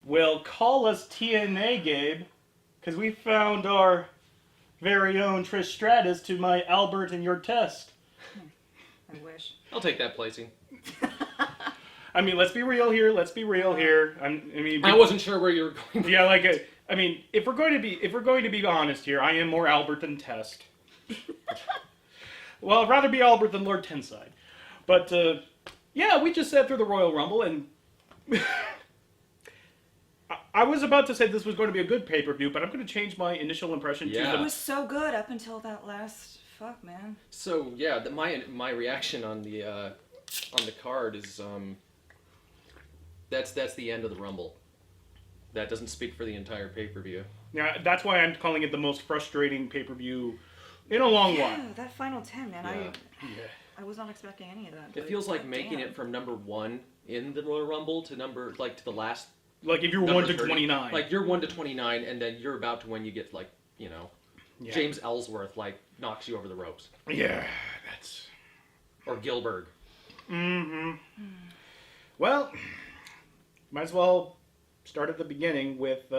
Well, call us TNA, Gabe, because we found our very own Trish Stratus to my Albert and your test. I wish. I'll take that placing. I mean, let's be real here. I wasn't sure where you were going. Yeah, I mean, if we're going to be honest here, I am more Albert than Test. Well, I'd rather be Albert than Lord Tenside. But yeah, we just sat through the Royal Rumble, and I was about to say this was going to be a good pay-per-view, but I'm going to change my initial impression to It was so good up until that last fuck, man. So yeah, my reaction on the card is that's the end of the Rumble. That doesn't speak for the entire pay-per-view. Yeah, that's why I'm calling it the most frustrating pay-per-view in a long while. Yeah, that final 10, man. Yeah. I was not expecting any of that. It feels like making it from number 1 in the Royal Rumble to to the last. Like if you're 1 to 29. Like you're 1 to 29, and then you're about to when you get James Ellsworth knocks you over the ropes. Yeah, that's. Or Gilbert. Mm-hmm. Well, might as well start at the beginning with.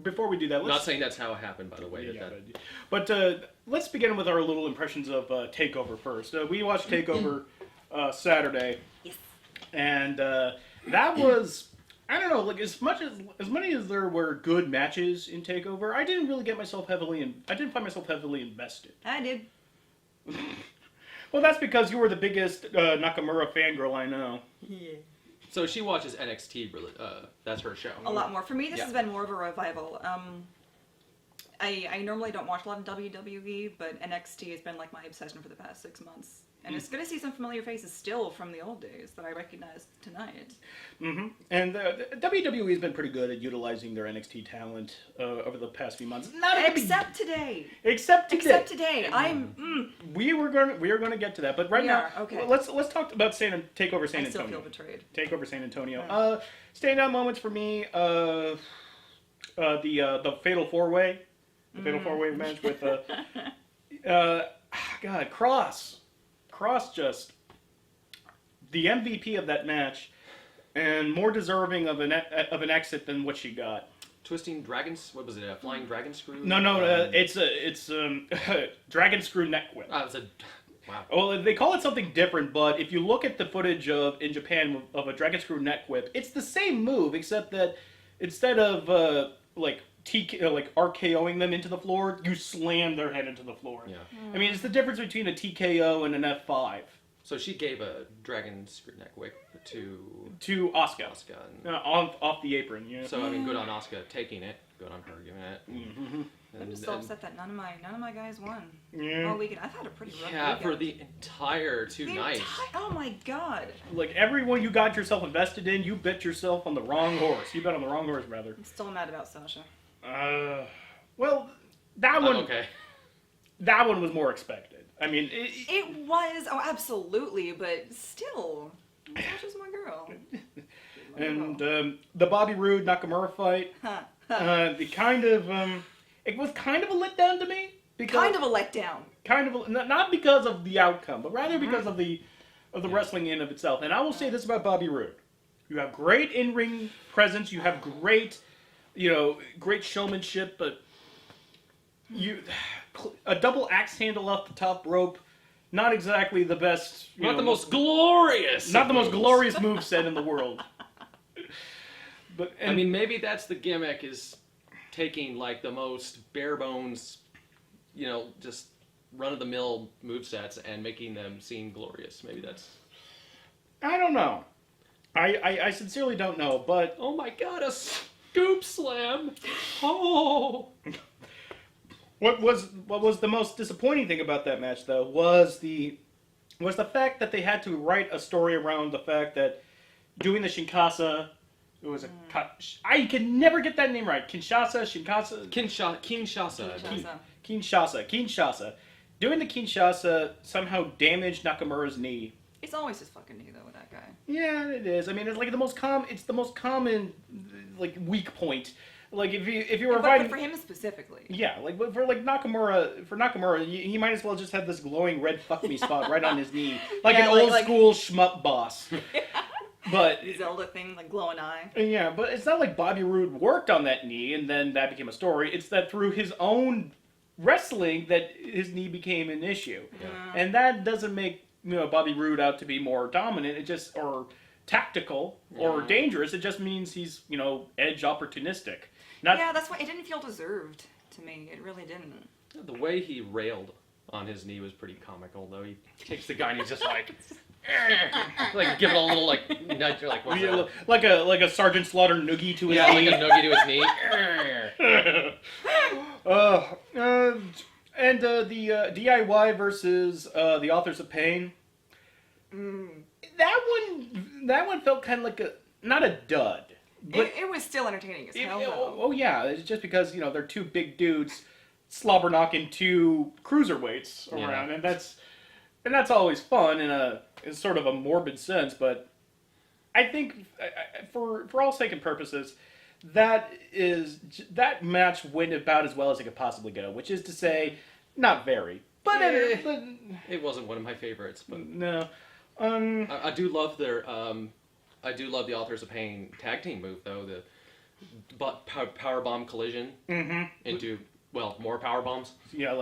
Before we do that, I'm not saying that's how it happened, by the way. But let's begin with our little impressions of Takeover first. We watched Takeover Saturday. Yes. And that was, I don't know, like as many as there were good matches in Takeover, I didn't find myself heavily invested. I did. Well, that's because you were the biggest Nakamura fangirl I know. Yeah. So she watches NXT. That's her show. A lot more. For me, this has been more of a revival. I normally don't watch a lot of WWE, but NXT has been like my obsession for the past 6 months. And it's good to see some familiar faces still from the old days that I recognize tonight. Mm-hmm. And WWE has been pretty good at utilizing their NXT talent over the past few months. Except today. We are going to get to that, but right now, okay. Let's talk about Takeover San Antonio. I still feel betrayed. Takeover San Antonio. Yeah. Standout moments for me. The Fatal 4-Way. The Fatal 4-Way match with Cross just the MVP of that match, and more deserving of an exit than what she got. Twisting dragons. What was it? A flying dragon screw? No. It's dragon screw neck whip. It was a wow. Well, they call it something different, but if you look at the footage in Japan of a dragon screw neck whip, it's the same move, except that instead of RKOing them into the floor, you slam their head into the floor. Yeah. I mean, it's the difference between a TKO and an F5. So she gave a dragon screw neck whip to Asuka. And Off the apron. Yeah. So I mean, good on Asuka taking it. Good on her giving it. Mm-hmm. I'm just so upset that none of my guys won. Yeah. All weekend. I've had a pretty rough weekend. For the entire two nights. Oh my god. Like everyone you got yourself invested in, you bet yourself on the wrong horse. You bet on the wrong horse, rather. I'm still mad about Sasha. Well, that one. Okay. That one was more expected. I mean, it was. Oh, absolutely, but still, Sasha's my girl. And the Bobby Roode Nakamura fight, it was kind of a letdown to me. Kind of a letdown. Not because of the outcome, but rather because of the wrestling in of itself. And I will say this about Bobby Roode: you have great in-ring presence, you have great showmanship, but a double axe handle off the top rope, not exactly the best. Not the most glorious moveset in the world. But I mean, maybe that's the gimmick, is taking like the most bare bones, just run of the mill movesets and making them seem glorious. Maybe that's. I don't know. I sincerely don't know, but oh my god, a scoop slam! Oh. What was the most disappointing thing about that match, though, was the fact that they had to write a story around the fact that doing the Shinkasa, it was I can never get that name right. Kinshasa. Doing the Kinshasa somehow damaged Nakamura's knee. It's always his fucking knee, though, with that guy. Yeah, it is. I mean, it's like the most common like weak point. Like if you were but for him specifically. Yeah, like for Nakamura, he might as well just have this glowing red fuck me spot right on his knee, like an old school shmup boss. But Zelda thing, like glowing eye. yeah, but it's not like Bobby Roode worked on that knee and then that became a story. It's that through his own wrestling that his knee became an issue. Yeah. And that doesn't make Bobby Roode out to be more dominant. It just or tactical or dangerous. It just means he's edge opportunistic. Not Yeah, that's why it didn't feel deserved to me. It really didn't. The way he railed on his knee was pretty comical, though. He takes the guy and he's just like give it a little nudge, what's that? like a Sergeant Slaughter noogie to his Yeah, knee. like a noogie to his knee. And the DIY versus the Authors of Pain. That one felt kind of like not a dud. But It was still entertaining as hell, though. oh yeah, it's just because they're two big dudes slobber knocking two cruiserweights around, and that's always fun in sort of a morbid sense. But I think for all sake and purposes, that match went about as well as it could possibly go, which is to say, not very. But It wasn't one of my favorites, but no. I do love their I do love the Authors of Pain tag team move, though, the powerbomb collision into more power bombs. Yeah,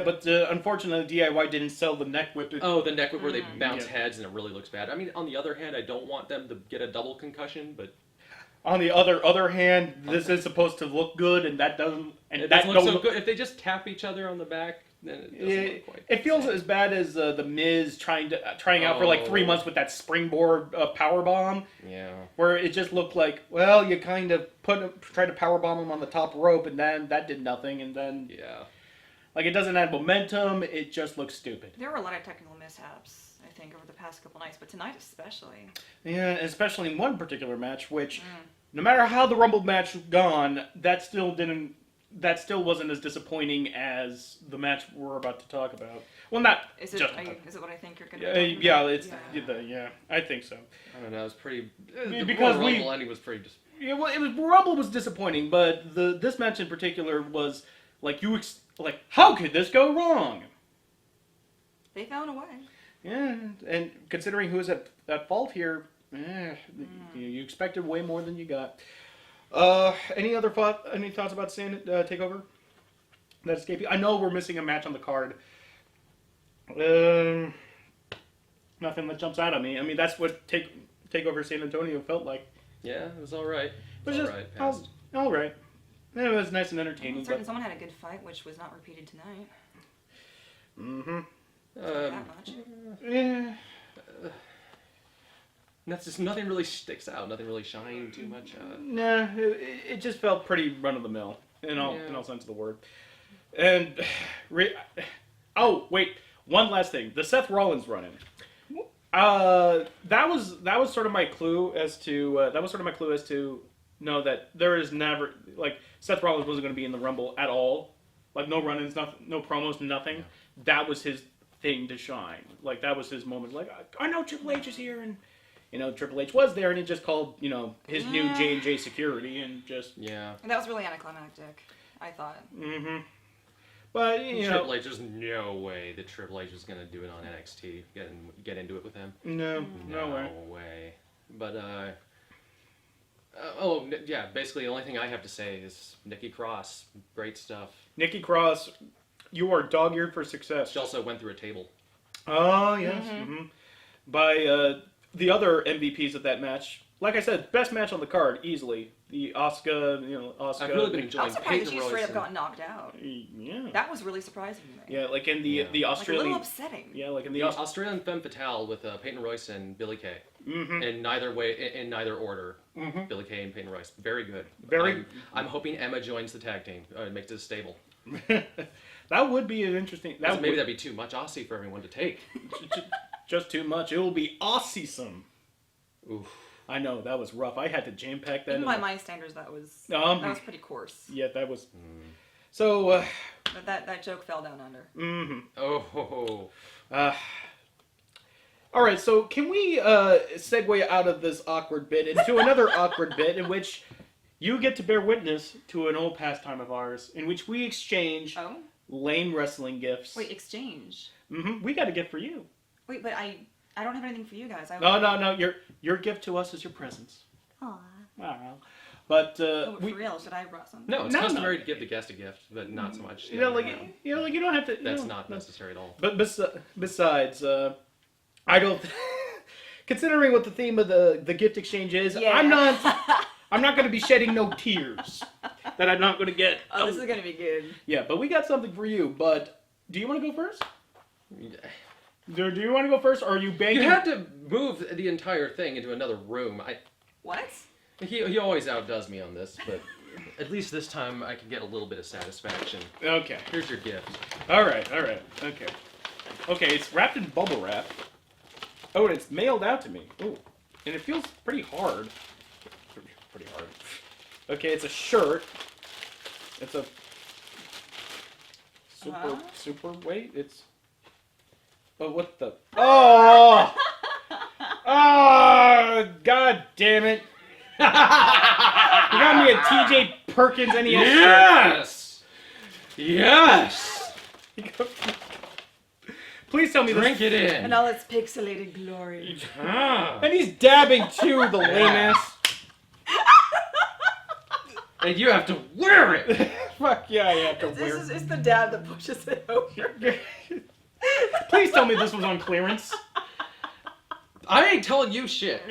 but unfortunately, DIY didn't sell the neck whip. Oh, the neck whip where they bounce heads and it really looks bad. I mean, on the other hand, I don't want them to get a double concussion, but on the other hand, this is supposed to look good, and that doesn't. And it that doesn't look so good. If they just tap each other on the back, then it doesn't look quite. It feels as bad as the Miz trying out for like 3 months with that springboard power bomb. Yeah. Where it just looked like, well, you kind of tried to power bomb him on the top rope, and then that did nothing, and then it doesn't add momentum. It just looks stupid. There were a lot of technical mishaps, I think, over the past couple nights, but tonight especially. Yeah, especially in one particular match, which no matter how the Rumble match gone, that still wasn't as disappointing as the match we're about to talk about. Well, not is it just. Is it what I think you're going to? Yeah, I think so. I don't know. It was pretty. Because the Rumble ending was pretty. Yeah, well, Rumble was disappointing, but this match in particular was how could this go wrong? They found a way. Yeah, and considering who was at fault here, you expected way more than you got. Any thoughts about Takeover that escape you? I know we're missing a match on the card. Nothing that jumps out at me. I mean, that's what Takeover San Antonio felt like. Yeah, it was all right. All right. It was nice and entertaining. Someone had a good fight, which was not repeated tonight. Mm-hmm. That much. Yeah. That's just nothing really sticks out. Nothing really shined too much. Nah, it just felt pretty run of the mill in all sense of the word. And oh wait, one last thing: the Seth Rollins run-in. That was sort of my clue as to know that there is never Seth Rollins wasn't going to be in the Rumble at all. No run-ins, nothing, no promos, nothing. Yeah. That was his thing to shine. That was his moment. I know Triple H is here, and Triple H was there, and he just called his new J&J security and just And that was really anticlimactic, I thought. Mm-hmm. But Triple H, there's no way that Triple H is going to do it on NXT. Get into it with him. No way. But basically the only thing I have to say is Nikki Cross, great stuff. Nikki Cross, you are dog-eared for success. She also went through a table. Oh yes. Mm-hmm. By the other MVPs of that match. Like I said, best match on the card, easily. The Asuka, Asuka. I've really been enjoying. I'm surprised she straight up got knocked out. Yeah. That was really surprising to me. Yeah, in the Australian. A little upsetting. Yeah, in the Australian Femme Fatale with Peyton Royce and Billie Kay. Mm-hmm. In neither order. Mm-hmm. Billie Kay and Peyton Royce, very good. I'm hoping Emma joins the tag team, makes it a stable. That would be an interesting. Maybe that'd be too much Aussie for everyone to take. Just too much. It will be Aussie-some. Oof. I know, that was rough. I had to jam pack that. Even by my standards, that was pretty coarse. Yeah, that was. So. But that joke fell down under. Mm-hmm. Oh. All right, so can we segue out of this awkward bit into another awkward bit in which you get to bear witness to an old pastime of ours, in which we exchange lame wrestling gifts. Wait, exchange? Mm-hmm. We got a gift for you. Wait, but I don't have anything for you guys. No. Your gift to us is your presents. Aww. Wow. But Oh, for real? Should I have brought something? No, it's No, customary to give the guest a gift, but not so much. you don't have to. That's not necessary at all. But besides, I don't. Considering what the theme of the gift exchange is, Yeah. I'm not going to be shedding no tears that I'm not going to get. Oh, this is gonna be good. Yeah, but we got something for you. But do you want to go first? Do you want to go first, or are you banking? You have to move the entire thing into another room. What? He always outdoes me on this, but at least this time I can get a little bit of satisfaction. Okay. Here's your gift. All right. Okay. It's wrapped in bubble wrap. Oh, and it's mailed out to me. Oh, and it feels pretty hard. Pretty hard. Okay, it's a shirt. It's a super weight. It's. Oh, what the? Oh! Oh! God damn it! You got me a TJ Perkins NES Yes! Yes! shirt. Please tell me Drink it in. And all its pixelated glory. And he's dabbing too, the lame ass. And you have to wear it. Fuck yeah, I have to wear. It's the dad that pushes it over. Please tell me this was on clearance. I ain't telling you shit.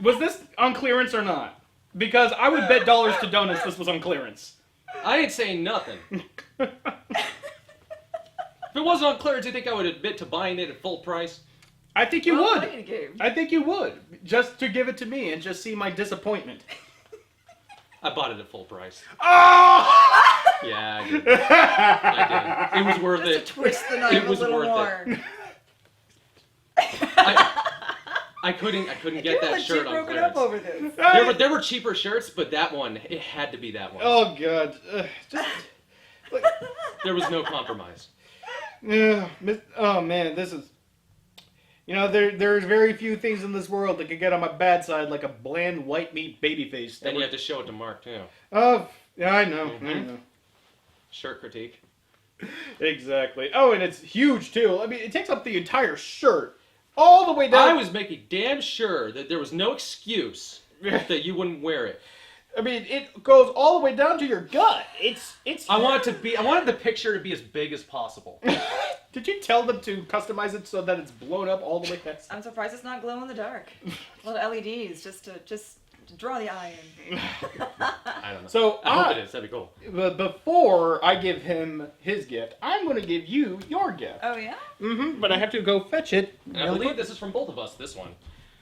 Was this on clearance or not? Because I would bet dollars to donuts this was on clearance. I ain't saying nothing. If it wasn't on clearance, you think I would admit to buying it at full price? I think you Well, would. playing a game. I think you would. Just to give it to me and just see my disappointment. I bought it at full price. Oh! Yeah, I did. I did. It was worth Just it. to twist the knife It a was little worth more. I couldn't get People that legit shirt on broke it up clearance. over this. There were cheaper shirts, but that one, it had to be that one. Oh god. There was no compromise. Oh man, this is. You know, there's very few things in this world that could get on my bad side like a bland white meat baby face. Then you have to show it to Mark too. Oh, yeah, I know. I Mhm. know. Shirt critique. Exactly. Oh, and it's huge too. I mean, it takes up the entire shirt, all the way down. I was making damn sure that there was no excuse that you wouldn't wear it. I mean, it goes all the way down to your gut. It's. I wanted the picture to be as big as possible. Did you tell them to customize it so that it's blown up all the way past? I'm surprised it's not glow in the dark. Little LEDs just to draw the eye in. I don't know. So I hope it is. That'd be cool. But before I give him his gift, I'm going to give you your gift. Oh yeah? Mm-hmm. But I have to go fetch it. And I believe this is from both of us. This one.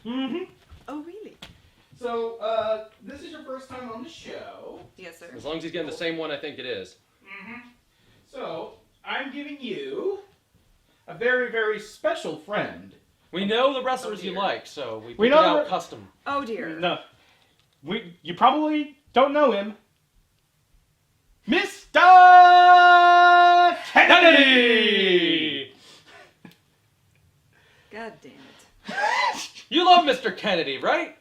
Mm-hmm. Oh really? So this is your first time on the show. Yes, sir. As long as he's getting the same one, I think it is. Mm-hmm. So I'm giving you a very, very special friend. We know the wrestlers Oh, you dear. like, so we We picked it know out the- custom. Oh dear. No, you probably don't know him. Mr. Kennedy! God damn it. You love Mr. Kennedy, right?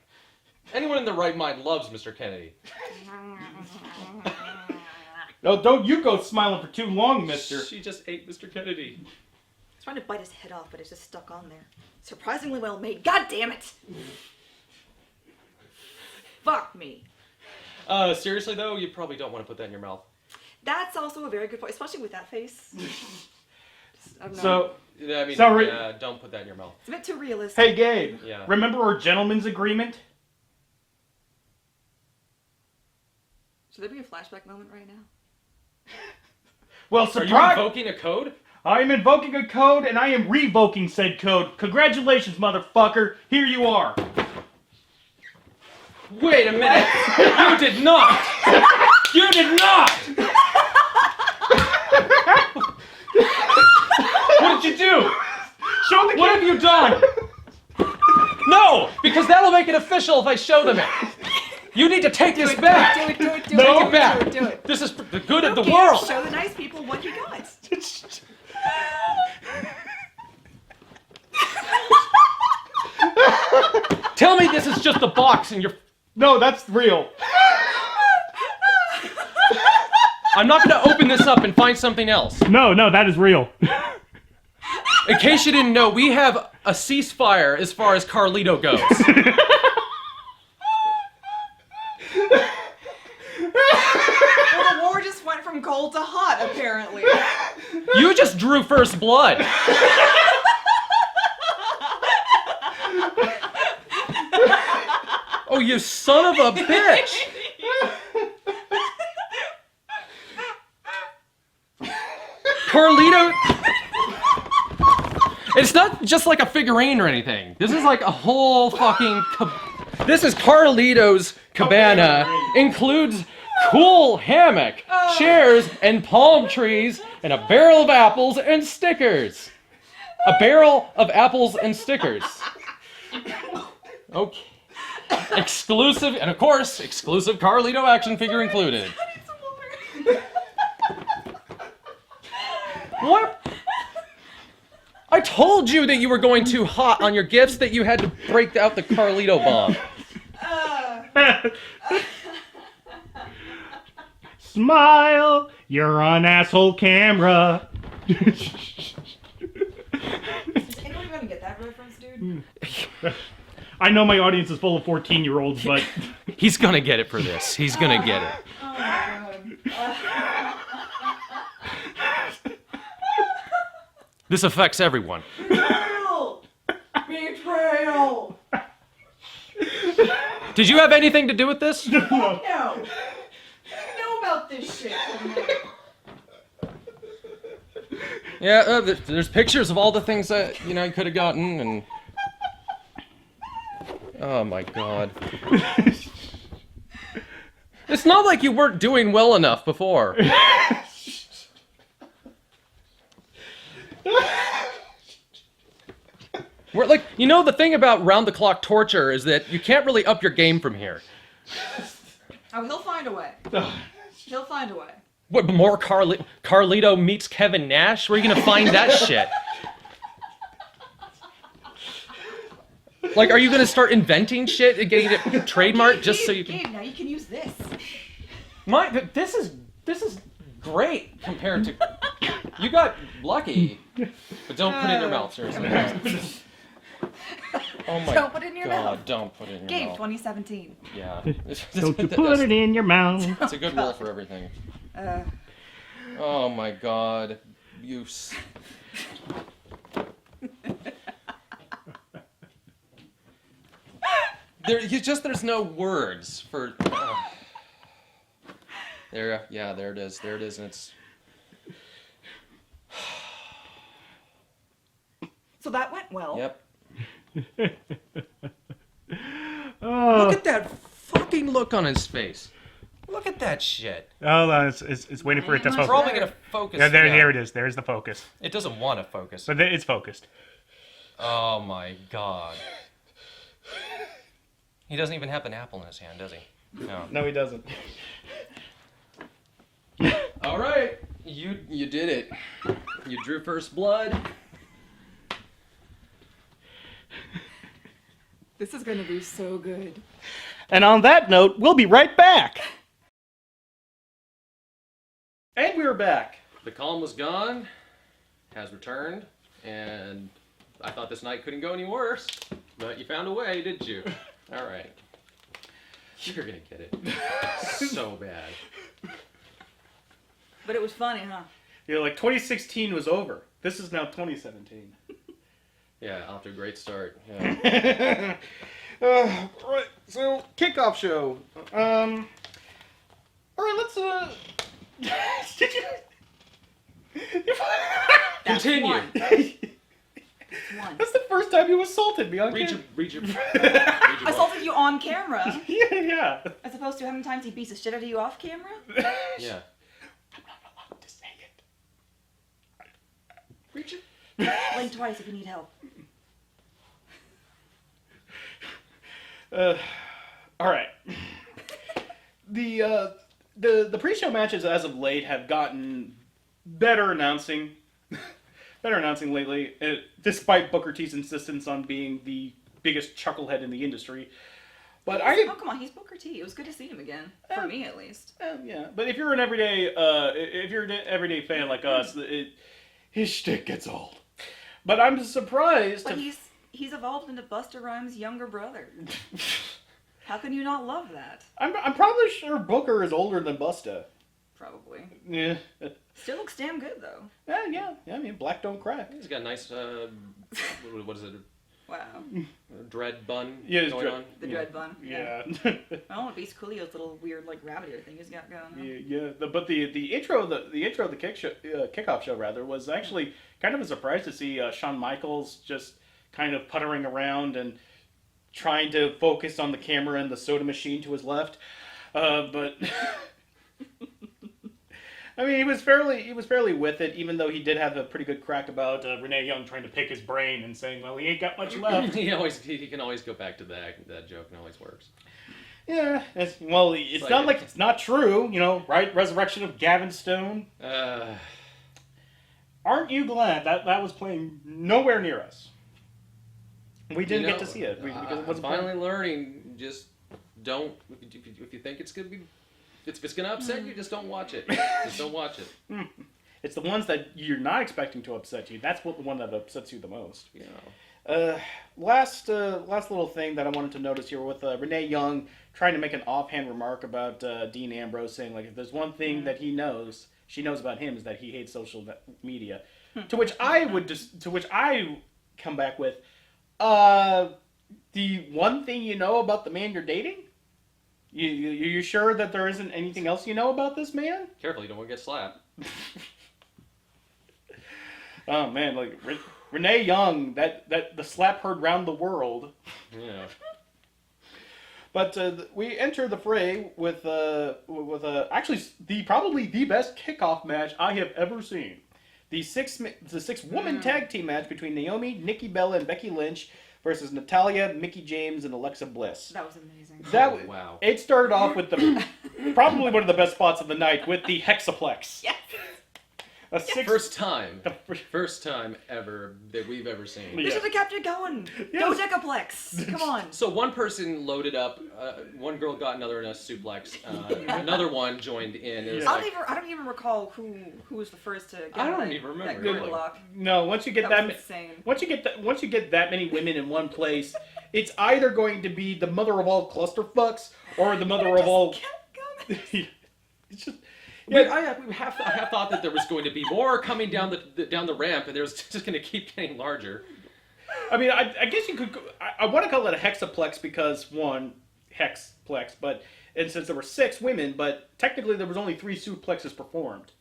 Anyone in their right mind loves Mr. Kennedy. No, don't you go smiling for too long, mister. She just ate Mr. Kennedy. I was trying to bite his head off, but it's just stuck on there. Surprisingly well made. God damn it! Fuck me. Seriously though, you probably don't want to put that in your mouth. That's also a very good point, especially with that face. I don't know. So, Yeah, I mean, Sorry. don't put that in your mouth. it's a bit too realistic. hey, Gabe. Yeah. Remember our gentleman's agreement? Should there be a flashback moment right now? Well, Are you surprise! invoking a code? I am invoking a code, and I am revoking said code. Congratulations, motherfucker. Here you are. Wait a minute! You did not! You did not! What did you do? Show the What have you done? No! Because that'll make it official if I show them it. You need to take this back. Do it, Take No. it back. Do it. This is for the good of the Okay, world. Show the nice people what you got. Tell me this is just a box and you're... No, that's real. I'm not going to open this up and find something else. No, that is real. In case you didn't know, we have a ceasefire as far as Carlito goes. Well, the war just went from cold to hot, apparently. You just drew first blood. Oh, you son of a bitch! Carlito... It's not just like a figurine or anything. This is like a whole fucking... This is Carlito's cabana. Includes cool hammock, chairs, and palm trees, and a barrel of apples and stickers. A barrel of apples and stickers. Okay. Exclusive, and of course, exclusive Carlito action figure included. What? I told you that you were going too hot on your gifts that you had to break out the Carlito bomb. Smile, you're on asshole camera. Is anyone gonna get that reference, dude? I know my audience is full of 14-year-olds, but He's gonna get it for this. He's gonna get it. Oh my god. This affects everyone. Betrayal! Betrayal! Did you have anything to do with this? No! You know about this shit. Yeah, there's pictures of all the things that, you know, you could have gotten, and... Oh my god. It's not like you weren't doing well enough before. We're like, you know, the thing about round-the-clock torture is that you can't really up your game from here. Oh, he'll find a way. He'll find a way. What, more Carlito meets Kevin Nash? Where are you gonna find that shit? Like, are you gonna start inventing shit and getting it trademarked just so you can... Gabe, now you can use this. This is great compared to... You got lucky. But don't put it in your mouth, seriously. Oh my Don't put it in your god, mouth. don't put it in your Gabe, mouth. 2017. Yeah. don't you put it in your mouth. It's a good rule for everything. Oh my god. There's no words for... There it is. There it is, and it's... So that went well. Yep. Oh, Look at that fucking look on his face. Look at that shit. it's waiting for it to It's focus. probably gonna focus. Yeah, there it is. There's the focus. It doesn't want to focus. But it's focused. Oh my god. He doesn't even have an apple in his hand, does he? No. No, he doesn't. All right, you did it. You drew first blood. This is gonna be so good. And on that note, we'll be right back. And we're back. The calm was gone, has returned, and I thought this night couldn't go any worse, but you found a way, didn't you? All right. You're gonna get it. So bad. But it was funny, huh? You're like 2016 was over. This is now 2017. Yeah, off to a great start. Yeah. Right. So kickoff show. All right. Let's. Did you? Continue. One. That's the first time you assaulted me on Read camera. your I assaulted you on camera, Yeah. as opposed to how many times he beats the shit out of you off camera. Yeah. I'm not allowed to say it. Read your... Blink twice if you need help. All right. The pre-show matches as of late have gotten better announcing. Better announcing lately, despite Booker T's insistence on being the biggest chucklehead in the industry. But Oh, come on, he's Booker T. It was good to see him again, for me at least. Yeah. But if you're an everyday, fan like us, his shtick gets old. But I'm surprised. But he's evolved into Busta Rhymes' younger brother. How can you not love that? I'm probably sure Booker is older than Busta. Probably. Yeah. Still looks damn good though. Yeah. I mean, black don't crack. He's got a nice, what is it? Wow. Dread bun going on. The dread bun. Yeah. I want to beat Coolio's little weird like rabbit ear thing he's got going on. Yeah. But the intro of the kickoff show rather was actually kind of a surprise to see Shawn Michaels just kind of puttering around and trying to focus on the camera and the soda machine to his left, but. I mean, he was fairly with it, even though he did have a pretty good crack about Renee Young trying to pick his brain and saying, "Well, he ain't got much left." he can always go back to that joke, and it always works. Yeah, it's not like it's not true, right? Resurrection of Gavin Stone. Aren't you glad that was playing nowhere near us? We didn't get to see it because it wasn't finally learning. Just don't if you think it's gonna be. If it's going to upset you, just don't watch it. Just don't watch it. It's the ones that you're not expecting to upset you. That's the one that upsets you the most. Yeah. Last little thing that I wanted to notice here with Renee Young trying to make an offhand remark about Dean Ambrose, saying like if there's one thing that she knows about him is that he hates social media. To which I come back with, the one thing you know about the man you're dating. You sure that there isn't anything else you know about this man? Careful, you don't want to get slapped. Oh man, like Renee Young, that the slap heard round the world. Yeah. But we enter the fray with actually probably the best kickoff match I have ever seen. The six woman tag team match between Naomi, Nikki Bella, and Becky Lynch versus Natalya, Mickie James, and Alexa Bliss. That was amazing. Wow. It started off with probably one of the best spots of the night with the Hexaplex. Yes. First time ever that we've ever seen. They should have kept it going. Go Decaplex. Come on. So one person loaded up. One girl got another in a suplex. Another one joined in. It was I don't even recall who was the first to get I don't even remember. that gridlock. No, once you get once you get that many women in one place, it's either going to be the mother of all clusterfucks or the mother of all. It's just. Yeah, I have thought that there was going to be more coming down the ramp, and there's just going to keep getting larger. I mean, I guess you could. I want to call it a hexaplex because one hexplex, and since there were 6 women, but technically there was only 3 suplexes performed,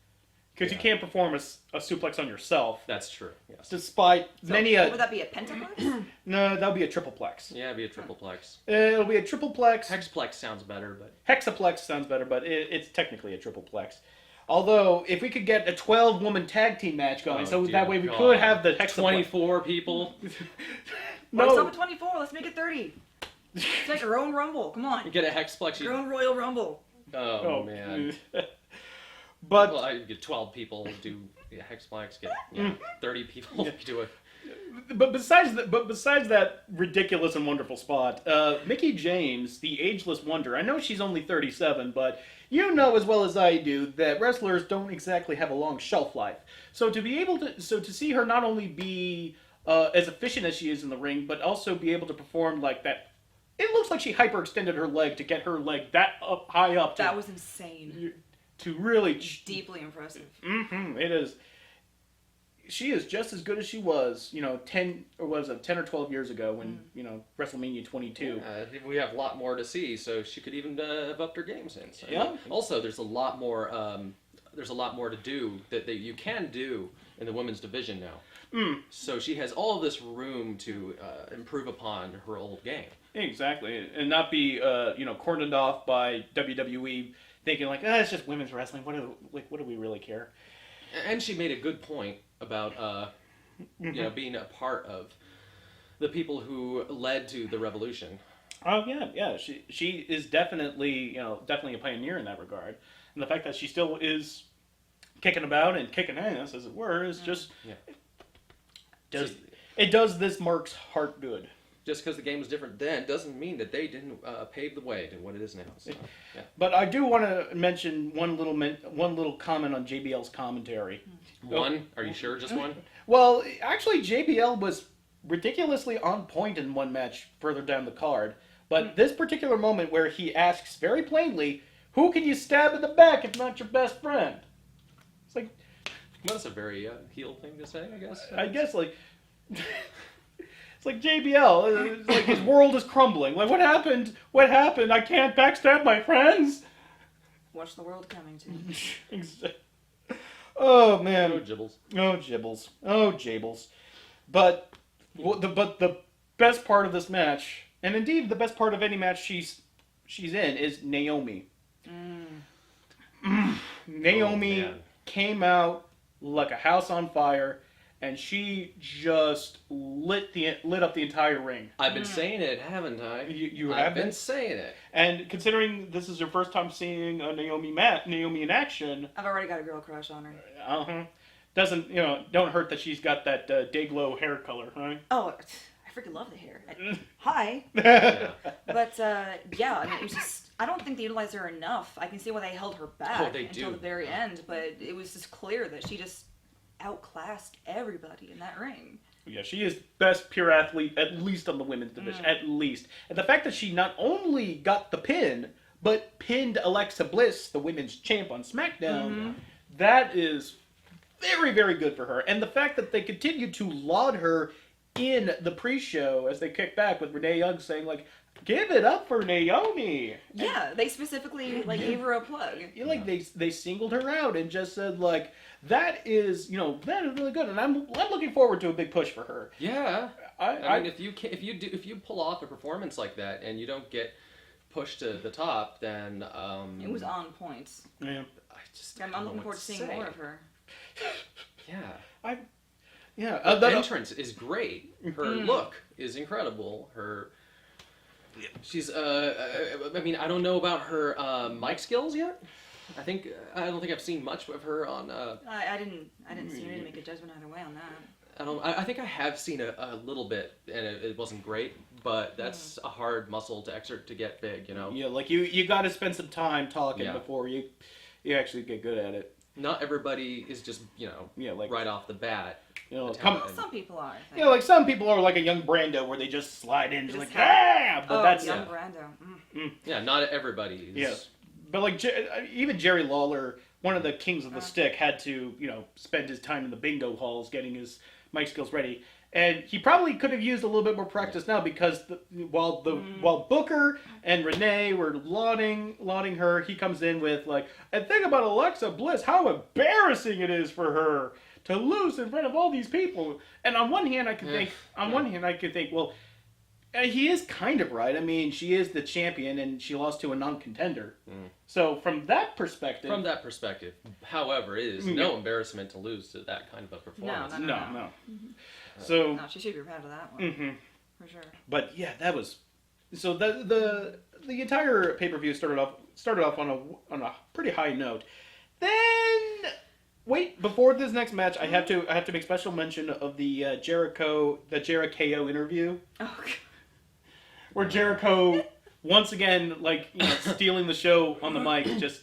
because you can't perform a suplex on yourself. That's true. Yes. Despite many. Would that be a pentaplex? No, that would be a tripleplex. Yeah, it'd be a tripleplex. It'll be a tripleplex. Hexplex sounds better, but hexaplex sounds better, but it's technically a tripleplex. Although, if we could get a 12-woman tag team match going, that way we could have the hexaplex. 24 people. No. Let's stop at 24. Let's make it 30. It's like our own Rumble. Come on. You get a hexplex. Your own Royal Rumble. Oh man. But well, I get 12 people do hexplex. Get 30 people do it. But besides that ridiculous and wonderful spot, Mickie James, the ageless wonder. I know she's only 37, but you know as well as I do that wrestlers don't exactly have a long shelf life. So to see her not only be as efficient as she is in the ring, but also be able to perform like that. It looks like she hyperextended her leg to get her leg that high up. That was insane. To really deeply impressive. It is. She is just as good as she was, 10 or 12 years ago when, WrestleMania 22. We have a lot more to see, so she could even have upped her game since. Yeah. Also, there's a lot more to do that you can do in the women's division now. So she has all of this room to improve upon her old game. Exactly, and not be cornered off by WWE thinking like, it's just women's wrestling. What do we really care? And she made a good point about being a part of the people who led to the revolution. Oh yeah. She is definitely a pioneer in that regard, and the fact that she still is kicking about and kicking ass, as it were, is just it does this Mark's heart good. just because the game was different then doesn't mean that they didn't pave the way to what it is now. So, yeah. But I do want to mention one little comment on JBL's commentary. One? Are you sure? Just one? Well, actually, JBL was ridiculously on point in one match further down the card. But this particular moment where he asks very plainly, "Who can you stab in the back if not your best friend?" It's like, Well, that's a very heel thing to say, I guess. I guess like. It's like JBL. It's like his world is crumbling. Like, what happened? What happened? I can't backstab my friends. Watch the world coming to you. Oh man. Oh, Jibbles. Oh Jibbles. Oh Jables. But the best part of this match, and indeed the best part of any match she's in, is Naomi. Naomi came out like a house on fire. And she just lit up the entire ring. I've been saying it, haven't I? You I've have been saying it. And considering this is your first time seeing a Naomi in action, I've already got a girl crush on her. don't hurt that she's got that day-glow hair color, right? Oh, I freaking love the hair. Hi. Yeah. But, yeah, I mean, it was just, I don't think they utilized her enough. I can see why they held her back until the very end, but it was just clear that she just outclassed everybody in that ring. Yeah, she is best pure athlete, at least on the women's division, at least. And the fact that she not only got the pin, but pinned Alexa Bliss, the women's champ on SmackDown, that is very, very good for her. And the fact that they continued to laud her in the pre-show as they kick back with Renee Young saying, like, give it up for Naomi. Yeah, they specifically gave her a plug. Like they singled her out and just said like that is really good, and I'm looking forward to a big push for her. Yeah. I mean, if you pull off a performance like that and you don't get pushed to the top, then it was on point. Yeah. I'm looking forward to seeing more of her. Yeah. Yeah. Her entrance is great. Her look is incredible. She's I mean, I don't know about her mic skills yet. I don't think I've seen much of her on I didn't see her to make a judgment either way on that. I think I have seen a little bit and it wasn't great, but that's a hard muscle to exert to get big, Yeah, like you got to spend some time talking before you actually get good at it. Not everybody is just, like right off the bat. Some people are. Like some people are like a young Brando where they just slide in just like, ah! But that's young Brando. Yeah, not everybody is. Yes. But like even Jerry Lawler, one of the kings of the stick, had to, spend his time in the bingo halls getting his mic skills ready. And he probably could have used a little bit more practice now because while Booker and Renee were lauding her, he comes in with like, and think about Alexa Bliss, how embarrassing it is for her to lose in front of all these people. And on one hand, I could think, well, he is kind of right. I mean, she is the champion and she lost to a non-contender. So from that perspective, however, it is no embarrassment to lose to that kind of a performance. No. So no, she should be proud of that one for sure. But yeah, that was so the entire pay-per-view started off on a pretty high note. Then before this next match, I have to make special mention of the Jericho interview. Oh God. Where Jericho once again stealing the show on the mic just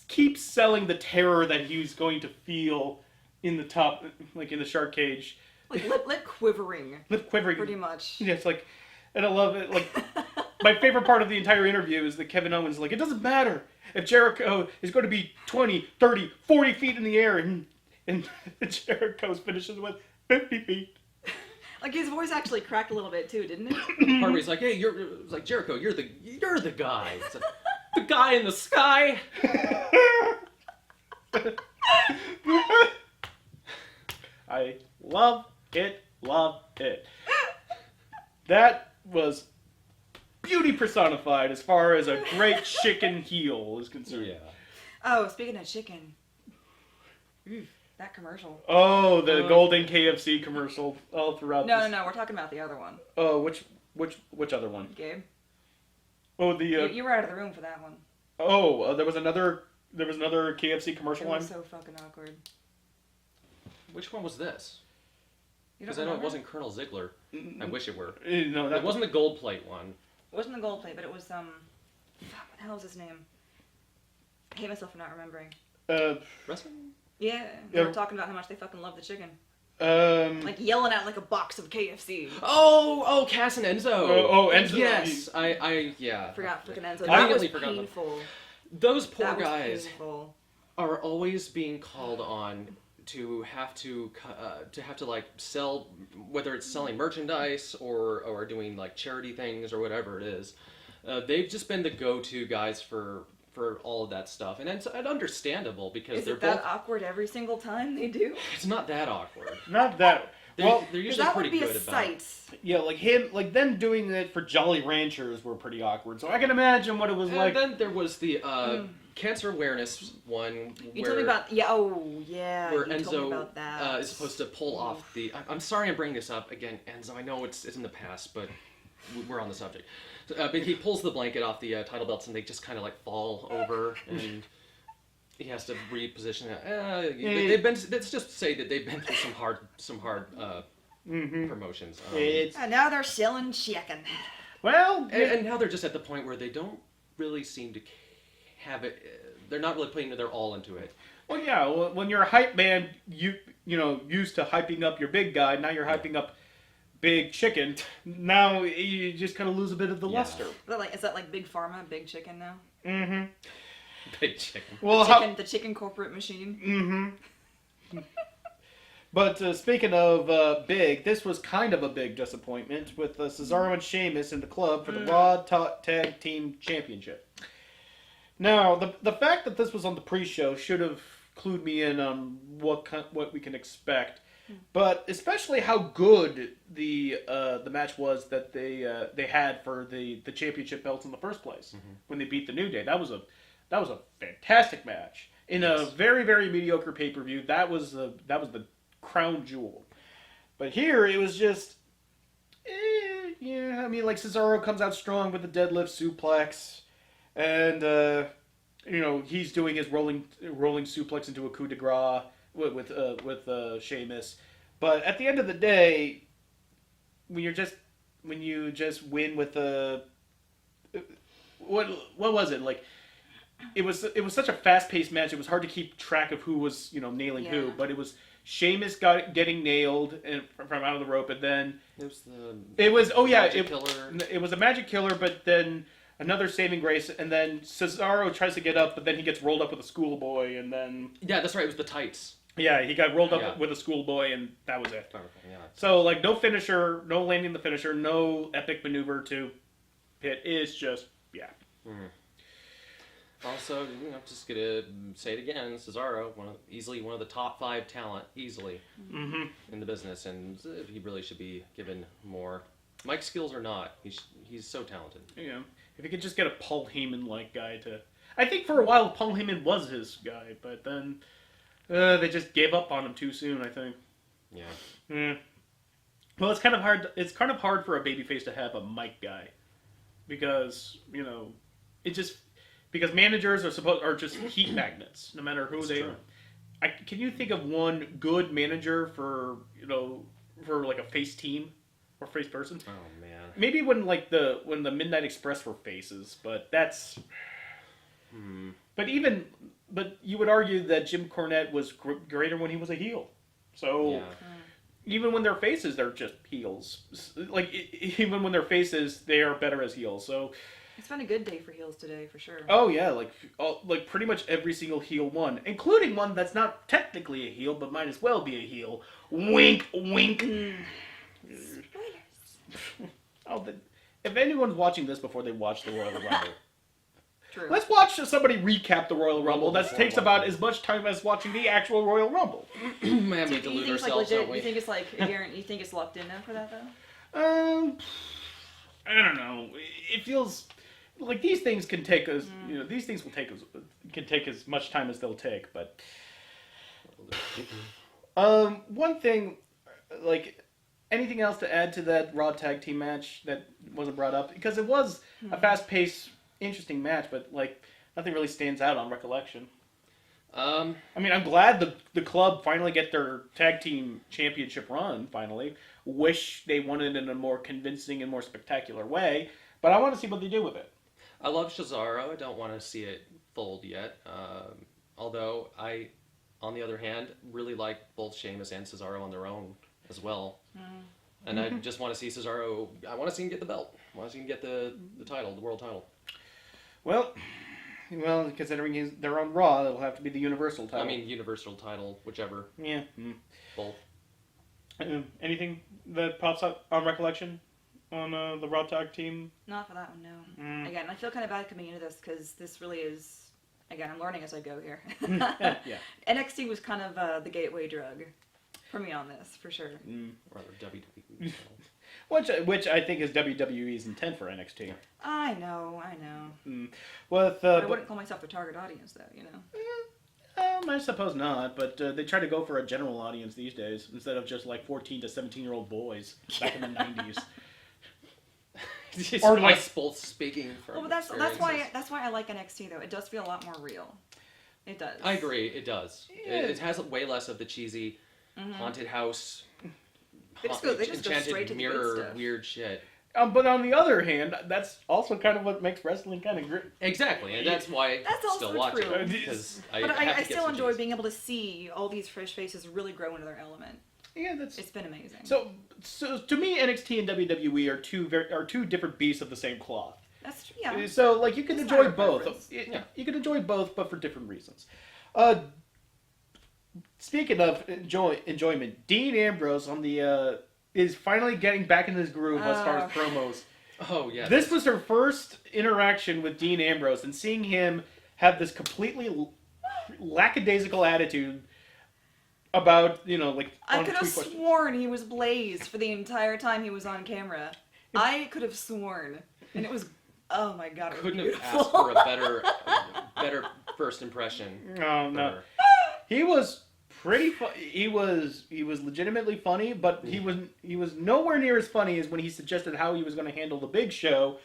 keeps selling the terror that he's going to feel in the top, in the shark cage. Lip quivering. Lip quivering. Pretty much. Yeah, it's like, and I love it. Like, my favorite part of the entire interview is that Kevin Owens is like, it doesn't matter if Jericho is going to be 20, 30, 40 feet in the air, and Jericho's finishes with 50 feet. Like his voice actually cracked a little bit too, didn't it? Part of me's like, hey, it's like Jericho, you're the guy. It's like, the guy in the sky. I love it. That was beauty personified as far as a great chicken heel is concerned. Yeah. Oh, speaking of chicken. That commercial. Oh, the golden KFC commercial all throughout. No, we're talking about the other one. Oh, which other one? Gabe. Oh, you were out of the room for that one. Oh, there was another KFC commercial It line. was so fucking awkward. Which one was this? You Because don't I know it remember? wasn't Colonel Ziggler. I wish it were. No, that It wasn't the gold plate one. It wasn't the gold plate, but it was fuck, what the hell was his name? I hate myself for not remembering. Wrestling? Yeah, they were talking about how much they fucking love the chicken. Like yelling at like a box of KFC. Oh, Cass and Enzo. Enzo. Yes, yeah. I forgot fucking Enzo. I That was immediately forgot them. painful. Those poor That was guys painful. are always being called on to have to like sell, whether it's selling merchandise or doing like charity things or whatever it is. They've just been the go-to guys for all of that stuff, and it's understandable because Is they're it that both. awkward every single time they do? It's not that awkward. Not that. They're Well, usually That pretty would be good a about. sight. yeah, like them doing it for Jolly Ranchers were pretty awkward. So I can imagine what it was And like. then there was the cancer awareness one. You told me about where you told me Enzo about that. is supposed to pull off the. I'm sorry I'm bringing this up again, Enzo. I know it's in the past, but we're on the subject. But he pulls the blanket off the title belts, and they just kind of like fall over, and he has to reposition it. They've been. Let's just say that they've been through some hard promotions. It's And now they're selling chicken. well, And now they're just at the point where they don't really seem to have it. They're not really putting their all into it. well, yeah. When you're a hype man, you know used to hyping up your big guy. Now you're hyping up Big Chicken. Now you just kind of lose a bit of the Yeah. luster. Is that like Big Pharma, Big Chicken now? Mm-hmm. Big chicken. Well, The chicken corporate machine. Mm-hmm. But speaking of big, this was kind of a big disappointment with Cesaro and Sheamus in the club for the Raw Tag Team Championship. Now, the fact that this was on the pre-show should have clued me in on what we can expect, but especially how good the match was that they had for the championship belts in the first place when they beat the New Day. That was a fantastic match in a very, very mediocre pay-per-view. That was the crown jewel. But here it was just, yeah. I mean, like Cesaro comes out strong with the deadlift suplex, and he's doing his rolling suplex into a coup de grace with Sheamus. But at the end of the day, when you just win with what was it like? It was such a fast-paced match. It was hard to keep track of who was nailing who. But it was Sheamus getting nailed from out of the rope, and then It was Magic Killer. It was a Magic Killer, but then another saving grace, and then Cesaro tries to get up, but then he gets rolled up with a schoolboy, and then Yeah, that's right. It was the tights. he got rolled up Yeah. with a schoolboy, and that was it. Yeah. So like no finisher, no landing the finisher, no epic maneuver to hit. It's just Also, just gonna say it again, Cesaro, easily one of the top 5 talent, easily, in the business, and he really should be given more. Mike's skills or not, he's so talented. If he could just get a Paul Heyman-like guy to... I think for a while Paul Heyman was his guy, but then they just gave up on him too soon, I think. Yeah. Well, it's kind of hard. It's kind of hard for a babyface to have a Mike guy, because because managers are just heat magnets, no matter who they are. Can you think of one good manager for like a face team or face person? Oh man. Maybe when the Midnight Express were faces, but that's. But you would argue that Jim Cornette was greater when he was a heel. So even when they're faces, they're just heels. Like even when they're faces, they are better as heels. So. It's been a good day for heels today, for sure. Oh yeah, like pretty much every single heel won, including one that's not technically a heel but might as well be a heel. Wink, wink. If anyone's watching this before they watch the Royal Rumble, True. let's watch somebody recap the Royal Rumble. That takes about as much time as watching the actual Royal Rumble. Man, we You delude think it's like ourselves, legit? don't we? You think it's like you think it's locked in now for that though? I don't know. It feels like these things can take us. These things can take as much time as they'll take. But one thing, like anything else to add to that Raw Tag Team match that wasn't brought up, because it was a fast-paced, interesting match, but like nothing really stands out on recollection. Um, I mean, I'm glad the club finally get their tag team championship run. Finally, wish they won it in a more convincing and more spectacular way. But I want to see what they do with it. I love Cesaro. I don't want to see it fold yet. Although I, on the other hand, really like both Sheamus and Cesaro on their own as well. And I just want to see Cesaro. I want to see him get the belt. I want to see him get the title, the world title. Well, considering they're on Raw, it'll have to be the Universal title. I mean, Universal title, whichever. Yeah. Both. Anything that pops up on recollection on the Raw tag team? Not for that one, no. Again, I feel kind of bad coming into this because this really is. Again, I'm learning as I go here. Yeah. NXT was kind of the gateway drug for me on this, for sure. Rather WWE. Which I think is WWE's intent for NXT. I know. With I wouldn't call myself the target audience, though, you know. I suppose not, but they try to go for a general audience these days instead of just like 14 to 17-year-old boys back in the 90s. Or like both speaking from Well, that's why I like NXT though. It does feel a lot more real. It does. I agree. It does. Yeah. It has way less of the cheesy haunted house, They just go straight to the good mirror stuff. weird shit. But on the other hand, that's also kind of what makes wrestling kind of great. Exactly, and that's why That's I also still watch true. it. Because But I have to get still some enjoy cheese. being able to see all these fresh faces really grow into their element. Yeah, that's It's been amazing. so to me, NXT and WWE are two different beasts of the same cloth. That's yeah. So like you can It's enjoy not a both. preference. You can enjoy both, but for different reasons. Speaking of enjoyment, Dean Ambrose on the is finally getting back in his groove as far as promos. Oh yeah. This was her first interaction with Dean Ambrose, and seeing him have this completely lackadaisical attitude about, like... I on could have tweet questions. sworn he was blazed for the entire time he was on camera. I could have sworn, and it was, oh my god, it was couldn't have beautiful. asked for a better first impression. Oh, no. He was pretty he was legitimately funny, but he was nowhere near as funny as when he suggested how he was going to handle the Big Show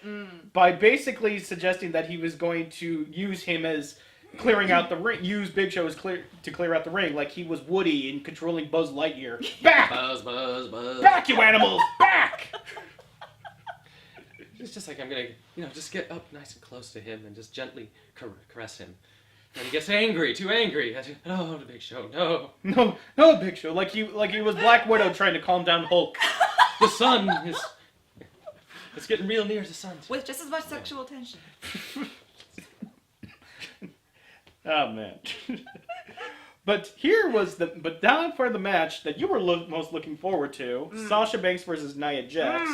by basically suggesting that he was going to use him as clearing out the ring, use Big Show as to clear out the ring, like he was Woody in controlling Buzz Lightyear. Back! Buzz. Back, you animals! Back! It's just like I'm gonna, just get up nice and close to him and just gently caress him. And he gets angry, too angry. I say, "Oh, the Big Show, no." No, Big Show. Like he was Black Widow trying to calm down Hulk. The sun is... It's getting real near the sun. With just as much sexual tension. Oh, man. But down for the match that you were most looking forward to, Sasha Banks versus Nia Jax.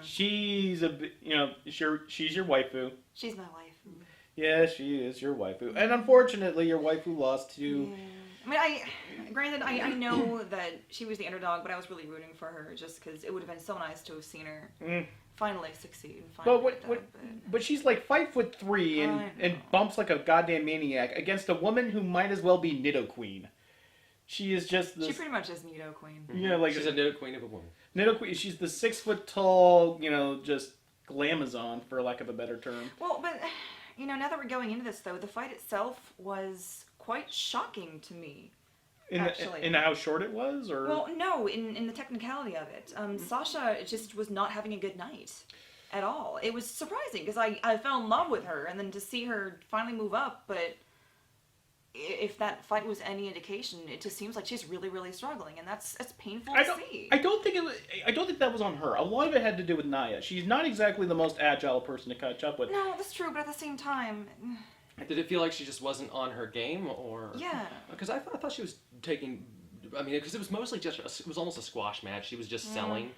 She's she's your waifu. She's my wife. Yeah, she is your waifu. And unfortunately, your waifu lost to... Granted, I know that she was the underdog, but I was really rooting for her just because it would have been so nice to have seen her finally succeed. But she's like 5'3" and bumps like a goddamn maniac against a woman who might as well be Nido Queen. She is just this... She pretty much is Nido Queen. Yeah, like she's a Nido Queen of a woman. Nido Queen. She's the 6 foot tall, just glamazon, for lack of a better term. Well, but now that we're going into this though, the fight itself was quite shocking to me. In how short it was, or well, no, in the technicality of it, Sasha just was not having a good night at all. It was surprising because I fell in love with her, and then to see her finally move up, but if that fight was any indication, it just seems like she's really, really struggling, and that's painful to see. I don't think that was on her. A lot of it had to do with Nia. She's not exactly the most agile person to catch up with. No, that's true, but at the same time. Did it feel like she just wasn't on her game, or? Yeah. Because I thought she was taking. I mean, because it was mostly just. It was almost a squash match. She was just selling.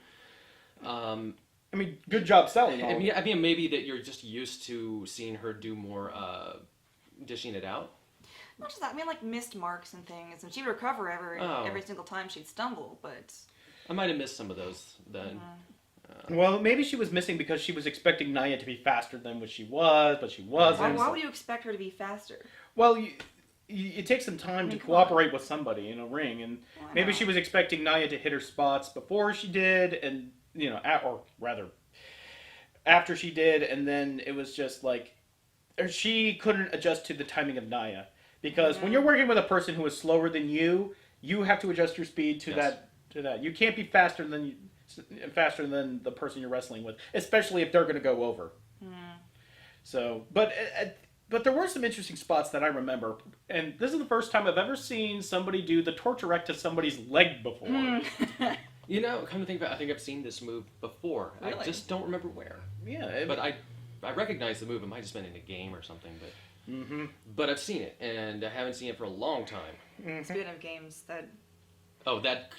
Good job selling. I mean, maybe that you're just used to seeing her do more dishing it out. Not just that. I mean, like missed marks and things, and she'd recover every single time she'd stumble, but. I might have missed some of those then. Well, maybe she was missing because she was expecting Nia to be faster than what she was, but she wasn't. Why would you expect her to be faster? Well, it takes some time to cooperate with somebody in a ring, and maybe she was expecting Nia to hit her spots before she did, and or rather, after she did, and then it was just like, she couldn't adjust to the timing of Nia. Because when you're working with a person who is slower than you have to adjust your speed to that. You can't be faster than the person you're wrestling with, especially if they're going to go over. So, but there were some interesting spots that I remember, and this is the first time I've ever seen somebody do the torture to somebody's leg before. You know, come to think about it, I think I've seen this move before. Really? I just don't remember where. Yeah, But I recognize the move. It might have just been in a game or something, but but I've seen it, and I haven't seen it for a long time. Speaking of games, that that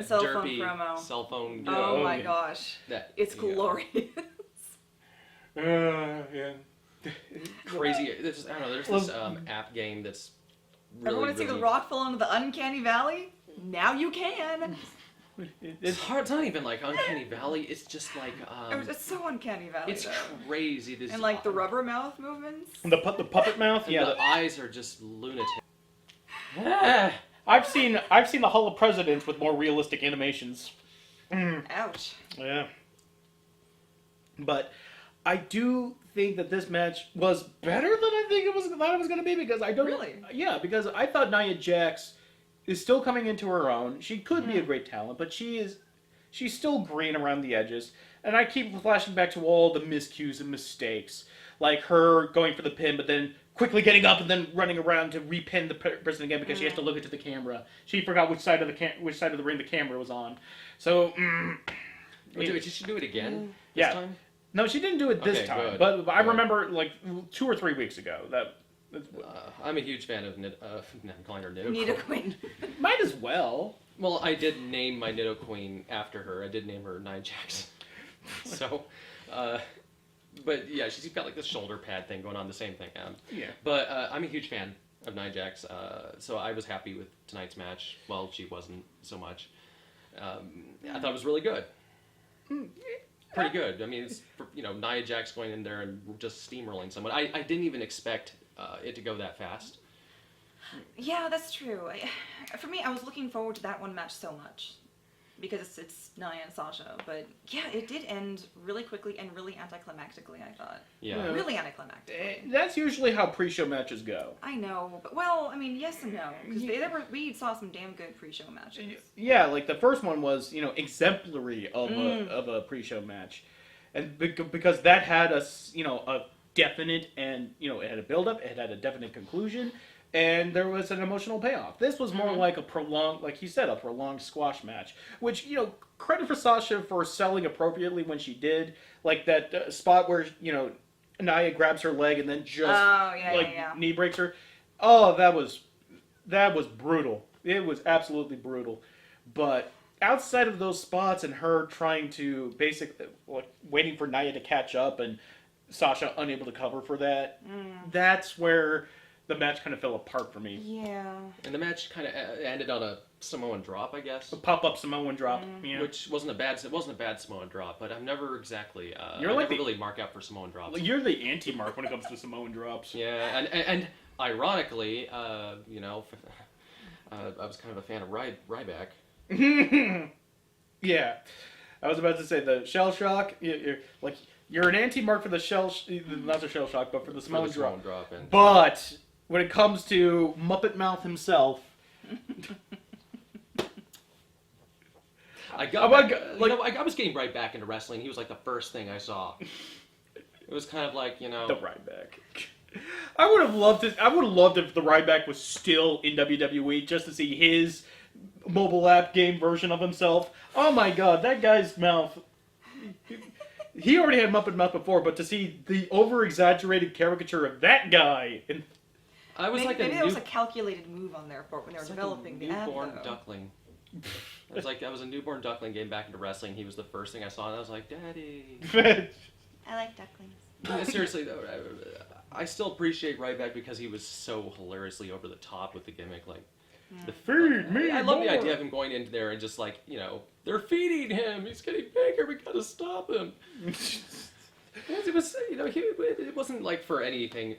cell phone derpy promo. cell phone. Oh my gosh, it's glorious. yeah. Crazy. There's this app game that's really. Everyone want to see The Rock fall into the Uncanny Valley? Now you can. It's hard. It's not even like Uncanny Valley. It's just like It's so Uncanny Valley. it's though. crazy. This And like the rubber mouth movements. The puppet mouth. and the eyes are just lunatic. I've seen the Hall of Presidents with more realistic animations. Ouch. Yeah. But I do think that this match was better than I thought it was going to be, because I don't. Really? Yeah, because I thought Nia Jax is still coming into her own. She could be a great talent, but she's still green around the edges. And I keep flashing back to all the miscues and mistakes, like her going for the pin, but then quickly getting up and then running around to repin the person again because she has to look into the camera. She forgot which side of the ring the camera was on. So, Did she do it again? Yeah. This time? no, she didn't do it this Okay, time. good. But I Good. remember like 2 or 3 weeks ago that. I'm a huge fan of I'm calling her Nido Need a Queen. queen. Might as well. Well, I did name my Nido Queen after her. I did name her Nia Jax. So, but yeah, she's got like this shoulder pad thing going on, the same thing. Yeah. But I'm a huge fan of Nia Jax, so I was happy with tonight's match. Well, she wasn't so much. I thought it was really good. Pretty good. I mean, it's Nia Jax going in there and just steamrolling someone. I didn't even expect it to go that fast. Yeah, that's true. For me, I was looking forward to that one match so much because it's Nia and Sasha. But yeah, it did end really quickly and really anticlimactically, I thought. Yeah. Really anticlimactically. That's usually how pre-show matches go. I know, but well, I mean, yes and no. Because we saw some damn good pre-show matches. Yeah, like the first one was, exemplary of a pre-show match, and because that had a definite and it had a build-up, it had a definite conclusion, and there was an emotional payoff. This was more like a prolonged, like he said, a prolonged squash match, which credit for Sasha for selling appropriately when she did, like that spot where Nia grabs her leg and then just knee breaks her. Oh, that was brutal. It was absolutely brutal. But outside of those spots and her trying to waiting for Nia to catch up and Sasha unable to cover for that, that's where the match kind of fell apart for me. Yeah. And the match kind of ended on a Samoan drop, I guess. A pop-up Samoan drop. Yeah. Which wasn't a bad Samoan drop, but I've never exactly You're I like never really mark out for Samoan drops. You're the anti-mark when it comes to Samoan drops. Yeah, and ironically, I was kind of a fan of Ryback. Yeah. I was about to say the shell shock. You're an anti-mark for the not the shell shock, but for the Samoan drop. And, But when it comes to Muppet Mouth himself, I was getting right back into wrestling. He was like the first thing I saw. It was kind of like the Ryback. I would have loved if the Ryback was still in WWE just to see his mobile app game version of himself. Oh my God, that guy's mouth. He already had Muppet Mouth before, but to see the over-exaggerated caricature of that guy, Maybe there was a calculated move on their part when they were developing the app. Newborn duckling. I was a newborn duckling getting back into wrestling. He was the first thing I saw, and I was like, "Daddy." I like ducklings. Seriously though, I still appreciate Ryback because he was so hilariously over the top with the gimmick. Like, feed me I love the more. idea of him going in there and just like, they're feeding him. He's getting bigger. We gotta stop him. It was, it wasn't like for anything.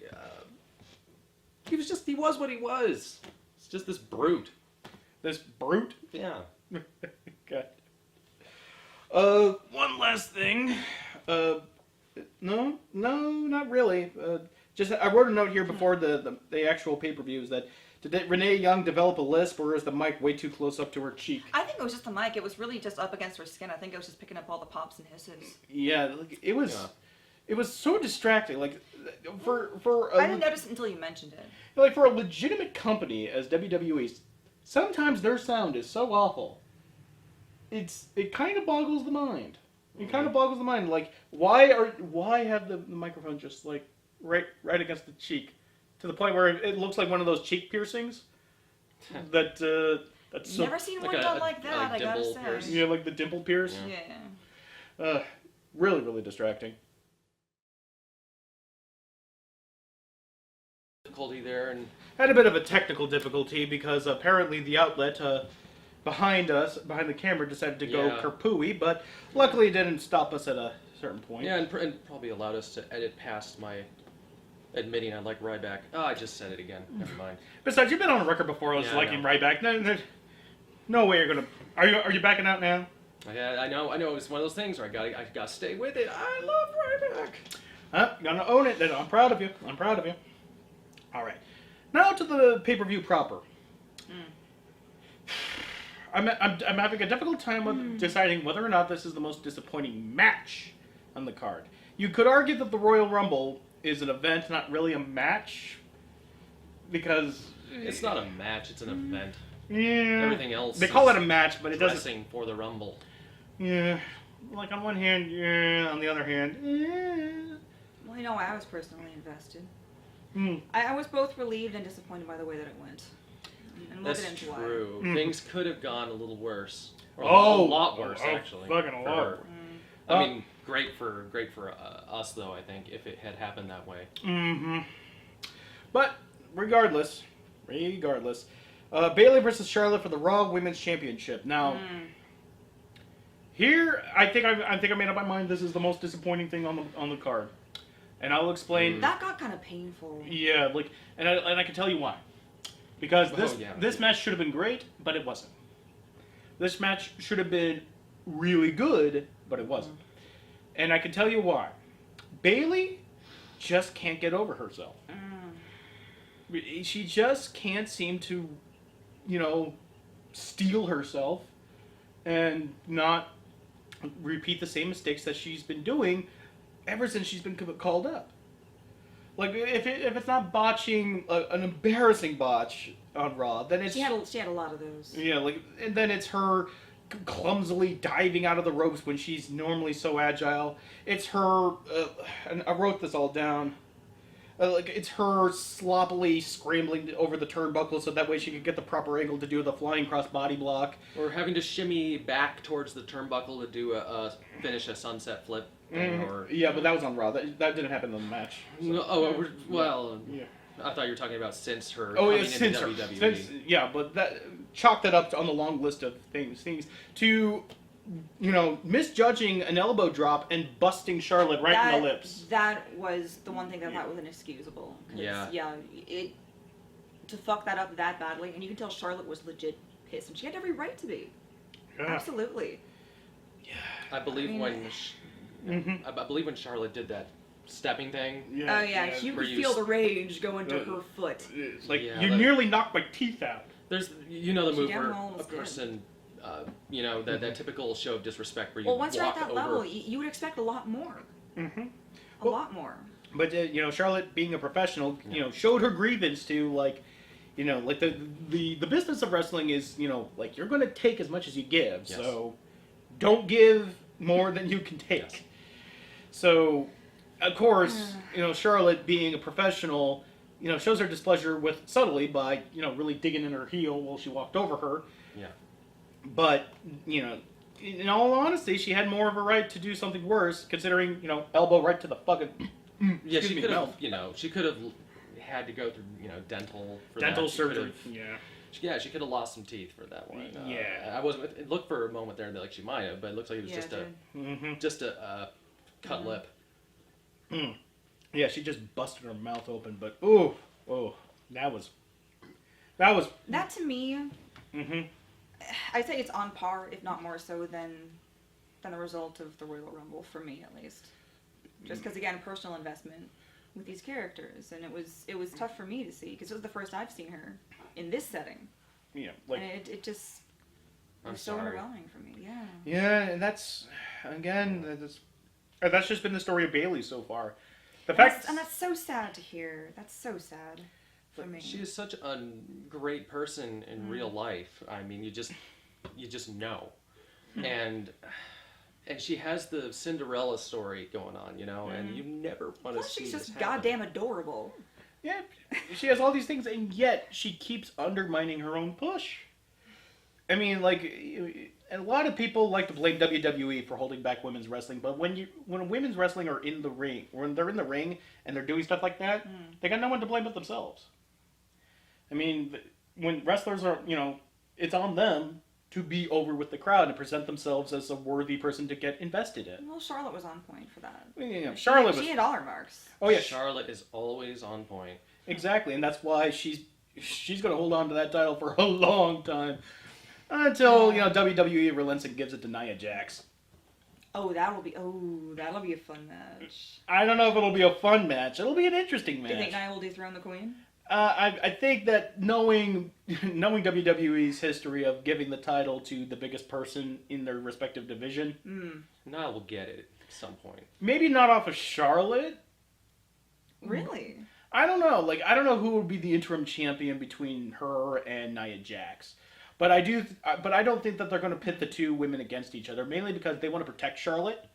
He was what he was. It's just this brute. This brute? Yeah. Okay. One last thing. No, not really. I wrote a note here before the actual pay-per-view is that did Renee Young develop a lisp, or is the mic way too close up to her cheek? I think it was just the mic. It was really just up against her skin. I think it was just picking up all the pops and hisses. Yeah, like, it was so distracting. Like I didn't notice it until you mentioned it. like for a legitimate company as WWE, sometimes their sound is so awful. It kind of boggles the mind. It kind of boggles the mind. Like why have the microphone just like right against the cheek, to the point where it looks like one of those cheek piercings. That's so, Never seen one done like that. I gotta say. piercing. Yeah, like the dimple pierce. Yeah. Really, really distracting. Difficulty there, and Had a bit of a technical difficulty because apparently the outlet behind the camera decided to go kerpooey, but luckily it didn't stop us at a certain point. yeah, and probably allowed us to edit past my admitting I like Ryback. Oh, I just said it again. Never mind. Besides, you've been on a record before us liking Ryback. No way you're gonna. Are you backing out now? Yeah, I know. It's one of those things where I gotta stay with it. I love Ryback. Gonna own it. Then I'm proud of you. All right. Now to the pay-per-view proper. I'm having a difficult time with deciding whether or not this is the most disappointing match on the card. You could argue that the Royal Rumble is an event, not really a match, because It's not a match. It's an event. yeah, Everything else. they call it a match, but it doesn't. Dressing for the Rumble. Yeah, like on one hand, yeah. On the other hand, yeah. Well, you know, I was personally invested. Mm. I was both relieved and disappointed by the way that it went. And we'll That's get into why. true. Things could have gone a little worse. Or a Oh, lot worse, actually. Fucking a lot. For- I mean, great for us though. I think if it had happened that way. Mm-hmm. But regardless, Bayley versus Charlotte for the Raw Women's Championship. Now, here I think I made up my mind. This is the most disappointing thing on the card, and I'll explain. That got kind of painful. Yeah, like, and I can tell you why. Because this yeah. match should have been great, but it wasn't. This match should have been really good, but it wasn't. And I can tell you why. Bayley just can't get over herself. She just can't seem to, steel herself and not repeat the same mistakes that she's been doing ever since she's been called up. Like, if it's not botching an embarrassing botch on Raw, then it's... She had a lot of those. Yeah, like, and then it's her clumsily diving out of the ropes when she's normally so agile. It's her... and I wrote this all down. It's her sloppily scrambling over the turnbuckle so that way she could get the proper angle to do the flying cross body block. Or having to shimmy back towards the turnbuckle to do finish a sunset flip. Or Yeah, but that was on Raw. That didn't happen in the match. So. No, well, Yeah. I thought you were talking about since her Oh, coming yeah, into since WWE. yeah, but that chalk that up on the long list of things to, misjudging an elbow drop and busting Charlotte right in the lips. That was the one thing that I thought was inexcusable. To fuck that up that badly, and you can tell Charlotte was legit pissed, and she had every right to be. Yeah. Absolutely. I believe I believe when Charlotte did that stepping thing. Yeah. Oh yeah, you could feel the rage go into her foot. It's like Yeah, you nearly knocked my teeth out. There's the She move damn where well almost a person, that typical show of disrespect where you Well, once you're at walk that over. level, you would expect a lot more. Mm-hmm. A lot more. But Charlotte, being a professional, showed her grievance to the business of wrestling is you're going to take as much as you give, Yes. so don't give more than you can take. Yes. So, of course, Charlotte being a professional, shows her displeasure subtly by really digging in her heel while she walked over her. Yeah. But in all honesty, she had more of a right to do something worse, considering elbow right to the fucking. Yeah, excuse she me, could have, mouth. she could have had to go through, dental for Dental that. She surgery. could've- Yeah. Yeah, she could have lost some teeth for that one. Yeah. I wasn't. It looked for a moment there like she might have, but it looks like it was just a cut lip. Mm. Yeah, she just busted her mouth open, but that was. That to me, Mm-hmm. I'd say it's on par, if not more so, than the result of the Royal Rumble for me at least. Just because again, personal investment. with these characters, and it was tough for me to see because it was the first I've seen her in this setting. Yeah, like And it just I'm was so sorry. underwhelming for me. Yeah. yeah, and that's just been the story of Bailey so far. The fact And that's so sad to hear. That's so sad for me. She is such a great person in real life. I mean, you just know, and she has the Cinderella story going on, you know, and you never want to Plus, see she's this just happen. goddamn adorable. yeah, she has all these things, and yet she keeps undermining her own push. I mean, like, a lot of people like to blame WWE for holding back women's wrestling, but when women's wrestling are in the ring, when they're in the ring and they're doing stuff like that, they got no one to blame but themselves. I mean, when wrestlers are, you know, it's on them to be over with the crowd and present themselves as a worthy person to get invested in. Well, Charlotte was on point for that. You know, She hit all her marks. Oh yeah, Charlotte is always on point. exactly, and that's why she's going to hold on to that title for a long time. Until, you know, WWE relents and gives it to Nia Jax. That'll be a fun match. I don't know if it'll be a fun match. It'll be an interesting match. Do you think Nia will dethrone the Queen? I think that knowing WWE's history of giving the title to the biggest person in their respective division, Nia will get it at some point. maybe not off of Charlotte. Really? I don't know. Like, I don't know who would be the interim champion between her and Nia Jax. But I don't think that they're going to pit the two women against each other, mainly because they want to protect Charlotte.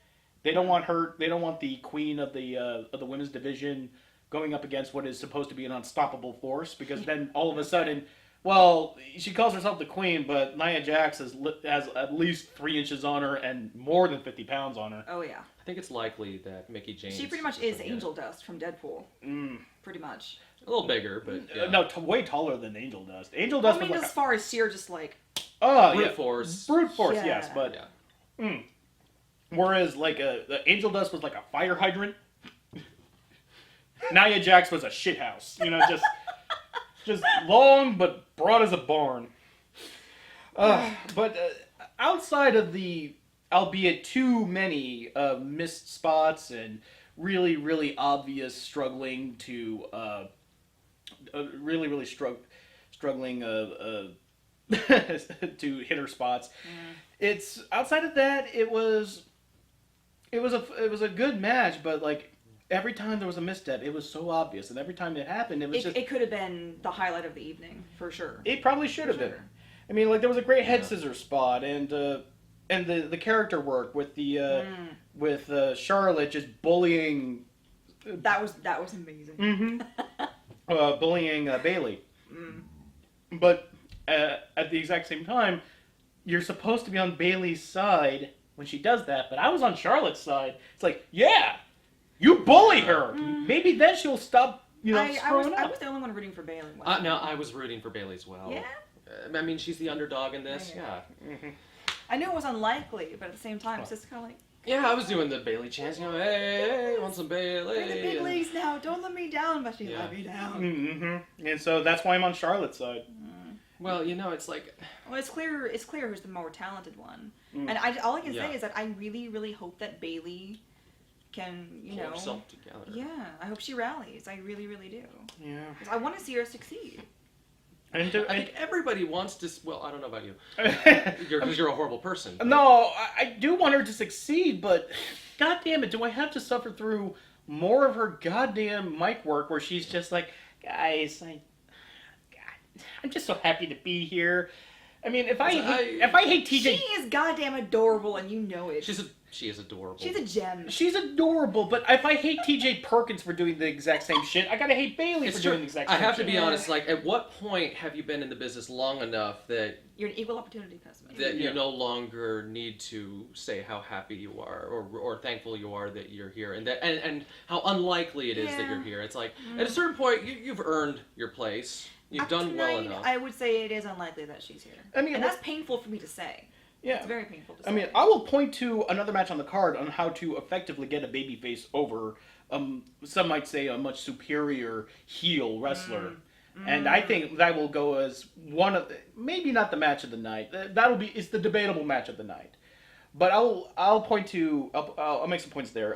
They don't want her. They don't want the queen of the women's division going up against what is supposed to be an unstoppable force. Because then all of a sudden, well, she calls herself the queen, but Nia Jax has at least 3 inches on her and more than 50 pounds on her. Oh yeah. I think it's likely that Mickey James. She pretty much is Angel Dust from Deadpool. Pretty much. A little bigger, but yeah. No, way taller than Angel Dust. Angel Dust I mean, was like as far as sheer, just like Brute force. brute force, Yeah. yes, but Yeah. whereas like the Angel Dust was like a fire hydrant, Nia Jax was a shithouse. You know, just long but broad as a barn. But outside of the, albeit too many missed spots and really, really obvious struggling to really struggling to hit her spots. It's outside of that, it was a good match, but like every time there was a misstep, it was so obvious, and every time it happened, it could have been the highlight of the evening for sure. it probably should have been. I mean, like there was a great head scissors spot, and the character work with the with Charlotte just bullying. That was amazing. Bullying Bailey. But at the exact same time, you're supposed to be on Bailey's side when she does that, but I was on Charlotte's side. It's like, yeah, you bully her. Maybe then she'll stop, screwing I up. was the only one rooting for Bailey. No, I was rooting for Bailey as well. Yeah? I mean, she's the underdog in this, yeah. I knew it was unlikely, but at the same time, it's just kind of like, Yeah, I was doing the Bailey chants, hey, want some Bailey? we're the big and- leagues now. Don't let me down, but she let me down. And so that's why I'm on Charlotte's side. Well, it's like, Well, it's clear who's the more talented one, and all I can say is that I really, really hope that Bailey can, pull herself together. Yeah, I hope she rallies. I really, really do. Yeah. 'Cause I want to see her succeed. I think everybody wants to. Well, I don't know about you, because you're a horrible person. but- No, I do want her to succeed, but god damn it, do I have to suffer through more of her goddamn mic work where she's just like, guys, I'm just so happy to be here. I mean, if I hate TJ, She is goddamn adorable, and you know it. She is adorable. She's a gem. she's adorable, but if I hate TJ Perkins for doing the exact same shit, I gotta hate Bailey It's for true. doing the exact I same have shit. to be honest. Like, at what point have you been in the business long enough that You're an equal opportunity pessimist. you no longer need to say how happy you are or thankful you are that you're here, and how unlikely it is that you're here? It's like at a certain point you've earned your place. You've done well Tonight, enough. I would say it is unlikely that she's here. I mean, and that's painful for me to say. Yeah. It's very painful to say. I mean, I will point to another match on the card on how to effectively get a babyface over, some might say a much superior heel wrestler. And I think that will go as one of maybe not the match of the night. It's the debatable match of the night. But I'll point to I'll make some points there.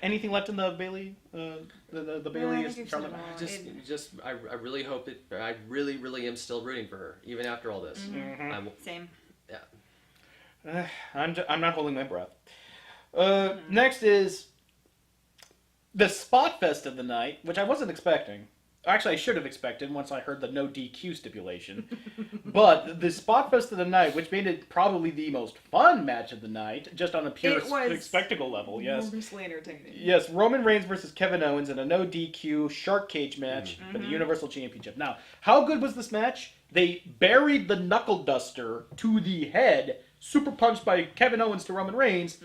Anything left in the Bailey? The Bailey I is think you've said Charlotte. it all. I really hope it. I really am still rooting for her, even after all this. Mhm. Same. Yeah. I'm not holding my breath. Next is the spot fest of the night, which I wasn't expecting. Actually, I should have expected once I heard the no DQ stipulation. But the spot fest of the night, which made it probably the most fun match of the night, just on a pure It was spectacle level. Yes. Enormously entertaining. Yes, Roman Reigns versus Kevin Owens in a no DQ shark cage match for the Universal Championship. Now, how good was this match? They buried the knuckle duster to the head, super punched by Kevin Owens to Roman Reigns.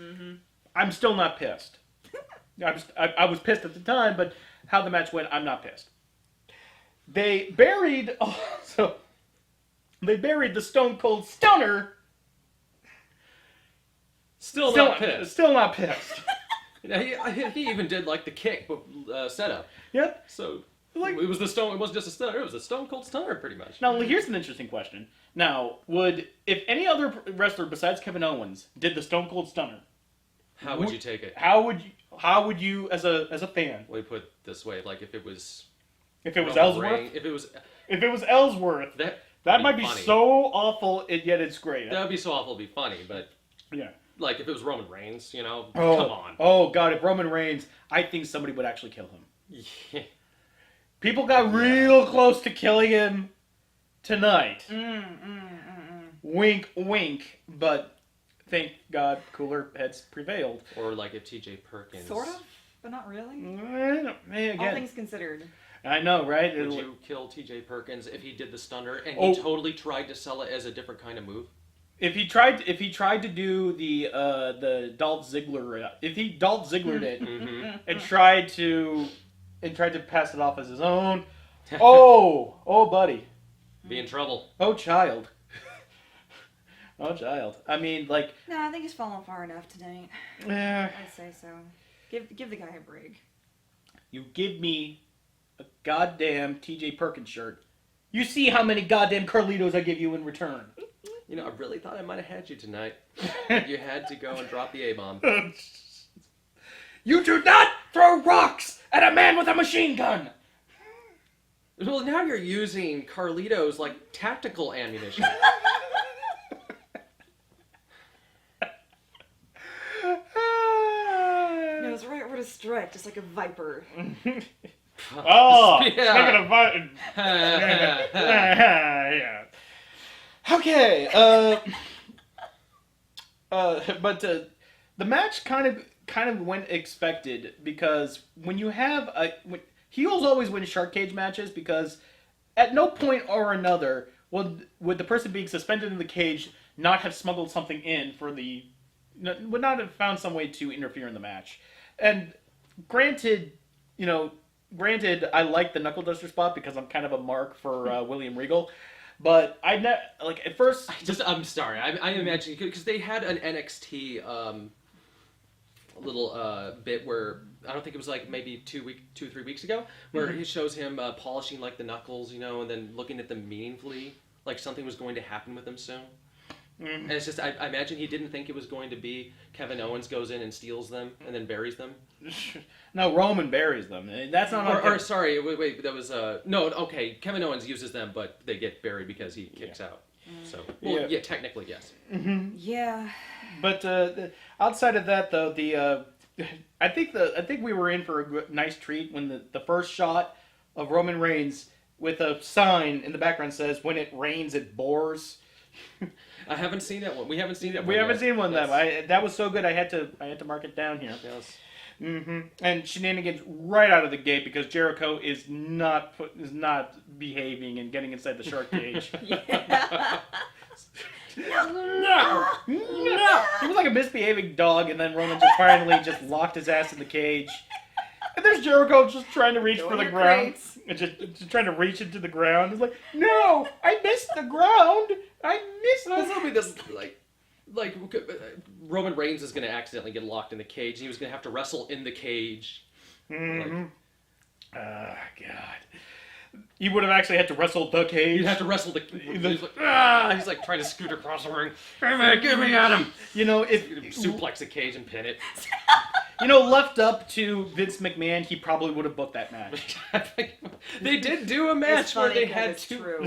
I'm still not pissed. I was pissed at the time, but how the match went, I'm not pissed. They buried the Stone Cold Stunner. Still not pissed. Still not pissed. He even did like the kick setup. Yep. So Like- it was the stone. It wasn't just a stunner. It was a Stone Cold Stunner, pretty much. Now, here's an interesting question. Now, if any other wrestler besides Kevin Owens did the Stone Cold Stunner, How would you take it? how would you as a fan, Let me put it this way: like if it was Roman Ellsworth, Reigns, if if it was Ellsworth, that might be funny. so awful, yet it's great. That would be so awful. It'd be funny, but Yeah. like if it was Roman Reigns, come on. Oh God, if Roman Reigns, I think somebody would actually kill him. Yeah. People got real close to killing him tonight. Wink, wink. But thank God, cooler heads prevailed. Or like if T.J. Perkins. Sort of, but not really. Hey, All again, things considered. I know, right? Would you kill T.J. Perkins if he did the stunner and Oh. he totally tried to sell it as a different kind of move? If he tried to do the Dolph Ziggler, if he Dolph Zigglered it and tried to pass it off as his own, oh buddy, Be in trouble. oh child, oh child. I mean, like, No, I think he's fallen far enough tonight. eh, I'd say so. Give the guy a break. you give me a goddamn T.J. Perkins shirt. You see how many goddamn Carlitos I give you in return. I really thought I might have had you tonight. But you had to go and drop the A-bomb. You do not throw rocks at a man with a machine gun. Well, now you're using Carlito's like tactical ammunition. No, it's the right word to strike, just like a viper. Oh, Yeah. speaking of fun. Yeah. Okay. But the match kind of went expected because when you have heels always win shark cage matches because at no point or another would the person being suspended in the cage not have smuggled something in would not have found some way to interfere in the match. And granted, I like the knuckle duster spot because I'm kind of a mark for William Regal. But at first. I'm sorry. I imagine because they had an NXT little bit where I don't think it was like maybe 2-3 weeks ago where he shows him polishing like the knuckles, and then looking at them meaningfully, like something was going to happen with them soon. And it's just I imagine he didn't think it was going to be Kevin Owens goes in and steals them and then buries them. No, Roman buries them. That's not. Or sorry, wait, that was no. Okay, Kevin Owens uses them, but they get buried because he kicks out. So yeah, technically yes. Yeah. But outside of that, though, I think we were in for a nice treat when the first shot of Roman Reigns with a sign in the background says, "When it rains, it bores." I haven't seen that one. We haven't seen that. We haven't seen one That's- that was so good. I had to mark it down here. Yes. And shenanigans right out of the gate because Jericho is not behaving and getting inside the shark cage. Yeah. No! He was like a misbehaving dog, and then Roman just finally just locked his ass in the cage. And there's Jericho just trying to reach for the your ground. crates. And just trying to reach into the ground. He's like, no! I missed the ground! I missed So it's the... gonna be this like Roman Reigns is gonna accidentally get locked in the cage. And he was gonna have to wrestle in the cage. Mm-hmm. Oh, God. You would have actually had to wrestle the cage. He'd have to wrestle the. He's like trying to scoot across the ring. Get me at him! If Suplex the cage and pin it. left up to Vince McMahon, he probably would have booked that match. They did do a match where they had it's two. true.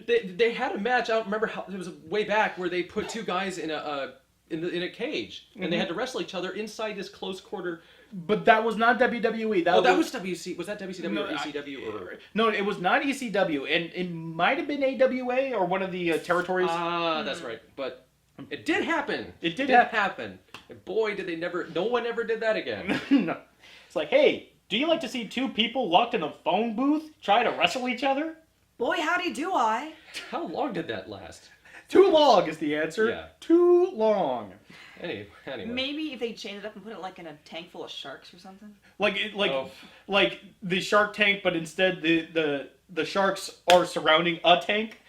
They had a match. I don't remember how it was way back where they put two guys in a cage and they had to wrestle each other inside this close quarter. But that was not WWE. That was WC. Was that WCW or ECW? No, it was not ECW, and it might have been AWA or one of the territories. That's right. But it did happen. It did happen. And boy, did they never. No one ever did that again. No. It's like, hey, do you like to see two people locked in a phone booth try to wrestle each other? Boy, howdy do I. How long did that last? Too long is the answer. Yeah. Too long. Anyway. Maybe if they chained it up and put it like in a tank full of sharks or something. Like the Shark Tank, but instead the sharks are surrounding a tank.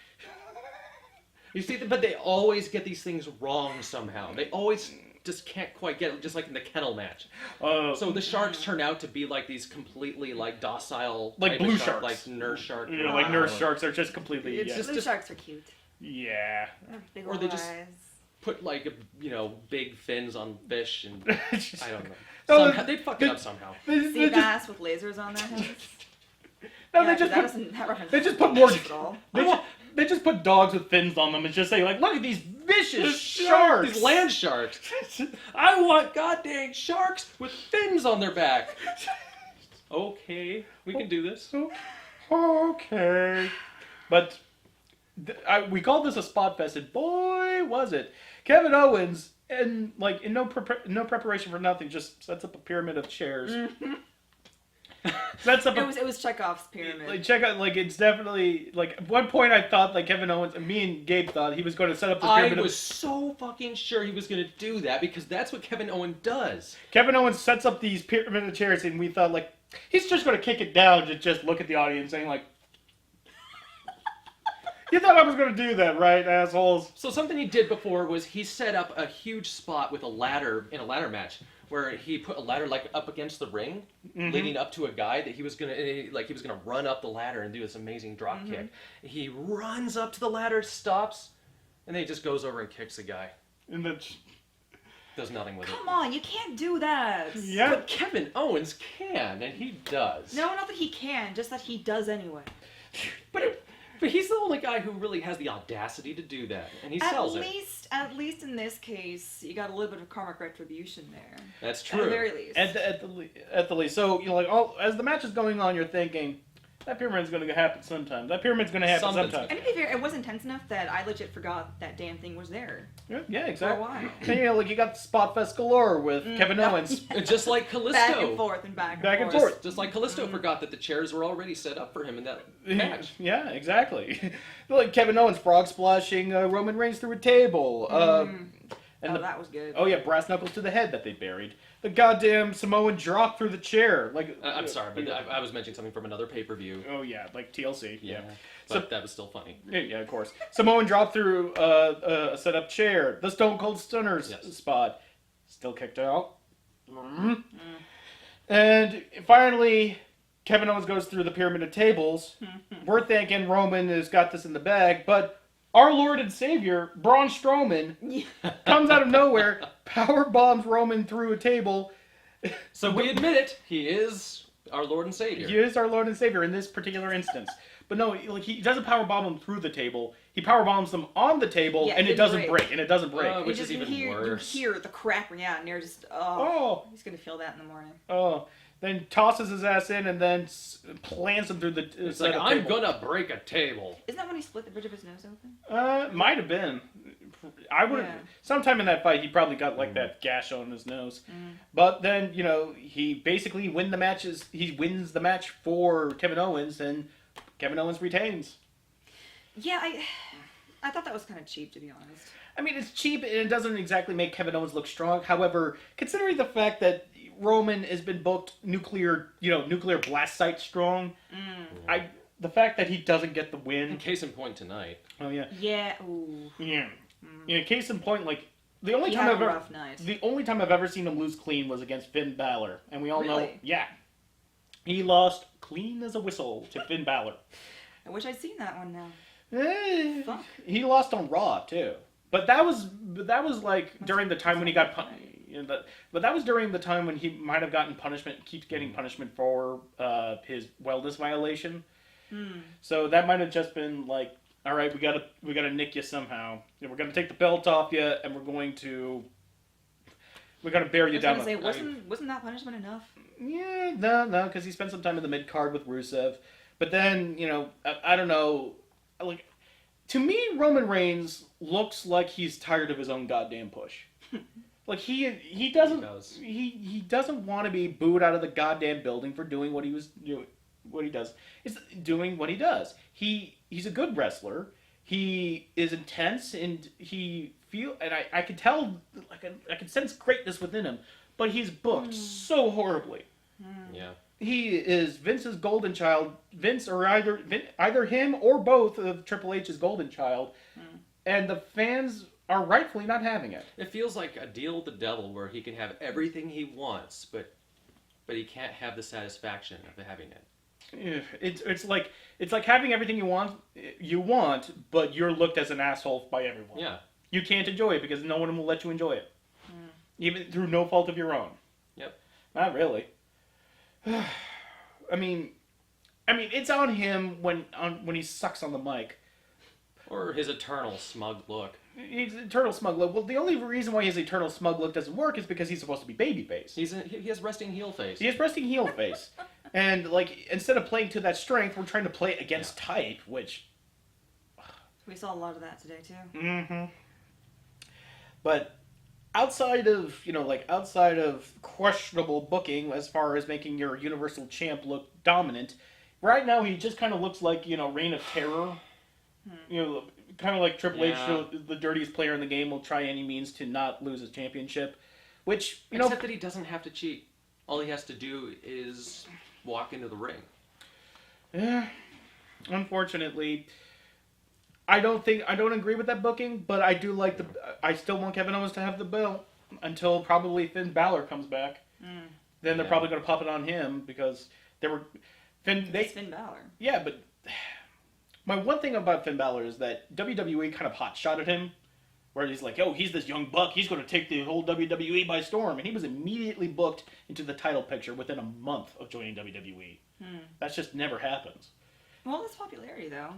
You see, but they always get these things wrong somehow. They always just can't quite get it, just like in the kennel match. So the sharks turn out to be like these completely like docile, like blue sharks, like nurse shark. Like nurse sharks are just completely. It's Blue sharks are cute. Yeah. Big Or old they just eyes. put like big fins on fish and I don't know. No, Somehow, they fucked it up somehow. Sea bass with lasers on their heads. No, Yeah, they just put more. at all. They just put dogs with fins on them and just say like, look at these vicious sharks. These land sharks. I want goddamn sharks with fins on their back. Okay, we can do this. Okay, but we called this a spot fest, and boy, was it! Kevin Owens, and like in no preparation for nothing, just sets up a pyramid of chairs. Mm-hmm. Sets up. It was Chekhov's pyramid. Like check out, like it's definitely like at one point I thought like Kevin Owens, and me and Gabe thought he was going to set up the pyramid. I was so fucking sure he was going to do that because that's what Kevin Owens does. Kevin Owens sets up these pyramid of chairs, and we thought like he's just going to kick it down to just look at the audience, saying like. You thought I was going to do that, right, assholes? So something he did before was he set up a huge spot with a ladder in a ladder match where he put a ladder like up against the ring, leading up to a guy that he was gonna run up the ladder and do this amazing drop kick. He runs up to the ladder, stops, and then he just goes over and kicks the guy. And then does nothing with it. Come on, you can't do that. Yeah. But Kevin Owens can, and he does. No, not that he can, just that he does anyway. But he's the only guy who really has the audacity to do that, and he sells it. At least in this case, you got a little bit of karmic retribution there. That's true. At the very least. At the least. So, as the match is going on, you're thinking, that pyramid's going to happen sometime. That pyramid's going to happen sometime. And to be fair, it was intense enough that I legit forgot that damn thing was there. Yeah, exactly. For a while. And, you got Spot Fest galore with Kevin Owens. Just like Kalisto. Back and forth and back and forth. Just like Kalisto forgot that the chairs were already set up for him in that match. Yeah, exactly. Like Kevin Owens frog splashing Roman Reigns through a table. That was good. Oh yeah, brass knuckles to the head that they buried. The goddamn Samoan drop through the chair. I'm sorry, but I was mentioning something from another pay-per-view. Oh yeah, like TLC. Yeah. But that was still funny. Yeah, of course. Samoan drop through a set-up chair. The Stone Cold Stunners spot. Still kicked out. And finally, Kevin Owens goes through the pyramid of tables. We're thinking Roman has got this in the bag, but our Lord and Savior, Braun Strowman, comes out of nowhere, power bombs Roman through a table. So we admit it, he is our Lord and Savior. He is our Lord and Savior in this particular instance. But no, he doesn't power bomb them through the table. He power bombs them on the table, and it doesn't break. And it doesn't break. Which is even worse. You hear the crack, and you're just, he's gonna feel that in the morning. Oh. Then tosses his ass in and then plants him through the. It's like I'm gonna break a table. Isn't that when he split the bridge of his nose open? Might have been. I would. Yeah. Sometime in that fight, he probably got like that gash on his nose. But then he basically wins the matches. He wins the match for Kevin Owens, and Kevin Owens retains. Yeah, I thought that was kind of cheap, to be honest. I mean, it's cheap and it doesn't exactly make Kevin Owens look strong. However, considering the fact that Roman has been booked nuclear blast site strong, the fact that he doesn't get the win. Case in point tonight. Oh yeah. Yeah. Ooh. Yeah. Case in point, like the only time I've ever seen him lose clean was against Finn Balor, and we all know, he lost clean as a whistle to Finn Balor. I wish I'd seen that one now. He lost on Raw too. But that was like during the time when he got But that was during the time when he might have gotten punishment, keeps getting punishment for his wellness violation. So that might have just been like, all right, we gotta nick you somehow. We're gonna take the belt off you, and we're gonna bury you down. Wasn't that punishment enough? Yeah, no, because he spent some time in the mid card with Rusev, but then I don't know, like to me, Roman Reigns looks like he's tired of his own goddamn push. Like he doesn't want to be booed out of the goddamn building for doing what he was doing. What he does is doing what he does. He's a good wrestler. He is intense, and I can tell, I can sense greatness within him. But he's booked so horribly. Yeah. He is Vince's golden child. Vince, or either him or both of Triple H's golden child, and the fans are rightfully not having it. It feels like a deal with the devil, where he can have everything he wants, but he can't have the satisfaction of having it. It's like having everything you want, but you're looked as an asshole by everyone. Yeah. You can't enjoy it because no one will let you enjoy it, even through no fault of your own. Yep. Not really. I mean, it's on him when he sucks on the mic. Or his eternal smug look. He's eternal smug look. Well, the only reason why his eternal smug look doesn't work is because he's supposed to be babyface. He has resting heel face. He has resting heel face. And, like, instead of playing to that strength, we're trying to play against type, which... We saw a lot of that today, too. Mm-hmm. But outside of questionable booking as far as making your Universal Champ look dominant, right now he just kind of looks like, Reign of Terror. Kind of like Triple H, the dirtiest player in the game, will try any means to not lose his championship. Which, Except that he doesn't have to cheat. All he has to do is walk into the ring. Yeah. Unfortunately, I don't agree with that booking, but I do like I still want Kevin Owens to have the belt until probably Finn Balor comes back. Then they're probably going to pop it on him because It's Finn Balor. Yeah, but my one thing about Finn Balor is that WWE kind of hot-shotted him, where he's like, oh, he's this young buck, he's going to take the whole WWE by storm, and he was immediately booked into the title picture within a month of joining WWE. That just never happens. Well, it's popularity, though.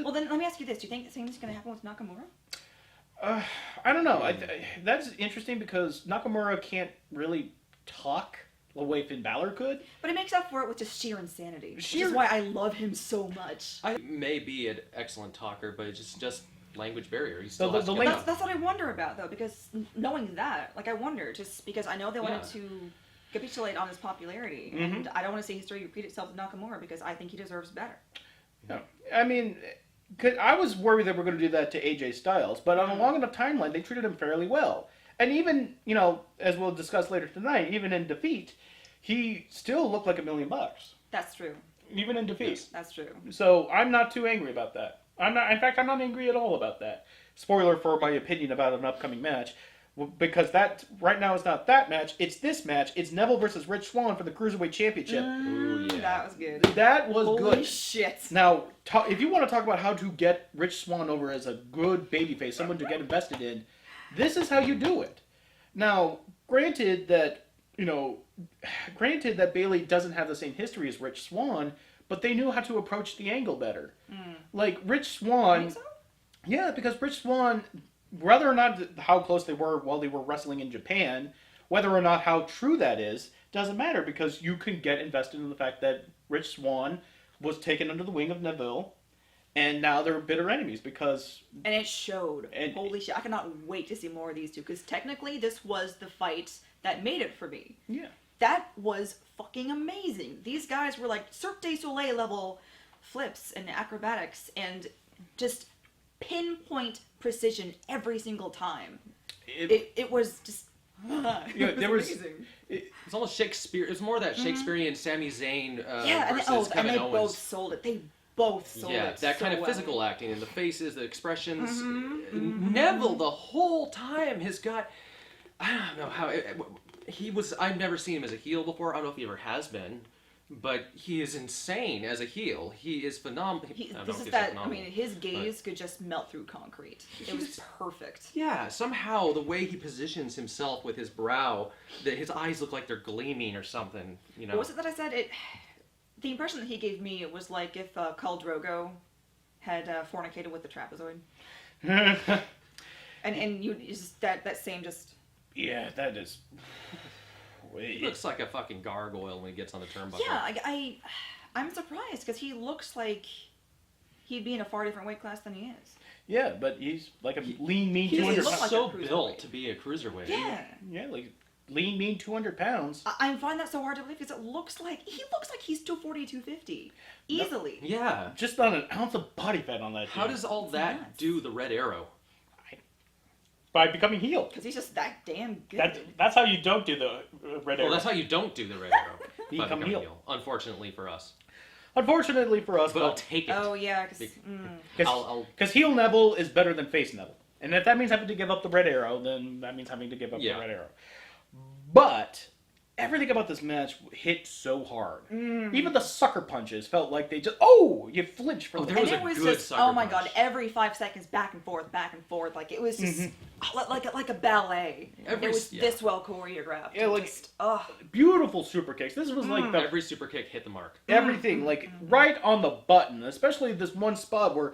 Well, then let me ask you this. Do you think the same is going to happen with Nakamura? I don't know. That's interesting because Nakamura can't really talk the way Finn Balor could. But it makes up for it with just sheer insanity. Which is why I love him so much. I may be an excellent talker, but it's just language barrier. That's what I wonder about, though, because knowing that, I wonder, just because I know they wanted to capitulate on his popularity, and I don't want to see history repeat itself with Nakamura because I think he deserves better. Yeah. I mean, 'cause I was worried that we're going to do that to AJ Styles, but on a long enough timeline, they treated him fairly well. And even, as we'll discuss later tonight, even in defeat, he still looked like $1 million. That's true. Even in defeat. Yes, that's true. So I'm not too angry about that. I'm not angry at all about that. Spoiler for my opinion about an upcoming match. Because that, right now, is not that match. It's this match. It's Neville versus Rich Swann for the Cruiserweight Championship. Ooh, yeah. That was good. That was good. Holy shit. Now, if you want to talk about how to get Rich Swann over as a good babyface, someone to get invested in, this is how you do it. Now, granted that Bayley doesn't have the same history as Rich Swann, but they knew how to approach the angle better. Like, Rich Swann... Think so? Yeah, because Rich Swann, whether or not how close they were while they were wrestling in Japan, whether or not how true that is, doesn't matter, because you can get invested in the fact that Rich Swann was taken under the wing of Neville, and now they're bitter enemies because... And it showed. Holy shit. I cannot wait to see more of these two, because technically this was the fight that made it for me. Yeah. That was fucking amazing. These guys were like Cirque du Soleil level flips and acrobatics and just pinpoint precision every single time. It was just... amazing. It's almost Shakespeare. It's more that Shakespearean Sami Zayn versus Kevin and they Owens. both sold it. They both sold it. Yeah, that kind of physical acting and the faces, the expressions. Neville the whole time has got... I don't know how... he was... I've never seen him as a heel before. I don't know if he ever has been. but he is insane as a heel. He is phenomenal. His gaze could just melt through concrete. It was perfect. Yeah, somehow the way he positions himself with his brow, that his eyes look like they're gleaming or something. You know. What was it that I said? The impression that he gave me was like if Khal Drogo had fornicated with the trapezoid. and you just that same just. Yeah, that is. He looks like a fucking gargoyle when he gets on the turnbuckle. Yeah, I'm surprised because he looks like he'd be in a far different weight class than he is. Yeah, but he's like a lean, mean 200 He's pounds. so built to be a cruiserweight. Yeah. Yeah, like lean, mean 200 pounds. I find that so hard to believe because he looks like he's 240, 250 easily. Yeah. Just not an ounce of body fat on that. How does all that nuts. do the Red Arrow? By becoming heel. Because he's just that damn good. That's how you don't do the Red Arrow. Well, that's how you don't do the Red Arrow. You by become becoming heel. Unfortunately for us. Unfortunately for us, But I'll take it. Oh yeah, because heel Neville is better than face Neville, and if that means having to give up the Red Arrow, then that means having to give up the Red Arrow. But everything about this match hit so hard. Even the sucker punches felt like they just you flinch from the. There was and a it was good just sucker my punch. god, every 5 seconds back and forth, like it was just like a ballet. It was this well choreographed. Yeah, like just, beautiful super kicks. This was like Every super kick hit the mark. everything, like right on the button. Especially this one spot where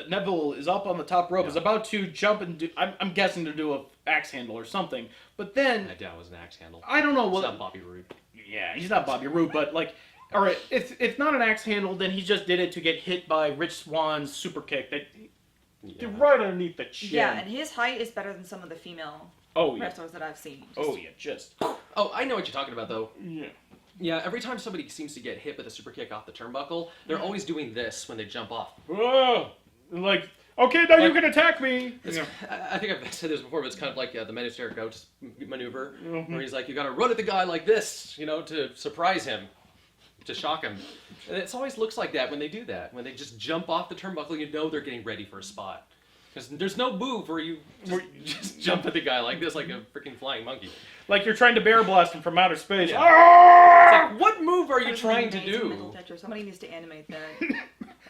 Neville is up on the top rope, is about to jump and do. I'm guessing to do a axe handle or something. But then I doubt it was an axe handle. I don't know what. It's not Bobby Roode. Yeah, he's not Bobby Roode, but like, all right, if not an axe handle, then he just did it to get hit by Rich Swan's super kick that right underneath the chin. yeah, and his height is better than some of the female wrestlers that I've seen. Just Oh, I know what you're talking about, though. yeah. Yeah, every time somebody seems to get hit with a super kick off the turnbuckle, they're always doing this when they jump off. Oh, like, okay, now you can attack me. I think I've said this before, but it's kind of like the Minister Ghost maneuver, where he's like, you gotta run at the guy like this, to surprise him, to shock him. And it always looks like that when they do that. When they just jump off the turnbuckle, you know they're getting ready for a spot. Because there's no move where you just jump at the guy like this, like a freaking flying monkey. Like you're trying to bear blast him from outer space. Yeah. It's like, what move are you trying to do? Somebody needs to animate that.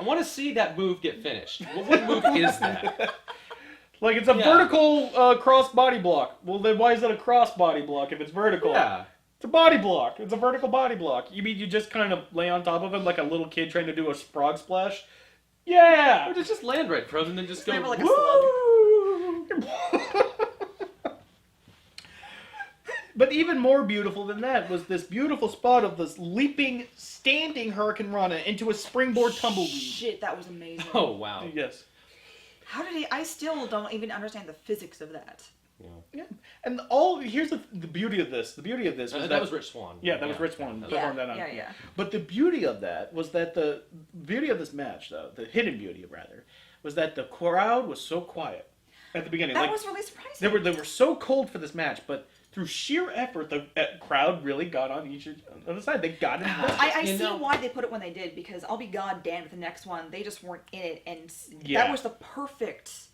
I want to see that move get finished. What move is that? Like it's a vertical cross body block. Well, then why is it a cross body block if it's vertical? Yeah. It's a body block. It's a vertical body block. You mean you just kind of lay on top of him like a little kid trying to do a frog splash? Yeah! Or just land right from and then just go, Like a slug. But even more beautiful than that was this beautiful spot of this leaping, standing Hurricane Rana into a springboard tumbleweed. Shit, that was amazing. Oh, wow. Yes. How did he... I still don't even understand the physics of that. Yeah. And here's the beauty of this. The beauty of this was that was Rich Swann. Yeah, that was Rich Swann. Yeah. But the beauty of that was that the beauty of this match, though, the hidden beauty, rather, was that the crowd was so quiet at the beginning. That was really surprising. They were so cold for this match, but through sheer effort, the crowd really got on each other side. They got it. I see why they put it when they did, because I'll be goddamned with the next one. They just weren't in it, and that was the perfect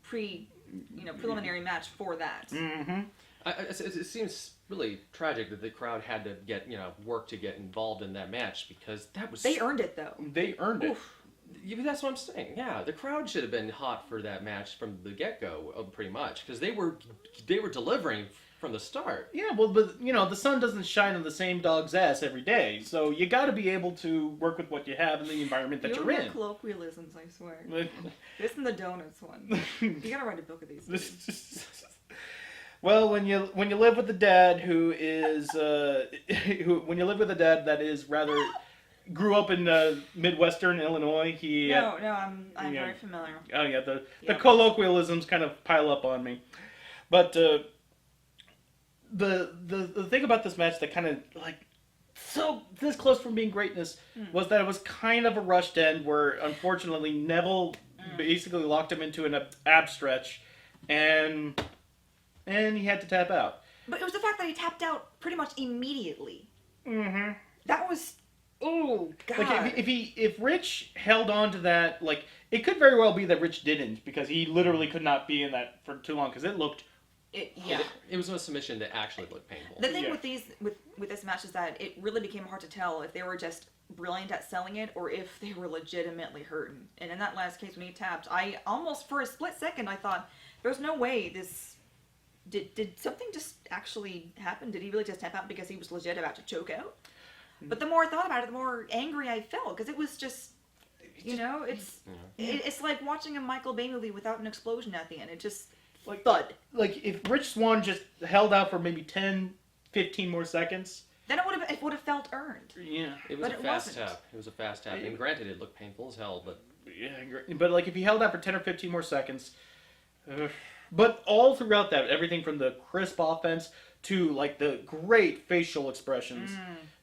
preliminary match for that. Mm-hmm. It seems really tragic that the crowd had to get work to get involved in that match, because that was... They earned it, though. They earned it. Yeah, that's what I'm saying. Yeah, the crowd should have been hot for that match from the get-go, pretty much, because they were delivering from the start. Yeah, well, but the sun doesn't shine on the same dog's ass every day, so you got to be able to work with what you have in the environment that you're in. Colloquialisms, I swear. This and the donuts one. You gotta write a book of these things. Well, when you live with a dad who is when you live with a dad that is rather grew up in Midwestern Illinois, I'm very familiar. Oh yeah, the colloquialisms kind of pile up on me, but the thing about this match that kind of like so this close from being greatness was that it was kind of a rushed end where unfortunately Neville basically locked him into an ab stretch, and he had to tap out. But it was the fact that he tapped out pretty much immediately. Mm-hmm. That was... Oh, God. Like, if Rich held on to that, like, it could very well be that Rich didn't, because he literally could not be in that for too long, because it looked It was a submission that actually looked painful. The thing with this match is that it really became hard to tell if they were just brilliant at selling it or if they were legitimately hurting. And in that last case when he tapped, I almost for a split second I thought there's no way this did something just actually happen? Did he really just tap out because he was legit about to choke out? But the more I thought about it, the more angry I felt because it was just, it's like watching a Michael Bay movie without an explosion at the end. It just thud. Like if Rich Swann just held out for maybe 10, 15 more seconds, then it would have felt earned. Yeah, it was but a fast tap. It was a fast tap, and granted, it looked painful as hell. But but like if he held out for 10 or 15 more seconds, but all throughout that, everything from the crisp offense to like the great facial expressions,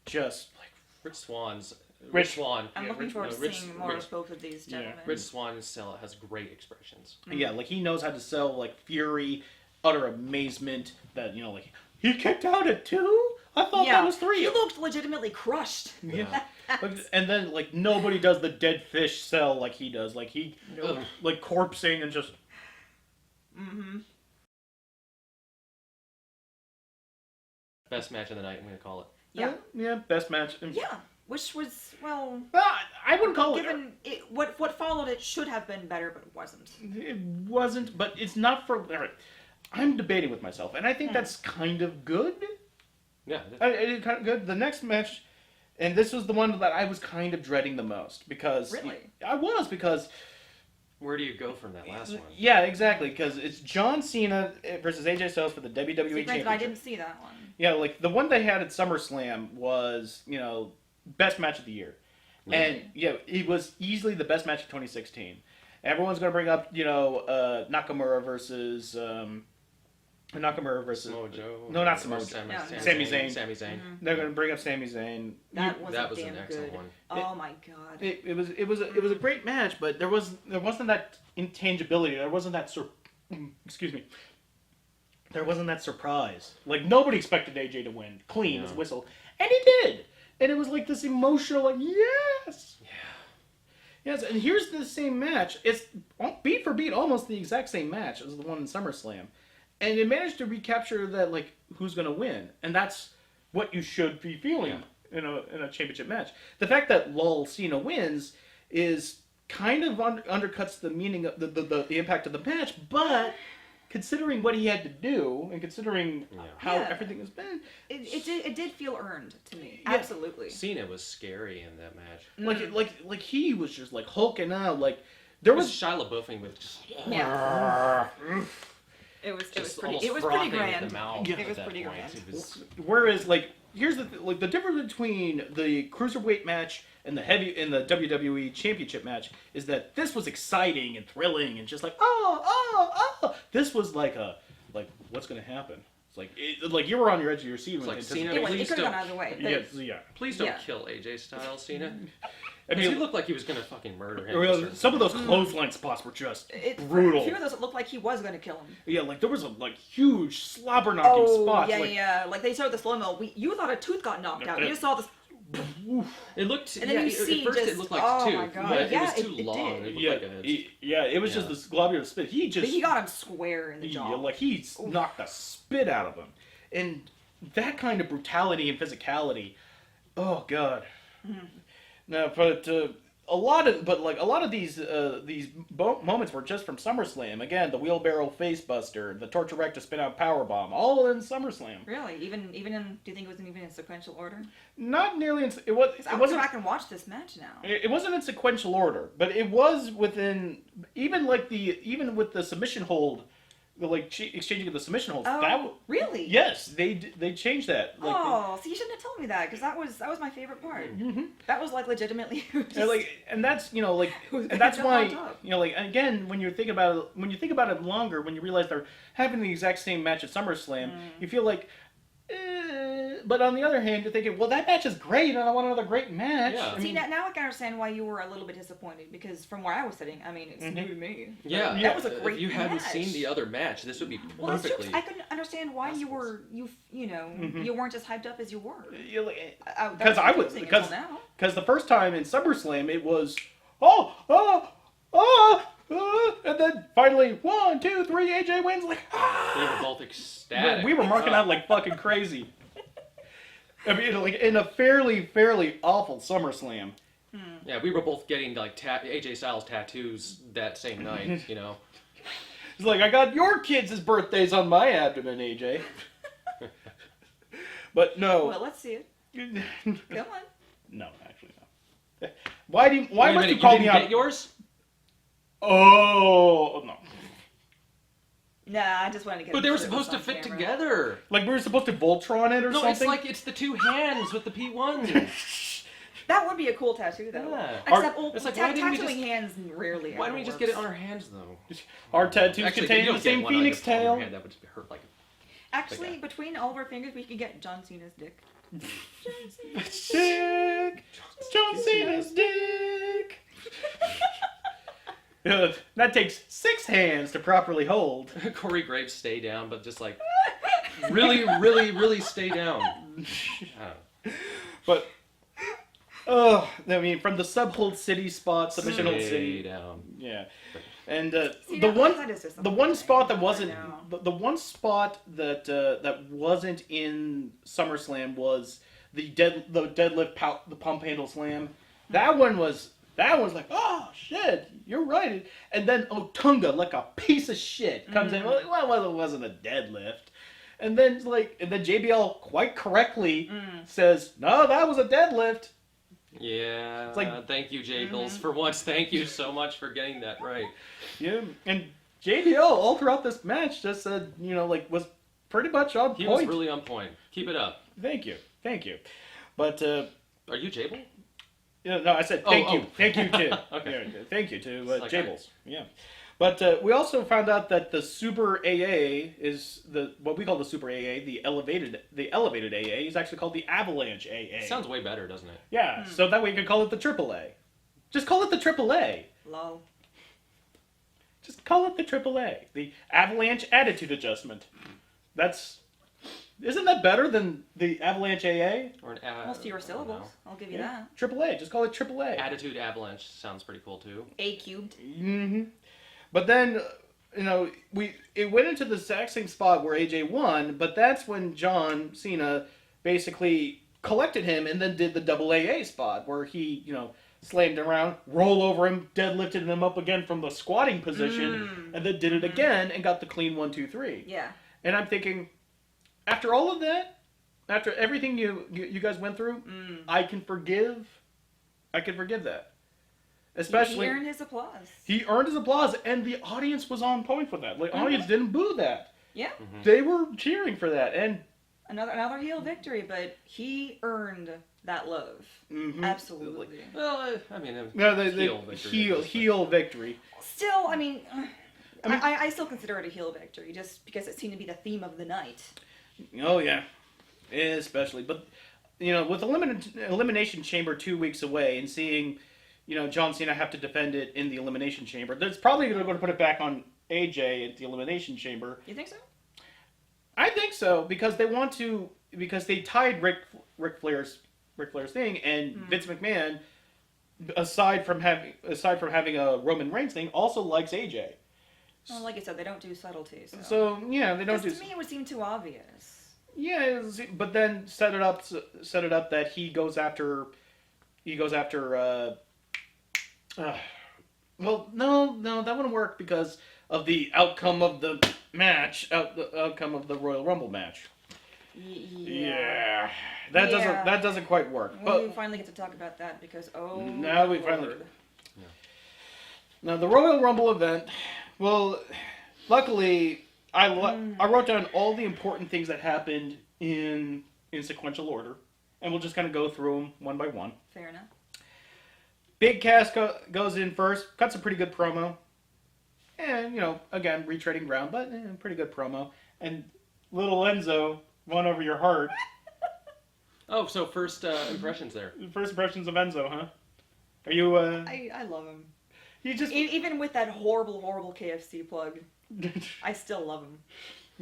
just like Rich Swann. I'm looking forward to seeing more of both of these gentlemen. Rich Swann has great expressions. Yeah, like he knows how to sell like fury, utter amazement that like he kicked out at 2. I thought that was 3. He looked legitimately crushed. Yeah. And then like nobody does the dead fish sell like he does. Like he like corpsing and just. Best match of the night, I'm gonna call it. Yeah. Best match. Yeah, which was I wouldn't call given it. What followed it should have been better, but it wasn't. It wasn't, but it's not for. All right, I'm debating with myself, and I think that's kind of good. Yeah, it's kind of good. The next match, and this was the one that I was kind of dreading the most because because. Where do you go from that last one? Yeah, exactly, because it's John Cena versus AJ Styles for the WWE Championship. I didn't see that one. Yeah, like the one they had at SummerSlam was, best match of the year. And it was easily the best match of 2016. Everyone's going to bring up, Nakamura versus Samoa Joe. No, not Samoa Joe. Sami Zayn. Sami Zayn. They're going to bring up Sami Zayn. That was an damn excellent good. one. Oh my god. It was a great match, but there wasn't that intangibility. There wasn't that excuse me. There wasn't that surprise. Like nobody expected AJ to win clean as a whistle, and he did. And it was like this emotional, like yes. Yes, and here's the same match. It's beat for beat, almost the exact same match as the one in SummerSlam. And it managed to recapture that, like, who's going to win. And that's what you should be feeling in a championship match. The fact that Cena wins is kind of undercuts the meaning of the impact of the match, but considering what he had to do and considering how everything has been... It did feel earned to me. Yeah. Absolutely. Cena was scary in that match. Like he was just, like, hulking out. Like, there was... Shia LaBeoufing with just... Yeah. It was pretty grand. It was pretty grand. Whereas, like, here's the difference between the Cruiserweight match and the WWE Championship match is that this was exciting and thrilling and just like oh. This was like what's gonna happen? It's like you were on your edge of your seat. It's like Cena, it could have gone either way. Please don't kill AJ Styles, Cena. I mean, he looked like he was going to fucking murder him. Some of those clothesline spots were just brutal. A few of those looked like he was going to kill him. Yeah, like there was a huge slobber knocking spots. Yeah. Like they showed the slow mo. You thought a tooth got knocked out. You just saw this. It looked. And then you see at first just, it looked like oh two. my god! But yeah, it was too long. It was just this globular spit. He got him square in the jaw. Yeah, like he knocked the spit out of him, and that kind of brutality and physicality. Oh god. No, but. A lot of these moments were just from SummerSlam. Again, the wheelbarrow facebuster, the torture rectus spin out powerbomb, all in SummerSlam. Really? Even in? Do you think it wasn't even in sequential order? Not nearly. I wasn't. Go back and watch this match now. It wasn't in sequential order, but it was within even with the submission hold. Exchanging of the submission holds. Oh, really? Yes, they changed that. So you shouldn't have told me that because that was my favorite part. Mm-hmm. That was legitimately. And that's and that's why again when you think about it longer, when you realize they're having the exact same match at SummerSlam, you feel like. But on the other hand, you're thinking, well, that match is great, and I want another great match. Yeah. See, now I can understand why you were a little bit disappointed, because from where I was sitting, I mean, it's new to me. Yeah, that was a great If you match. hadn't seen the other match, this would be perfectly... Well, that's true. I couldn't understand why you weren't as hyped up as you were. Because the first time in SummerSlam, it was, And then finally, 1, 2, 3, AJ wins. Like, We were both ecstatic. we were marking out like fucking crazy. I mean, like in a fairly awful SummerSlam. Yeah, we were both getting like AJ Styles tattoos that same night, you know. It's like, I got your kids' birthdays on my abdomen, AJ. But no. Well, let's see it. Come on. No, actually no. Why Wait must a minute, you call didn't me out? get yours? Oh no. Nah, I just wanted to get. But they were sure it was supposed to on fit camera. together. Like we were supposed to Voltron it or No, something? it's like it's the two hands with the P1s. That would be a cool tattoo, though. Yeah. Except, well, It's like, why didn't we tattooing just- hands rarely. Why don't we ever just get it works. on our hands though? Our tattoos Actually, contain you the don't same get one phoenix on your palm of your tail. hand, that would hurt like. Actually, Like that. between all of our fingers, we could get John Cena's dick. Dick. John Cena's dick. That takes 6 hands to properly hold. Corey Graves stay down, but just like really stay down. But I mean, from the sub-hold city spot, submission hold Stay city. down. Yeah. And See, the that one is just the something one I spot that know. wasn't the one spot that that wasn't in SummerSlam was the deadlift the pump handle slam. That one was like, oh shit, you're right. And then Otunga, like a piece of shit, comes in. Like, well, it wasn't a deadlift. And then JBL quite correctly says, no, that was a deadlift. Yeah. It's like- Thank you, Jables. For once, thank you so much for getting that right. Yeah, and JBL all throughout this match just said, was pretty much on He point. was really on point. Keep it up. Thank you. But Are you Jable? no, I said thank you to Okay. yeah, thank you to It's like Jables. Yeah, but we also found out that the Super AA is what we call the Super AA, the elevated AA is actually called the Avalanche AA. Sounds way better, doesn't it? Yeah, so that way you can call it the AAA. Just call it the AAA. Lol. Just call it the AAA, the Avalanche Attitude Adjustment. Isn't that better than the Avalanche AA? Or an Well, fewer syllables. I'll give you that. AAA, just call it AAA. Attitude Avalanche sounds pretty cool too. A cubed. Mm-hmm. But then, it went into the exact same spot where AJ won, but that's when John Cena basically collected him and then did the double AA spot where he, slammed him around, roll over him, deadlifted him up again from the squatting position, and then did it again and got the clean 1, 2, 3. Yeah. And I'm thinking, after all of that, after everything you guys went through, I can forgive that. Especially He earned his applause. he earned his applause, and the audience was on point for that. Like, audience didn't boo that; Yeah. they were cheering for that. And Another heel victory, but he earned that love. Absolutely. Well, I mean, no, heel victory. heel victory. Still, I still consider it a heel victory, just because it seemed to be the theme of the night. Oh yeah, especially. But with Elimination Chamber 2 weeks away, and seeing John Cena have to defend it in the Elimination Chamber, that's probably going to put it back on AJ at the Elimination Chamber. You think so? I think so because they tied Ric Flair's thing, and Vince McMahon, aside from having a Roman Reigns thing, also likes AJ. Well, like I said, they don't do subtleties. So yeah, they don't do. To me, it would seem too obvious. Yeah, but then set it up that he goes after. Well, no, that wouldn't work because of the outcome of the match, the outcome of the Royal Rumble match. Yeah. That doesn't quite work. Well, But we finally get to talk about that because now we finally. Lord. Now the Royal Rumble event. Well, luckily I wrote down all the important things that happened in sequential order, and we'll just kind of go through them one by one. Fair enough. Big Cass goes in first, cuts a pretty good promo. And, again, retreading ground, but pretty good promo. And little Enzo won over your heart. Oh, so first impressions there. First impressions of Enzo, huh? Are you, I love him. You just... Even with that horrible KFC plug, I still love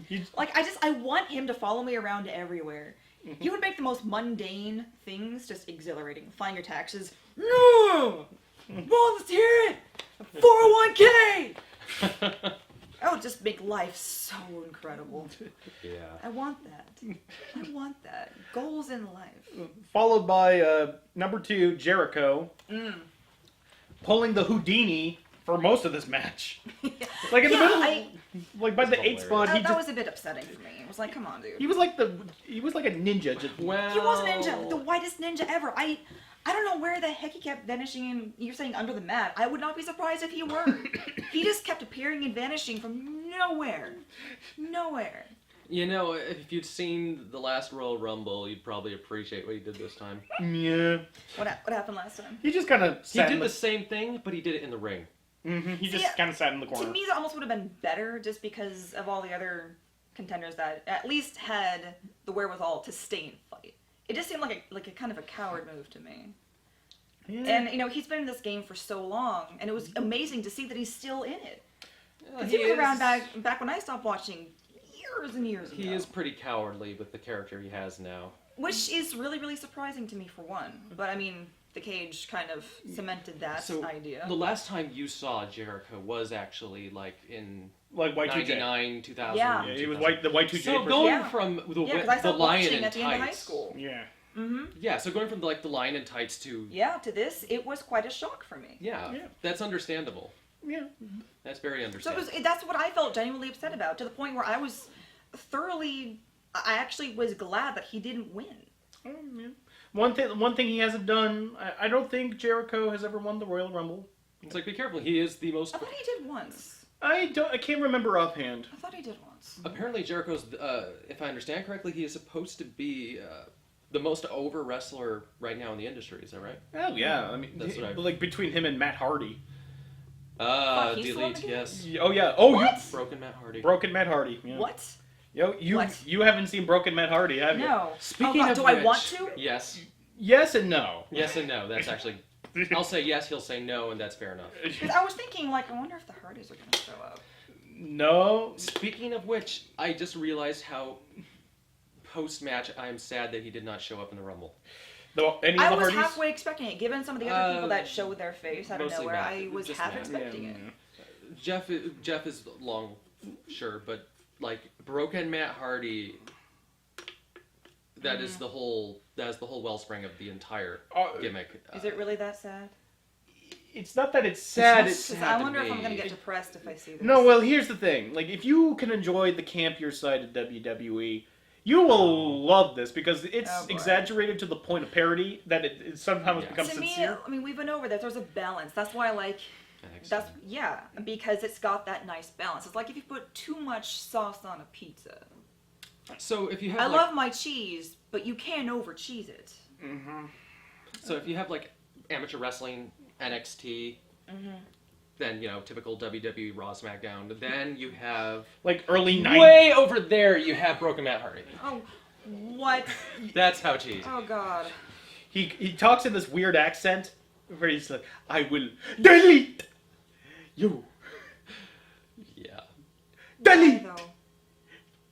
him. I want him to follow me around everywhere. He would make the most mundane things just exhilarating. Filing your taxes. No! Mom, let's hear it! 401k! That would just make life so incredible. Yeah. I want that. I want that. Goals in life. Followed by number 2, Jericho, pulling the Houdini for most of this match. Like in the middle, like by the 8th spot, That was a bit upsetting for me. It was like, come on, dude. he was like a ninja. Just Well, He was a ninja, the whitest ninja ever. I don't know where the heck he kept vanishing in, you're saying under the mat. I would not be surprised if he were. He just kept appearing and vanishing from nowhere. Nowhere. You know, if you'd seen the last Royal Rumble, you'd probably appreciate what he did this time. yeah. What happened last time? He just kind of He did the same thing, but he did it in the ring. He just kind of sat in the corner. To me, that almost would have been better just because of all the other contenders that at least had the wherewithal to stay and fight. It just seemed like a kind of a coward move to me. Yeah. And, you know, he's been in this game for so long, and it was amazing to see that he's still in it. Because He he was is- around back when I stopped watching years and years ago. He is pretty cowardly with the character he has now. Which is really, really surprising to me, for one. But, I mean, the cage kind of cemented that idea. The last time you saw Jericho was actually like in Like Y2J. 99, 2000. Yeah. Yeah, he was the Y2J. So person. going Yeah. from the Yeah, because I the stopped lion watching in at the end of high tights. school. Yeah. Yeah, so going from like the lion in tights to Yeah, to this, it was quite a shock for me. yeah, Yeah. that's understandable. Yeah. That's very So understandable. that's what I felt genuinely upset about, to the point where I was I actually was glad that he didn't win. Yeah. One thing he hasn't done. I don't think Jericho has ever won the Royal Rumble. It's like, be careful. He is the most. I thought he did once. I can't remember offhand. I thought he did once. Apparently, Jericho's. If I understand correctly, he is supposed to be the most over wrestler right now in the industry. Is that right? Oh yeah. I mean, That's what like between him and Matt Hardy. He's the one delete. that did Yes. Oh yeah. Oh, What? Broken Matt Hardy. Broken Matt Hardy. Yeah. What? Yo, What? you haven't seen Broken Matt Hardy, have you? No. Speaking God, of do which, I want to? Yes. Yes and no. Yes and no. That's actually. I'll say yes. He'll say no, and that's fair enough. Because I was thinking, like, I wonder if the Hardys are going to show up. No. Speaking of which, I just realized how post-match I am sad that he did not show up in the Rumble. Any I of the was Hardys? halfway expecting it, given some of the other people that showed their face out of mostly nowhere. Matt. I was Just half Matt. expecting it. Jeff is long, sure, but like Broken Matt Hardy, that is the whole wellspring of the entire gimmick. Is it really that sad? It's not that it's sad. It's Because sad I to wonder if I'm me. going to get depressed if I see this. No, well, here's the thing. Like, if you can enjoy the campier side of WWE, you will love this because it's Oh, boy. exaggerated to the point of parody that it sometimes Yeah. becomes To me, sincere. I mean, we've been over that. There's a balance. That's why I like. I think so. Because it's got that nice balance. It's like if you put too much sauce on a pizza. So if you have I like, love my cheese, but you can't over cheese it. so if you have like amateur wrestling, NXT, then typical WWE Raw SmackDown. Then you have Like early 90s. way over there you have Broken Matt Hardy. Oh, what? That's how cheesy. Oh God. He talks in this weird accent where he's like, I will delete you. Yeah. Delete. Why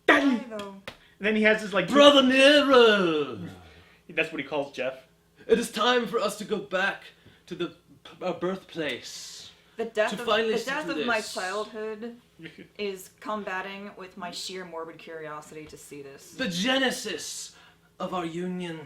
Delete. though? And then he has this like... Brother Nero, That's what he calls Jeff. it is time for us to go back to the our birthplace. The death To of, finally the see death through of my this. childhood is combating with my sheer morbid curiosity to see this. The genesis of our union.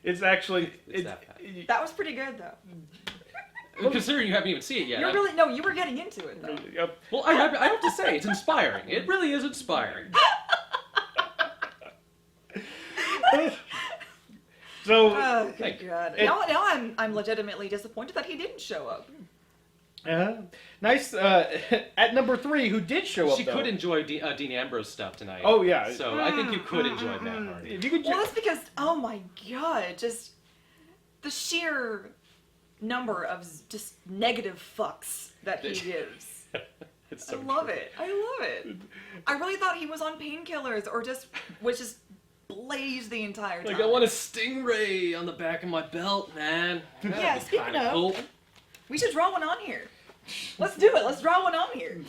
It's actually... It's that bad. That was pretty good though. Considering you haven't even seen it yet. You were getting into it though. Yep. Well, I have to say, it's inspiring. It really is inspiring. So... Oh, good Thank you. God. It- Now I'm legitimately disappointed that he didn't show up. nice. At number 3, who did show up, She though. could enjoy Dean Ambrose stuff tonight. Oh, yeah. So I think you could enjoy Matt Hardy. If you could Well, that's because, oh my God, just the sheer number of just negative fucks that he gives. It's so I love true. it. I love it. I really thought he was on painkillers or was just blazed the entire time. Like, I want a stingray on the back of my belt, man. That'd Yeah, be speaking kinda of- cool. We should draw one on here. Let's do it. Let's draw one on here.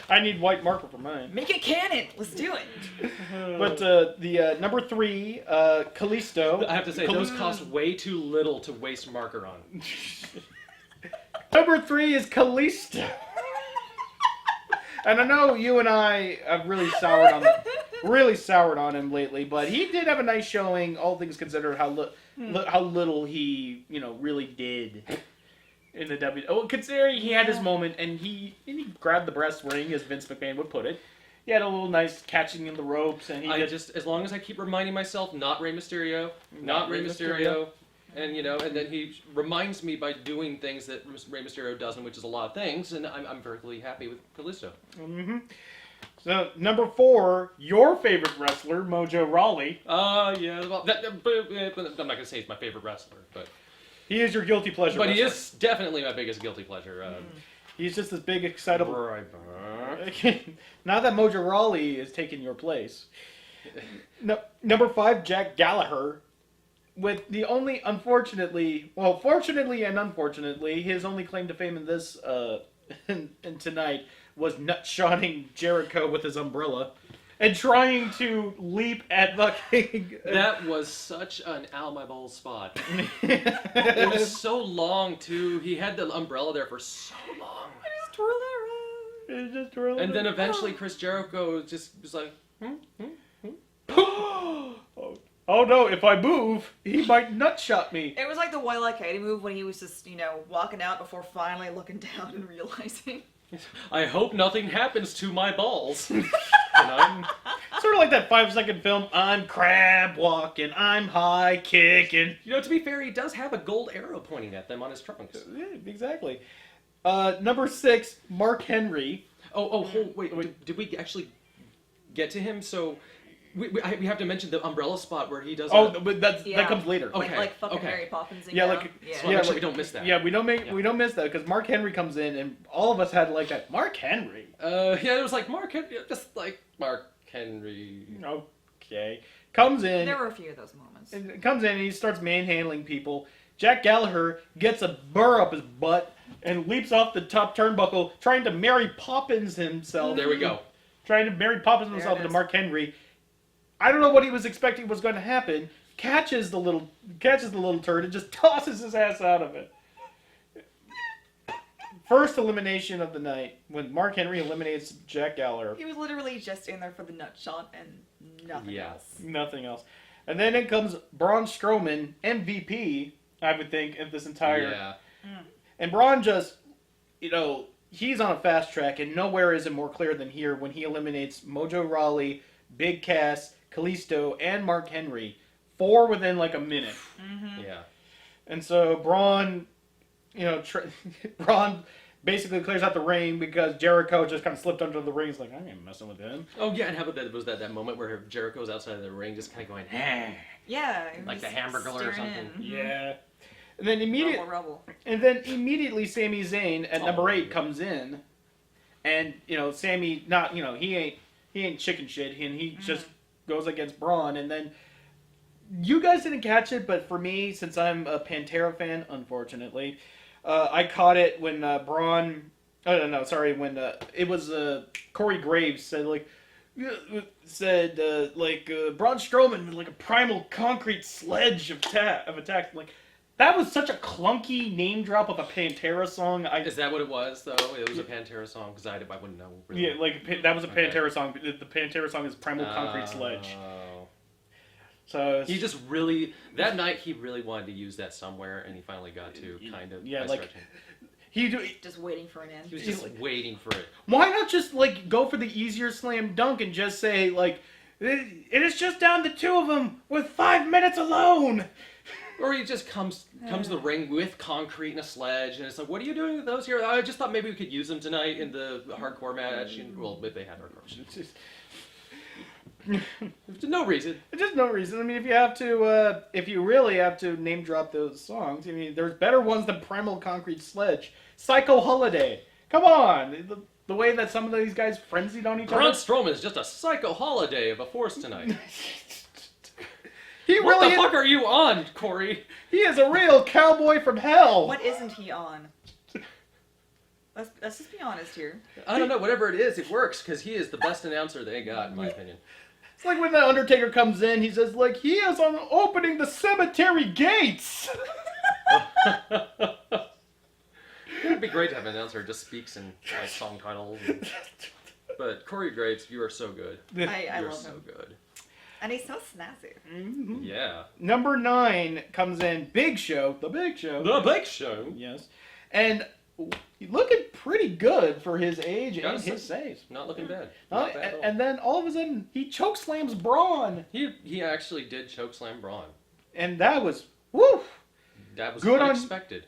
I need white marker for mine. Make it canon. Let's do it. But the number 3, Kalisto. I have to say, those cost way too little to waste marker on. Number 3 is Kalisto. And I know you and I have really soured on him lately, but he did have a nice showing, all things considered, how little he, really did in the W. Oh, considering he had his moment and he grabbed the brass ring, as Vince McMahon would put it. He had a little nice catching in the ropes, and just as long as I keep reminding myself, not Rey Mysterio, not Rey Mysterio. And and then he reminds me by doing things that Rey Mysterio doesn't, which is a lot of things, and I'm perfectly happy with Kalisto. Mm-hmm. So number 4, your favorite wrestler, Mojo Rawley. Yeah. Well, I'm not gonna say he's my favorite wrestler, but he is your guilty pleasure. But wrestler. He is definitely my biggest guilty pleasure. He's just this big, excitable. Now that Mojo Rawley is taking your place. No, number 5, Jack Gallagher. With the only, fortunately and unfortunately, his only claim to fame in this, and tonight, was nut-shotting Jericho with his umbrella. And trying to leap at fucking... That was such an out my balls spot. It was so long, too. He had the umbrella there for so long. And then eventually Chris Jericho just was like, Oh no, if I move, he might nut-shot me. It was like the Wile Katie move when he was just, walking out before finally looking down and realizing. I hope nothing happens to my balls. Sort of like that 5-second film, I'm crab walking, I'm high kicking. To be fair, he does have a gold arrow pointing at them on his trunks. Yeah, exactly. Number 6, Mark Henry. Wait, did we actually get to him? So... We have to mention the umbrella spot where he does. But that comes later. Okay. Like fucking Mary Poppins. So make sure we don't miss that. Yeah, we don't miss that because Mark Henry comes in and all of us had like that. Mark Henry. It was like Mark Henry, just like Mark Henry. Okay, comes in. There were a few of those moments. And comes in and he starts manhandling people. Jack Gallagher gets a burr up his butt and leaps off the top turnbuckle, trying to Mary Poppins himself. There we go. Trying to Mary Poppins himself into Mark Henry. I don't know what he was expecting was going to happen. Catches the little turd and just tosses his ass out of it. First elimination of the night when Mark Henry eliminates Jack Gallagher. He was literally just in there for the nut shot and nothing else. Nothing else. And then in comes Braun Strowman, MVP, I would think, of this entire... Yeah. And Braun just, he's on a fast track, and nowhere is it more clear than here when he eliminates Mojo Rawley, Big Cass, Kalisto, and Mark Henry, 4 within like a minute. Mm-hmm. Yeah. And so Braun, Braun basically clears out the ring because Jericho just kind of slipped under the ring. He's like, I ain't messing with him. Oh yeah, and how about that? Was that moment where Jericho's outside of the ring, just kind of going, hey. Yeah. Like the Hamburger or something. In. Yeah. And then immediately, Rubble. And then immediately, Sami Zayn at number 8 comes in, and Sami, not he ain't chicken shit, and he just goes against Braun, and then you guys didn't catch it, but for me, since I'm a Pantera fan, unfortunately, I caught it when Braun. Oh no, sorry, when it was Corey Graves said Braun Strowman was like a primal concrete sledge of attack. Like that was such a clunky name drop of a Pantera song. Is that what it was though? It was a Pantera song because I wouldn't know. Really. Yeah, that was a Pantera song. The Pantera song is Primal Concrete Sledge. So he just really that night he really wanted to use that somewhere, and he finally got to kind of. Yeah, like just waiting for an end. He was just waiting for it. Why not just go for the easier slam dunk and just say it is just down the 2 of them with 5 minutes alone. Or he just comes to the ring with concrete and a sledge, and it's like, what are you doing with those here? I just thought maybe we could use them tonight in the hardcore match. Well, if they had hardcore match. There's no reason. Just no reason. I mean, if you really have to name drop those songs, I mean, there's better ones than Primal Concrete Sledge. Psycho Holiday. Come on. The way that some of these guys frenzied on each other. Braun Strowman is just a Psycho Holiday of a force tonight. What the fuck are you on, Corey? He is a real cowboy from hell. What isn't he on? Let's just be honest here. I don't know. Whatever it is, it works because he is the best announcer they got, in my opinion. It's like when the Undertaker comes in, he says, he is on opening the cemetery gates. be great to have an announcer who just speaks in like song titles. But Corey Graves, you are so good. I You're love so him. good. And he's so snazzy. Mhm. Yeah. Number 9 comes in Big Show. The Big Show. The Big Show. Yes. And looking pretty good for his age Gotta and his saves. Not looking bad. Uh, Not bad at all. and then all of a sudden, he chokeslams Braun. He actually did chokeslam Braun. And that was, woo! That was Good on- unexpected.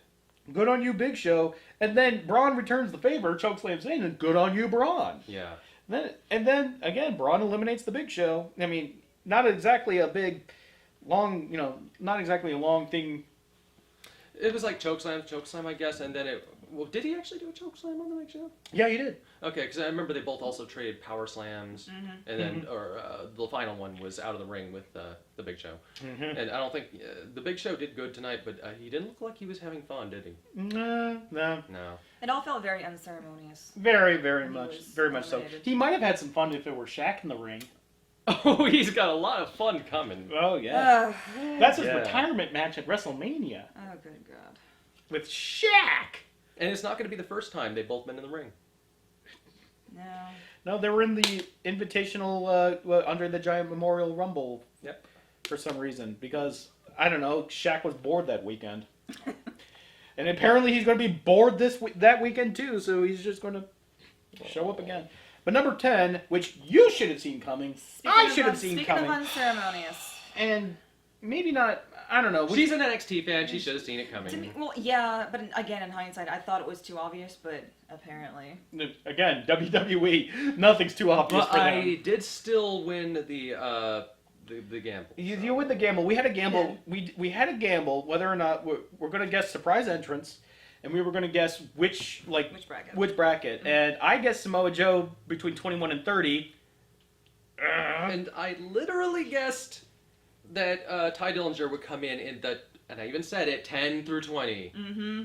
Good on you, Big Show. And then Braun returns the favor, chokeslams Zayn, and good on you, Braun. Yeah. Then again, Braun eliminates the Big Show. I mean, not exactly a big, long, not exactly a long thing. It was like chokeslam, I guess, and then did he actually do a chokeslam on the Big Show? Yeah, he did. Okay, because I remember they both also traded power slams, and then the final one was out of the ring with the Big Show. Mm-hmm. And I don't think the Big Show did good tonight, but he didn't look like he was having fun, did he? No. No. It all felt very unceremonious. Very He much was so. eliminated. He might have had some fun if it were Shaq in the ring. Oh, he's got a lot of fun coming. Oh, yeah. That's his Yeah. retirement match at WrestleMania Oh, good God. with Shaq. And it's not going to be the first time they've both been in the ring. No. No, they were in the Invitational under the Giant Memorial Rumble. Yep. For some reason, because I don't know, Shaq was bored that weekend, and apparently he's going to be bored that weekend too. So he's just going to show up again. But number 10, which you should have seen coming, I should have seen coming, Speaking of unceremonious. and maybe not. I don't know. She's an NXT fan. She should have seen it To me, coming. well, yeah, but again, in hindsight, I thought it was too obvious, but apparently. Again, WWE, nothing's too obvious But for them. I did still win the gamble. You win the gamble. We had a gamble. We had a gamble whether or not we're going to guess surprise entrance, and we were going to guess which bracket. Which bracket. And I guessed Samoa Joe between 21 and 30. And I literally guessed that Ty Dillinger would come in and I even said it, 10 through 20. Mm-hmm.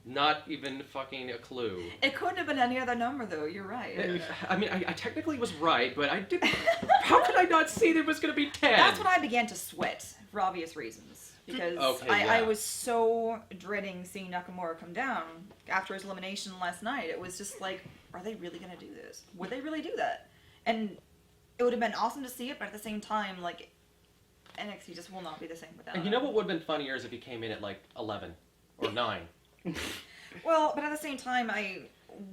Not even fucking a clue. It couldn't have been any other number, though. You're right. I mean, I technically was right, but I didn't. How could I not see there was going to be 10? That's when I began to sweat, for obvious reasons. Because I was so dreading seeing Nakamura come down after his elimination last night. It was just like, are they really going to do this? Would they really do that? And it would have been awesome to see it, but at the same time, like, NXT just will not be the same without And you know what would have been funnier is if he came in at like 11 or 9. Well, but at the same time,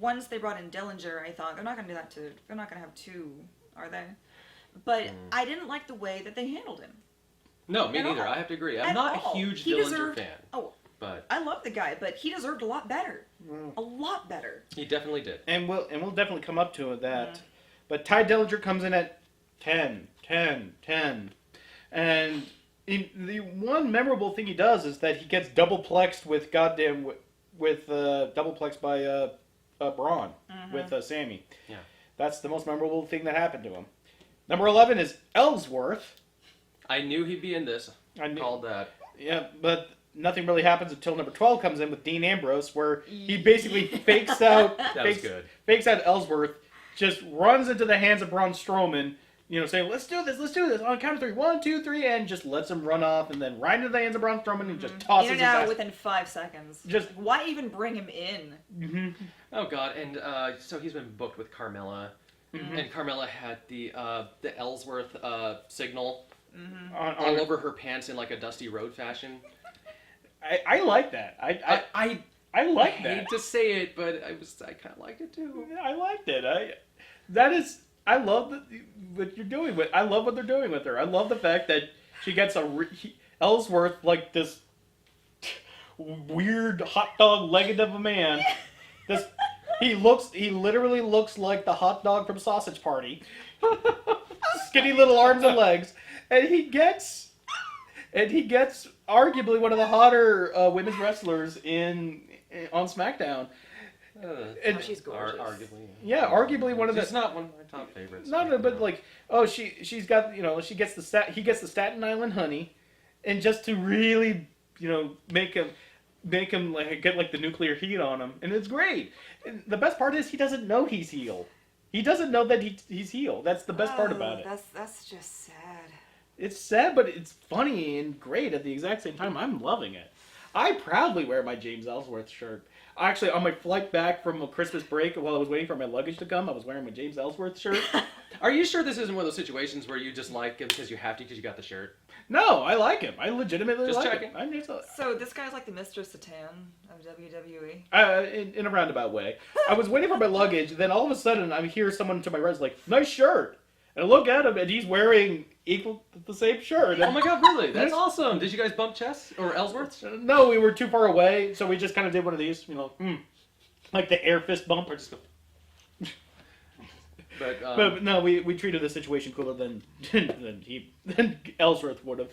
once they brought in Dillinger, I thought they're not going to do that they're not going to have two, are they? But I didn't like the way that they handled him. No, me At neither. all. I have to agree. I'm At not all. a huge He Dillinger deserved- fan, Oh, but I love the guy, but he deserved a lot better. A lot better. he definitely did. And we'll definitely come up to that. Mm. But Ty Dillinger comes in at 10. And the one memorable thing he does is that he gets double-plexed with double-plexed by Braun with Sammy. Yeah. That's the most memorable thing that happened to him. Number 11 is Ellsworth. I knew he'd be in this. I knew. Called that. Yeah, but nothing really happens until number 12 comes in with Dean Ambrose, where he basically fakes out fakes out Ellsworth, just runs into the hands of Braun Strowman, saying, let's do this, on count of 3, 1, 2, 3, and just lets him run off, and then right into the hands of Braun Strowman and just tosses In and his out ass. within 5 seconds. Just why even bring him in? Mm-hmm. Oh god, and so he's been booked with Carmella, and Carmella had the Ellsworth signal all over her pants in like a Dusty Road fashion. I like that. I like that. hate to say it, but I kind of liked it too. I liked it. I love what you're doing with. I love what they're doing with her. I love the fact that she gets Ellsworth like this weird hot dog legged of a man. He literally looks like the hot dog from Sausage Party. Skinny little arms and legs, and he gets arguably one of the hotter women's wrestlers on SmackDown. She's gorgeous. Arguably. Yeah, arguably one of the. It's not one of my top favorites. No, but like, she's got she gets he gets the Staten Island honey, and just to really make him like get like the nuclear heat on him, and it's great. And the best part is he doesn't know he's heel. He doesn't know that he's heel. That's the best part about it. That's just sad. It's sad, but it's funny and great at the exact same time. I'm loving it. I proudly wear my James Ellsworth shirt. Actually, on my flight back from a Christmas break, while I was waiting for my luggage to come, I was wearing my James Ellsworth shirt. Are you sure this isn't one of those situations where you just like him because you have to because you got the shirt? No, I like him. I legitimately Just like checking. him. I'm just, So this guy's like the Mr. Satan of WWE. in a roundabout way. I was waiting for my luggage, then all of a sudden I hear someone to my right is like, nice shirt. And I look at him, and he's wearing the same shirt. Oh my god, really? That's awesome. Did you guys bump chests or Ellsworths? No, we were too far away, so we just kind of did one of these, like the air fist bump, or just go. But no, we treated the situation cooler than than Ellsworth would have.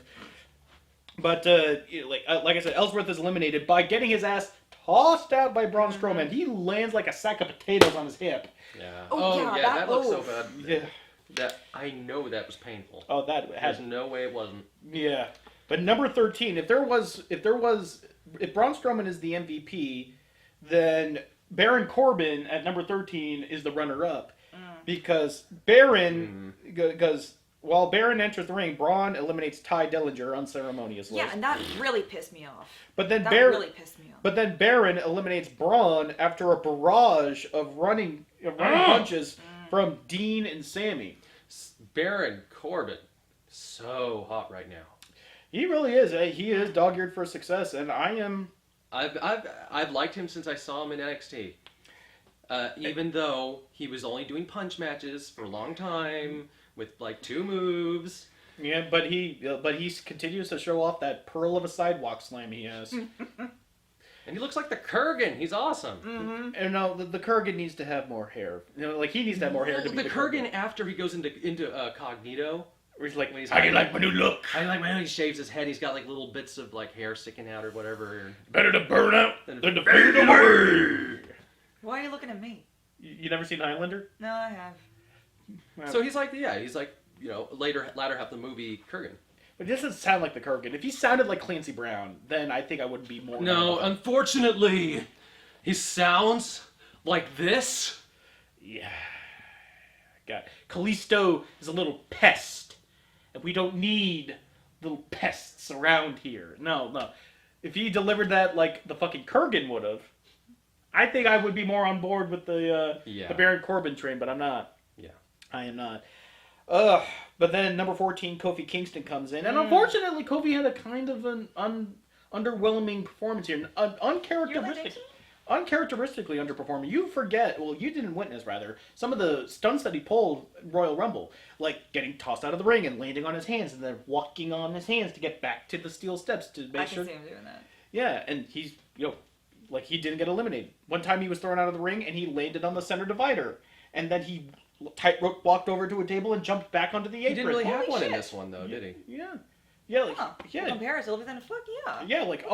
But like I said, Ellsworth is eliminated by getting his ass tossed out by Braun Strowman. He lands like a sack of potatoes on his hip. Yeah. Oh, yeah, that looks so bad. Yeah. That I know that was painful. Oh, that has There's no way it wasn't. Yeah. But number 13, if Braun Strowman is the MVP, then Baron Corbin at number 13 is the runner-up. Because while Baron enters the ring, Braun eliminates Ty Dillinger unceremoniously. Yeah, and that really pissed me off. But then really pissed me off. But then Baron eliminates Braun after a barrage of running punches from Dean and Sammy. Baron Corbin, so hot right now. He really is. He is dog-eared for success, and I am. I've liked him since I saw him in NXT. Even though he was only doing punch matches for a long time with like 2 moves. Yeah, but he continues to show off that pearl of a sidewalk slam he has. And he looks like the Kurgan. He's awesome. Mm-hmm. And no, the Kurgan needs to have more hair. Like he needs to have more hair to be the Kurgan after he goes into Cognito. Where he's like, when he's how do you like my new look? I like my. He shaves his head. He's got like little bits of like hair sticking out or whatever. Better to burn out than to fade away. Why are you looking at me? You never seen Highlander? No, I have. So he's like latter half of the movie Kurgan. But it doesn't sound like the Kurgan. If he sounded like Clancy Brown, then I think I would be more. No, unfortunately, he sounds like this. Yeah. God. Kalisto is a little pest. And we don't need little pests around here. No. If he delivered that like the fucking Kurgan would have, I think I would be more on board with the Baron Corbin train, but I'm not. Yeah. I am not. But then number 14, Kofi Kingston comes in, and unfortunately, Kofi had a kind of an underwhelming performance here, uncharacteristically underperforming. You didn't witness rather some of the stunts that he pulled in Royal Rumble, like getting tossed out of the ring and landing on his hands, and then walking on his hands to get back to the steel steps to make sure. I can see him doing that. Yeah, and he's like he didn't get eliminated. One time he was thrown out of the ring and he landed on the center divider, and then he tightrope walked over to a table and jumped back onto the apron. He didn't really have one shit. in this one though, did he? Yeah. In comparison, then fuck yeah. Yeah, like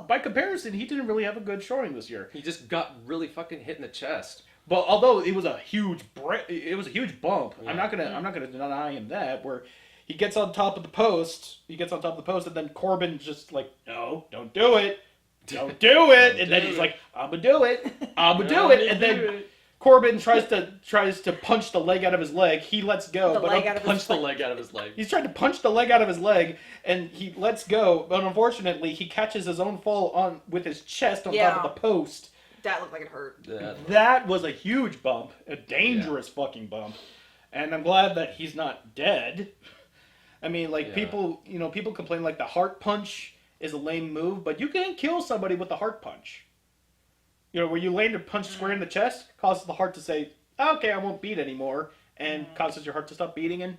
by comparison, he didn't really have a good showing this year. He just got really fucking hit in the chest. But although it was a huge bump. Yeah. I'm not gonna deny him that. Where he gets on top of the post, and then Corbin just like, no, don't do it, don't do it, and then he's like, I'ma do it, and then Corbin tries to punch the leg out of his leg. He lets go. The leg out of his leg. He's trying to punch the leg out of his leg, and he lets go. But unfortunately, he catches his own fall with his chest on top of the post. That looked like it hurt. That was a huge bump, a dangerous fucking bump, and I'm glad that he's not dead. I mean, people complain like the heart punch is a lame move, but you can kill somebody with the heart punch. Where you land a punch square in the chest, causes the heart to say, okay, I won't beat anymore, and causes your heart to stop beating, and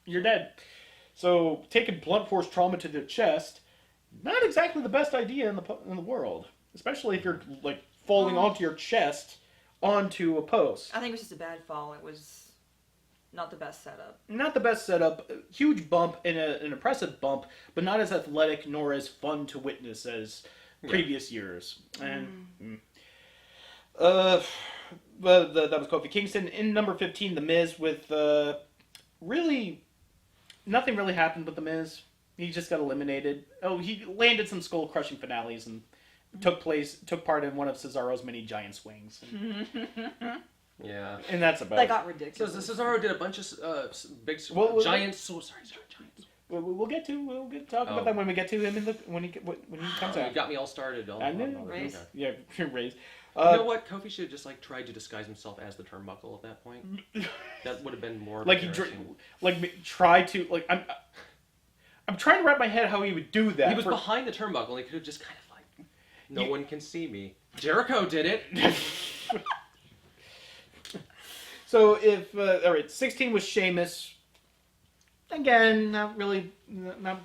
you're dead. So taking blunt force trauma to the chest, not exactly the best idea in the world, especially if you're like falling onto your chest onto a post. I think it was just a bad fall. It was not the best setup. Not the best setup. Huge bump and an impressive bump, but not as athletic nor as fun to witness as previous years. And that was Kofi Kingston. In number 15, The Miz with really nothing really happened with The Miz. He just got eliminated. He landed some skull crushing finales and took part in one of Cesaro's many giant swings. Yeah, and that's about. That got ridiculous. So Cesaro did a bunch of big giants. we'll get to talk about that when we get to him when he comes You out. got me all started. I know. Raise. Okay. Yeah, raise. You know what? Kofi should have just like tried to disguise himself as the turnbuckle at that point. That would have been more Like try to like I'm trying to wrap my head how he would do that. He was behind the turnbuckle and he could have just kind of like, no one can see me. Jericho did it. So if all right, 16 was Sheamus. Again, not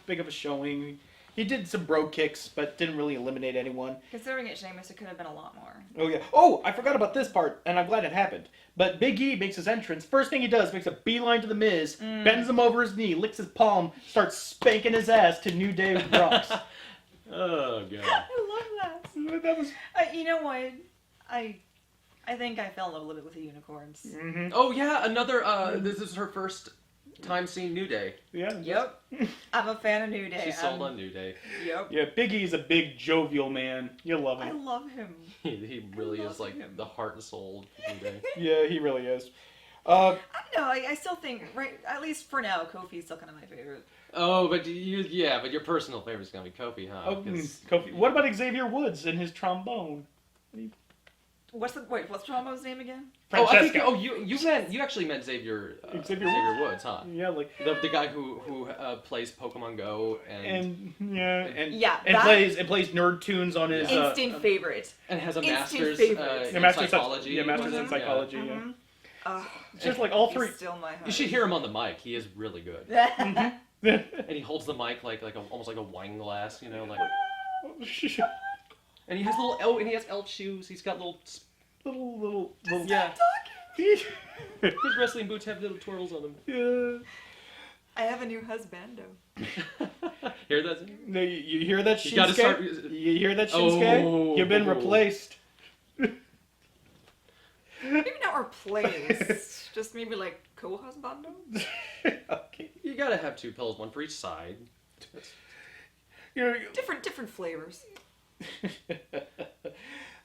big of a showing. He did some bro kicks, but didn't really eliminate anyone. Considering it's Sheamus, it could have been a lot more. Oh yeah. Oh, I forgot about this part, and I'm glad it happened. But Big E makes his entrance. First thing he does, makes a beeline to the Miz, bends him over his knee, licks his palm, starts spanking his ass to New Day rocks. Oh god. I love that. That was. You know what? I think I fell in love a little bit with the unicorns. Mm-hmm. Oh yeah, another. This is her first time seeing New Day. Yeah. Yep. I'm a fan of New Day. She's sold on New Day. Yep. Yeah, Big E's a big jovial man. You love I him. love him. He really love is like him. the heart and soul of New Day. Yeah, he really is. I know. I still think, right? At least for now, Kofi's still kind of my favorite. Oh, but but your personal favorite's gonna be Kofi, huh? Oh, Kofi. What about Xavier Woods and his trombone? What's Trombo's name again? Oh, I think Francesca. you actually meant Xavier Xavier Woods, huh? Yeah, like The guy who plays Pokemon Go and plays nerd tunes on his Instant favorite. and has a Instant master's favorite. in psychology. Yeah, master's in Yeah. psychology. Yeah. Mm-hmm. It's just like all three. He's still my heart. You should hear him on the mic. He is really good. Mm-hmm. And he holds the mic like almost like a wine glass, you know, like. And he has and he has elf shoes. He's got little yeah. His wrestling boots have little twirls on them. Yeah. I have a new husbando. Hear that? No, you hear that, Shinsuke? You gotta start- You hear that, Shinsuke? Oh. You've been replaced. Maybe not replaced. Just maybe like co-husbando. Okay. You gotta have two pills, one for each side. Different flavors.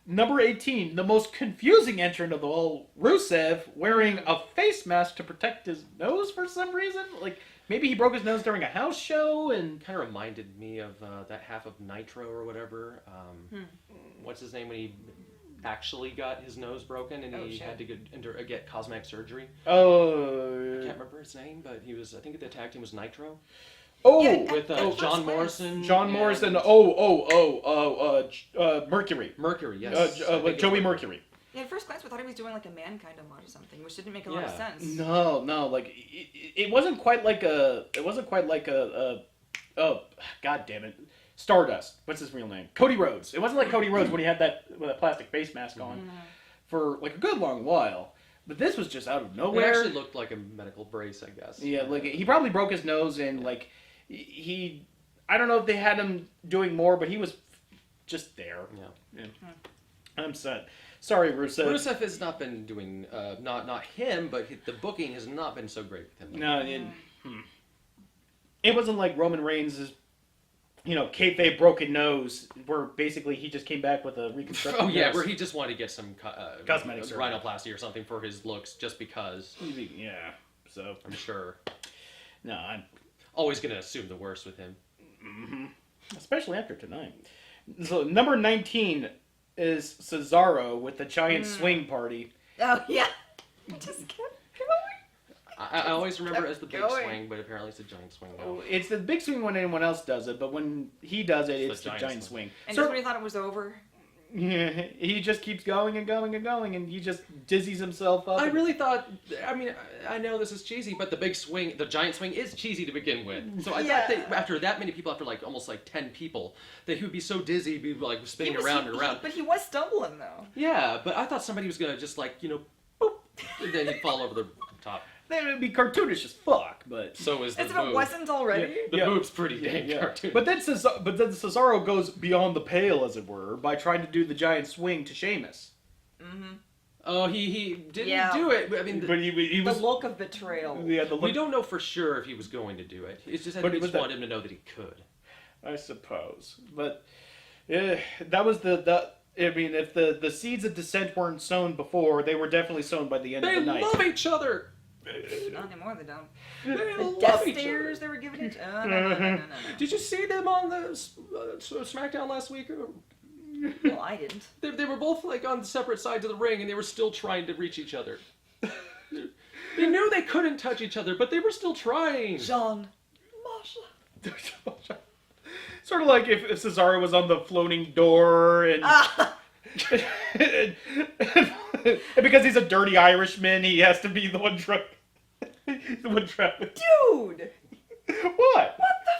Number 18, the most confusing entrant of all, Rusev, wearing a face mask to protect his nose for some reason. Like, maybe he broke his nose during a house show and... Kind of reminded me of that half of Nitro or whatever. What's his name when he actually got his nose broken and he had to get cosmetic surgery? Oh... I can't remember his name, but he was, I think the tag team was Nitro. Oh! Yeah, With John Morrison. Mercury. Mercury, yes. Joey Mercury. Yeah, at first glance, we thought he was doing like a Mankind homage or something, which didn't make a lot of sense. No, like it wasn't quite like a. Oh, god damn it, Stardust. What's his real name? Cody Rhodes. It wasn't like Cody Rhodes when he had that with a plastic face mask on for like a good long while. But this was just out of It nowhere. actually looked like a medical brace, I guess. Yeah, like he probably broke his nose and like he. I don't know if they had him doing more, but he was just there. Yeah. I'm sad. Sorry, Rusev. Rusev has not been doing, not him, but the booking has not been so great with him. No, it wasn't like Roman Reigns' kayfabe broken nose, where basically he just came back with a reconstructed Oh yeah, nose. where he just wanted to get some Cosmetic surgery. rhinoplasty or something for his looks, just because. Yeah, so I'm sure. no, I'm Always gonna assume the worst with him. especially after tonight. So number 19 is Cesaro with the giant swing party. Oh yeah, just kept going. I always remember it as the big going. swing, but apparently it's a giant swing now. Oh, it's the big swing when anyone else does it, but when he does it, it's the giant swing. And So- just when he thought it was over. Yeah, he just keeps going and going and going, and he just dizzies himself up. I really thought. I mean, I know this is cheesy, but the big swing, the giant swing, is cheesy to begin with. So I thought that after that many people, after like almost like 10 people, that he would be so dizzy, he'd be like spinning around and around. But he was stumbling though. Yeah, but I thought somebody was gonna just like boop, and then he'd fall over the top. That would be cartoonish as fuck, but So is the As if boob. it wasn't already. The boob's pretty dang cartoonish. But then Cesaro goes beyond the pale, as it were, by trying to do the giant swing to Sheamus. Oh, he didn't do it. I mean, But he The was. look of betrayal. Yeah, the look. we don't know for sure if he was going to do it. It's just that But we it was just that- wanted him to know that he could. I suppose, but yeah, that was the. I mean, if the seeds of dissent weren't sown before, they were definitely sown by the end They of the night. love each other. Not anymore, they don't. They The love death each stares other. they were giving it. Oh, no. Did you see them on the SmackDown last week? Well, I didn't. They were both like on separate sides of the ring, and they were still trying to reach each other. They knew they couldn't touch each other, but they were still trying. John. Masha. Sort of like if Cesaro was on the floating door and... and because he's a dirty Irishman, he has to be the one drunk. The one trapping. Dude! What? What the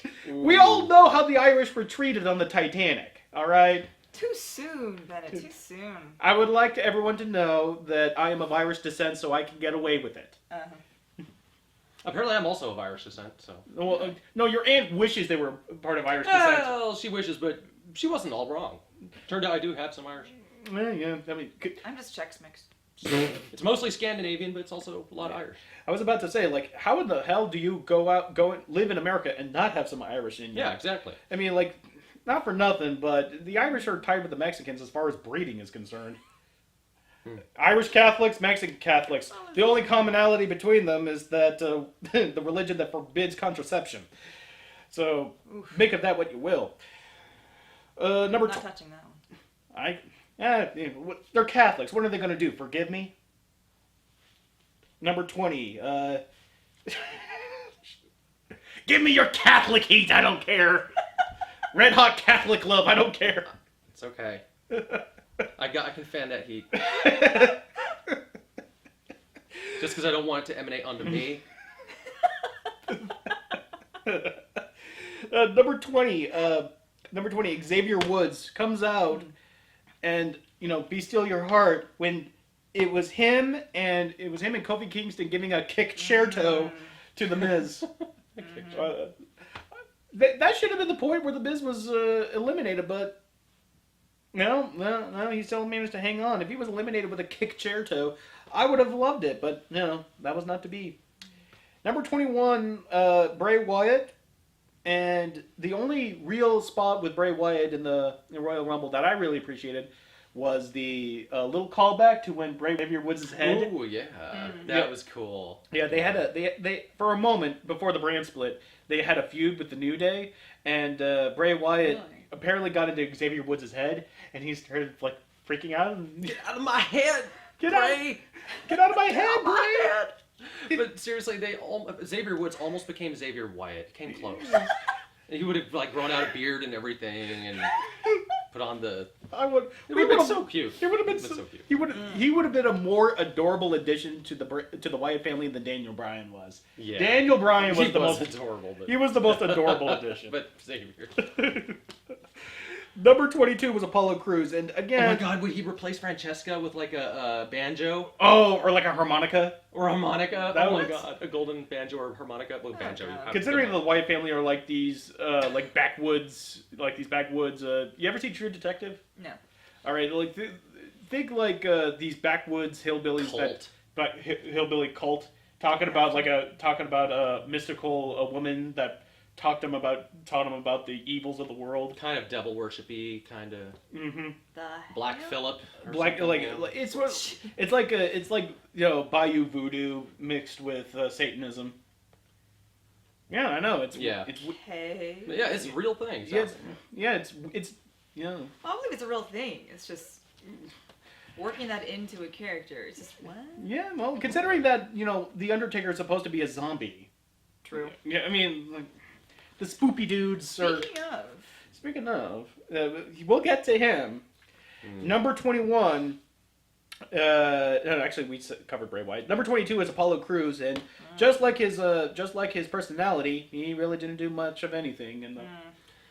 fuck? We all know how the Irish were treated on the Titanic, alright? Too soon, Bennett, too soon. I would like everyone to know that I am of Irish descent, so I can get away with it. Apparently, I'm also of Irish descent, so. Well, no, your aunt wishes they were part of Irish descent. Well, she wishes, but she wasn't all wrong. Turned out I do have some Irish. Yeah, I mean, I'm just Chex Mix. It's mostly Scandinavian, but it's also a lot of Irish. I was about to say, like, how in the hell do you go and live in America and not have some Irish in you? Yeah, exactly. I mean, like, not for nothing, but the Irish are tied with the Mexicans as far as breeding is concerned. Irish Catholics, Mexican Catholics. The only commonality between them is that the religion that forbids contraception. So, make of that what you will. Not touching that one. They're Catholics. What are they going to do? Forgive me? Number 20. Give me your Catholic heat. I don't care. Red hot Catholic love. I don't care. It's okay. I can fan that heat. Just because I don't want it to emanate onto me. Number 20. Number 20. Xavier Woods comes out and, Be Still Your Heart when it was him and Kofi Kingston giving a kick chair toe to The Miz. That should have been the point where The Miz was eliminated, but no, he still managed to hang on. If he was eliminated with a kick chair toe, I would have loved it, but no, that was not to be. Number 21, Bray Wyatt, and the only real spot with Bray Wyatt in the Royal Rumble that I really appreciated was the little callback to when Bray Xavier Woods' head. Oh yeah, that was cool. Yeah, they had they for a moment before the brand split, they had a feud with the New Day, and Bray Wyatt apparently got into Xavier Woods' head, and he started like freaking out. And, Get out of my head, Bray! Get out of my head, Bray! But seriously, Xavier Woods almost became Xavier Wyatt. Came close. He would have like grown out a beard and everything, and put on the. It would have been so cute. It would have been so cute. He would have been a more adorable addition to the Wyatt family than Daniel Bryan was. Yeah. Daniel Bryan was the most adorable. But... He was the most adorable addition. But Xavier. Number 22 was Apollo Crews, and again... Oh my god, would he replace Francesca with like a banjo? Oh, or like a harmonica? Or a harmonica? That oh was... my god, a golden banjo or harmonica? Well, banjo. Considering the Wyatt family are like these, like backwoods, you ever see True Detective? No. Alright, like, think like these backwoods hillbillies... Cult. Hillbilly cult, talking about a mystical woman that... taught him about the evils of the world. Kind of devil worshipy, kind of. Mm-hmm. Black Phillip. It's like Bayou Voodoo mixed with Satanism. Yeah, I know. Okay. Yeah, it's a real thing. It's Well, I believe it's a real thing. It's just working that into a character. It's just what? Yeah, well, considering that the Undertaker is supposed to be a zombie. True. Yeah, I mean, like, the spoopy dudes Speaking of, we'll get to him. Number 21. Actually, we covered Bray Wyatt. Number 22 is Apollo Crews, and just like his personality, he really didn't do much of anything. And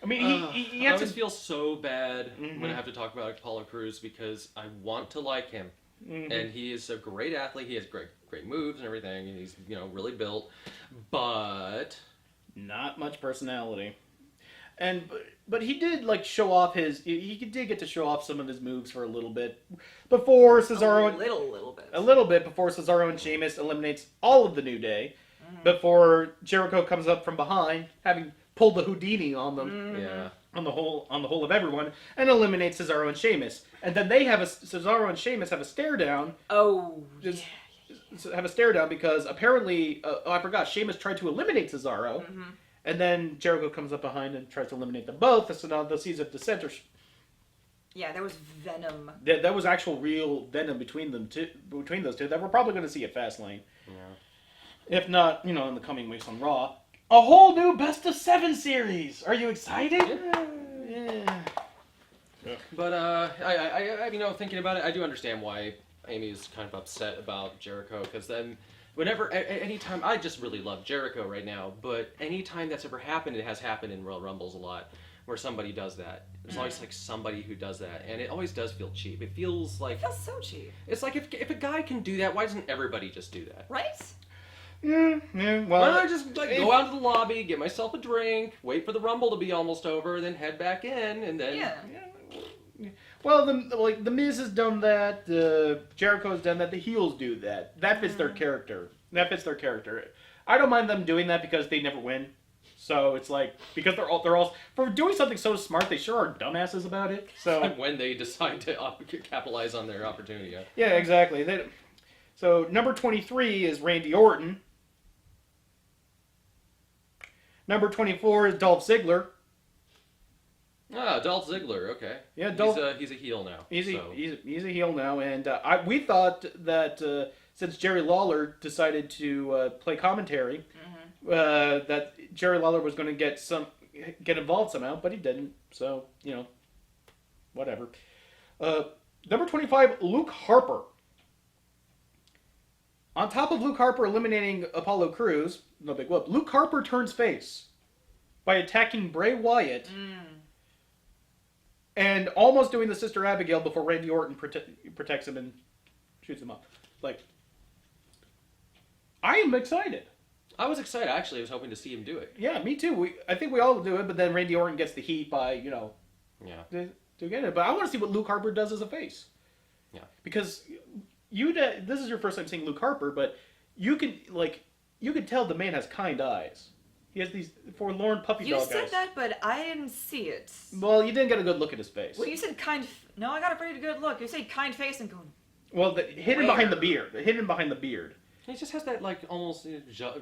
I mean, he I always feel so bad when I have to talk about Apollo Crews because I want to like him, and he is a great athlete. He has great moves and everything, and he's really built, but not much personality. But he did show off he did get to show off some of his moves for a little bit before Cesaro. A little bit before Cesaro and Sheamus eliminates all of the New Day. Before Jericho comes up from behind, having pulled the Houdini on them. Yeah. On the whole of everyone, and eliminates Cesaro and Sheamus. And then Cesaro and Sheamus have a stare down. Oh. have a stare down because apparently, I forgot, Sheamus tried to eliminate Cesaro, and then Jericho comes up behind and tries to eliminate them both. So now the season of dissent. Yeah, there was venom. That was actual real venom between those two that we're probably going to see at Fastlane. Yeah. If not, in the coming weeks on Raw. A whole new Best of 7 series. Are you excited? Yeah. But I thinking about it, I do understand why Amy's kind of upset about Jericho, because then anytime, I just really love Jericho right now, but anytime that's ever happened, it has happened in Royal Rumbles a lot, where somebody does that. There's always like somebody who does that, and it always does feel cheap. It feels like... It feels so cheap. It's like if a guy can do that, why doesn't everybody just do that? Right? Yeah, well... Why don't I just go out to the lobby, get myself a drink, wait for the Rumble to be almost over, then head back in, and then... Yeah. Well, the Miz has done that. Jericho has done that. The heels do that. That fits their character. I don't mind them doing that because they never win. So it's like because they're all for doing something so smart. They sure are dumbasses about it. So when they decide to capitalize on their opportunity. Yeah, yeah, exactly. So number 23 is Randy Orton. Number 24 is Dolph Ziggler. Ah, Dolph Ziggler. Okay. Yeah, he's a heel now. He's a heel now, and we thought that since Jerry Lawler decided to play commentary, that Jerry Lawler was going to get involved somehow, but he didn't. So whatever. Number 25, Luke Harper. On top of Luke Harper eliminating Apollo Crews, no big whoop. Luke Harper turns face by attacking Bray Wyatt. And almost doing the Sister Abigail before Randy Orton protects him and shoots him up. Like, I am excited. I was excited. Actually, I was hoping to see him do it. Yeah, me too. I think we all do it, but then Randy Orton gets the heat by, to get it. But I want to see what Luke Harper does as a face. Yeah. Because this is your first time seeing Luke Harper, but you can tell the man has kind eyes. He has these forlorn puppy dog eyes. You said that, but I didn't see it. Well, you didn't get a good look at his face. Well, you said no, I got a pretty good look. You said kind face and going... Well, hidden behind the beard. He just has that, like, almost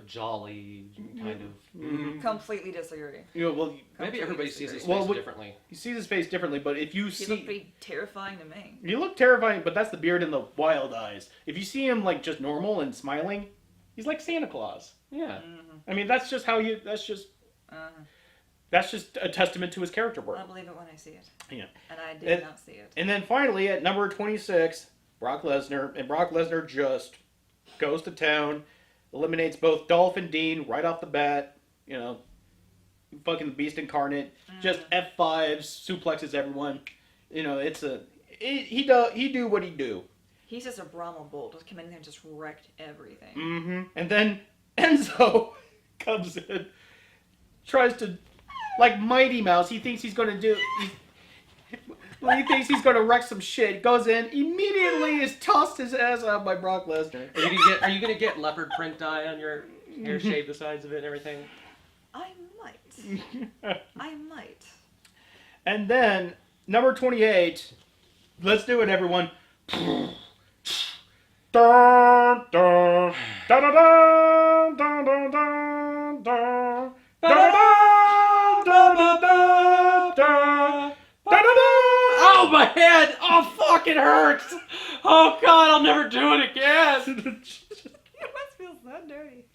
jolly kind of... Completely disagree. Maybe everybody sees his face differently. He sees his face differently, but if you see... He looked pretty terrifying to me. You look terrifying, but that's the beard and the wild eyes. If you see him, like, just normal and smiling, he's like Santa Claus. Yeah. I mean, that's just a testament to his character work. I'll believe it when I see it. Yeah. And I did not see it. And then finally, at number 26, Brock Lesnar. And Brock Lesnar just goes to town, eliminates both Dolph and Dean right off the bat. Fucking the Beast Incarnate. Just F5s, suplexes everyone. He do what he do. He's just a Brahma bull. Just come in there and just wrecked everything. Mm-hmm. And then Enzo comes in, tries to, like Mighty Mouse, he thinks he's going to wreck some shit, goes in, immediately is tossed his ass out by Brock Lesnar. Are you gonna get leopard print dye on your hair, shave the sides of it and everything? I might. And then, number 28, let's do it, everyone. Dun, dun, dun, dun, dun, dun, dun, dun, dun, dun, dun, dun, dun. Oh, my head! Oh, fuck, it hurts! Oh, God, I'll never do it again! It must feel so dirty.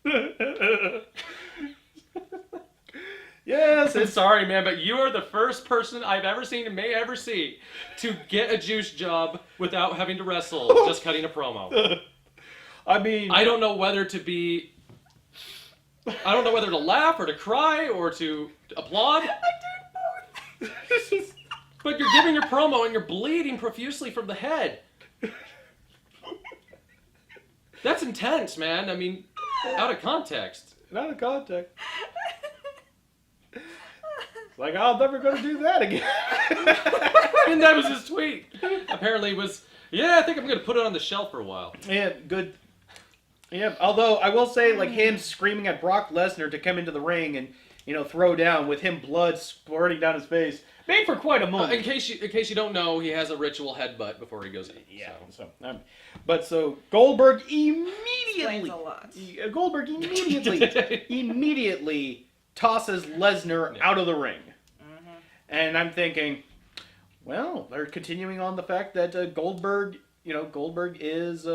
Yes, I'm sorry, man, but you are the first person I've ever seen and may ever see to get a juice job without having to wrestle, just cutting a promo. I mean... I don't know whether to laugh or to cry or to applaud. I'm doing both. But you're giving your promo and you're bleeding profusely from the head. That's intense, man. I mean, out of context. Out of context. Like, I'm never going to do that again. And that was his tweet. Apparently it was, I think I'm going to put it on the shelf for a while. Yeah, good. Yeah, although I will say, like, him screaming at Brock Lesnar to come into the ring and, throw down with him blood squirting down his face. made for quite a moment. In case you don't know, he has a ritual headbutt before he goes in. Yeah. So. So Goldberg Explains immediately a lot. immediately tosses Lesnar out of the ring. Mm-hmm. And I'm thinking, well, they're continuing on the fact that Goldberg is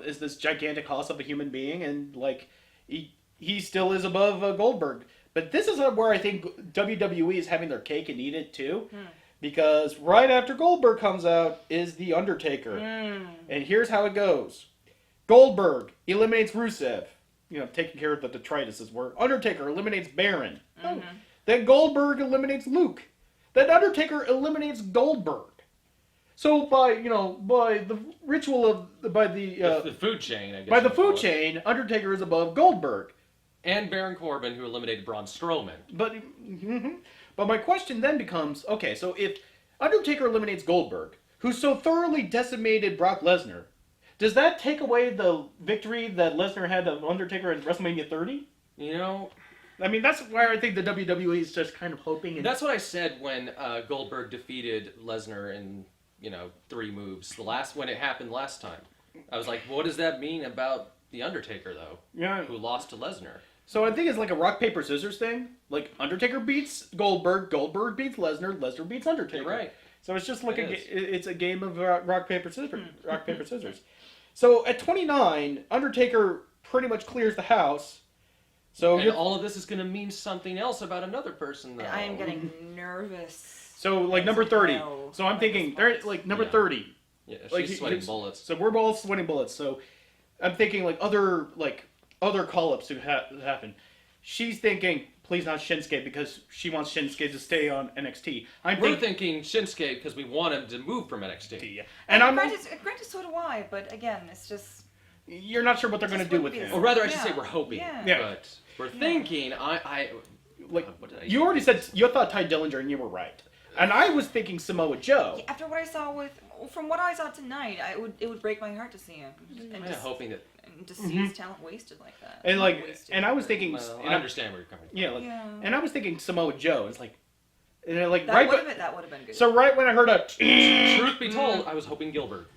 is this gigantic hoss of a human being, and like he still is above Goldberg. But this is where I think WWE is having their cake and eat it too. Because right after Goldberg comes out is The Undertaker. And here's how it goes. Goldberg eliminates Rusev. Taking care of the detritus as where Undertaker eliminates Baron. Then Goldberg eliminates Luke. Then Undertaker eliminates Goldberg. So by the ritual by the food chain, I guess. By the food chain, Undertaker is above Goldberg. And Baron Corbin, who eliminated Braun Strowman. But my question then becomes, okay, so if Undertaker eliminates Goldberg, who so thoroughly decimated Brock Lesnar, does that take away the victory that Lesnar had of Undertaker at WrestleMania 30? I mean, that's why I think the WWE is just kind of hoping. That's what I said when Goldberg defeated Lesnar in 3 moves. When it happened last time, I was like, what does that mean about the Undertaker though? Yeah. Who lost to Lesnar? So I think it's like a rock paper scissors thing. Like Undertaker beats Goldberg, Goldberg beats Lesnar, Lesnar beats Undertaker. You're right. So it's just like it's a game of rock paper scissors. Rock paper scissors. So at 29, Undertaker pretty much clears the house. So all of this is going to mean something else about another person, though. I am getting nervous. So like number 30. So I'm thinking they're like number 30. Yeah, she's sweating bullets. So we're both sweating bullets. So I'm thinking like other call-ups who happen. She's thinking, please not Shinsuke, because she wants Shinsuke to stay on NXT. We're thinking Shinsuke because we want him to move from NXT. And granted, so do I, but again, it's just... You're not sure what they're going to do with him. Or rather, I should say we're hoping. Yeah. But we're thinking, you already said, you thought Ty Dillinger, and you were right. And I was thinking Samoa Joe. Yeah, after what I saw from what I saw tonight, it would break my heart to see him. And just hoping that... And to see his talent wasted like that. And I was thinking... Well, I understand where you're coming from. And I was thinking Samoa Joe. It's like... And that would have been good. So right when I heard a... Truth be told, I was hoping Gilbert.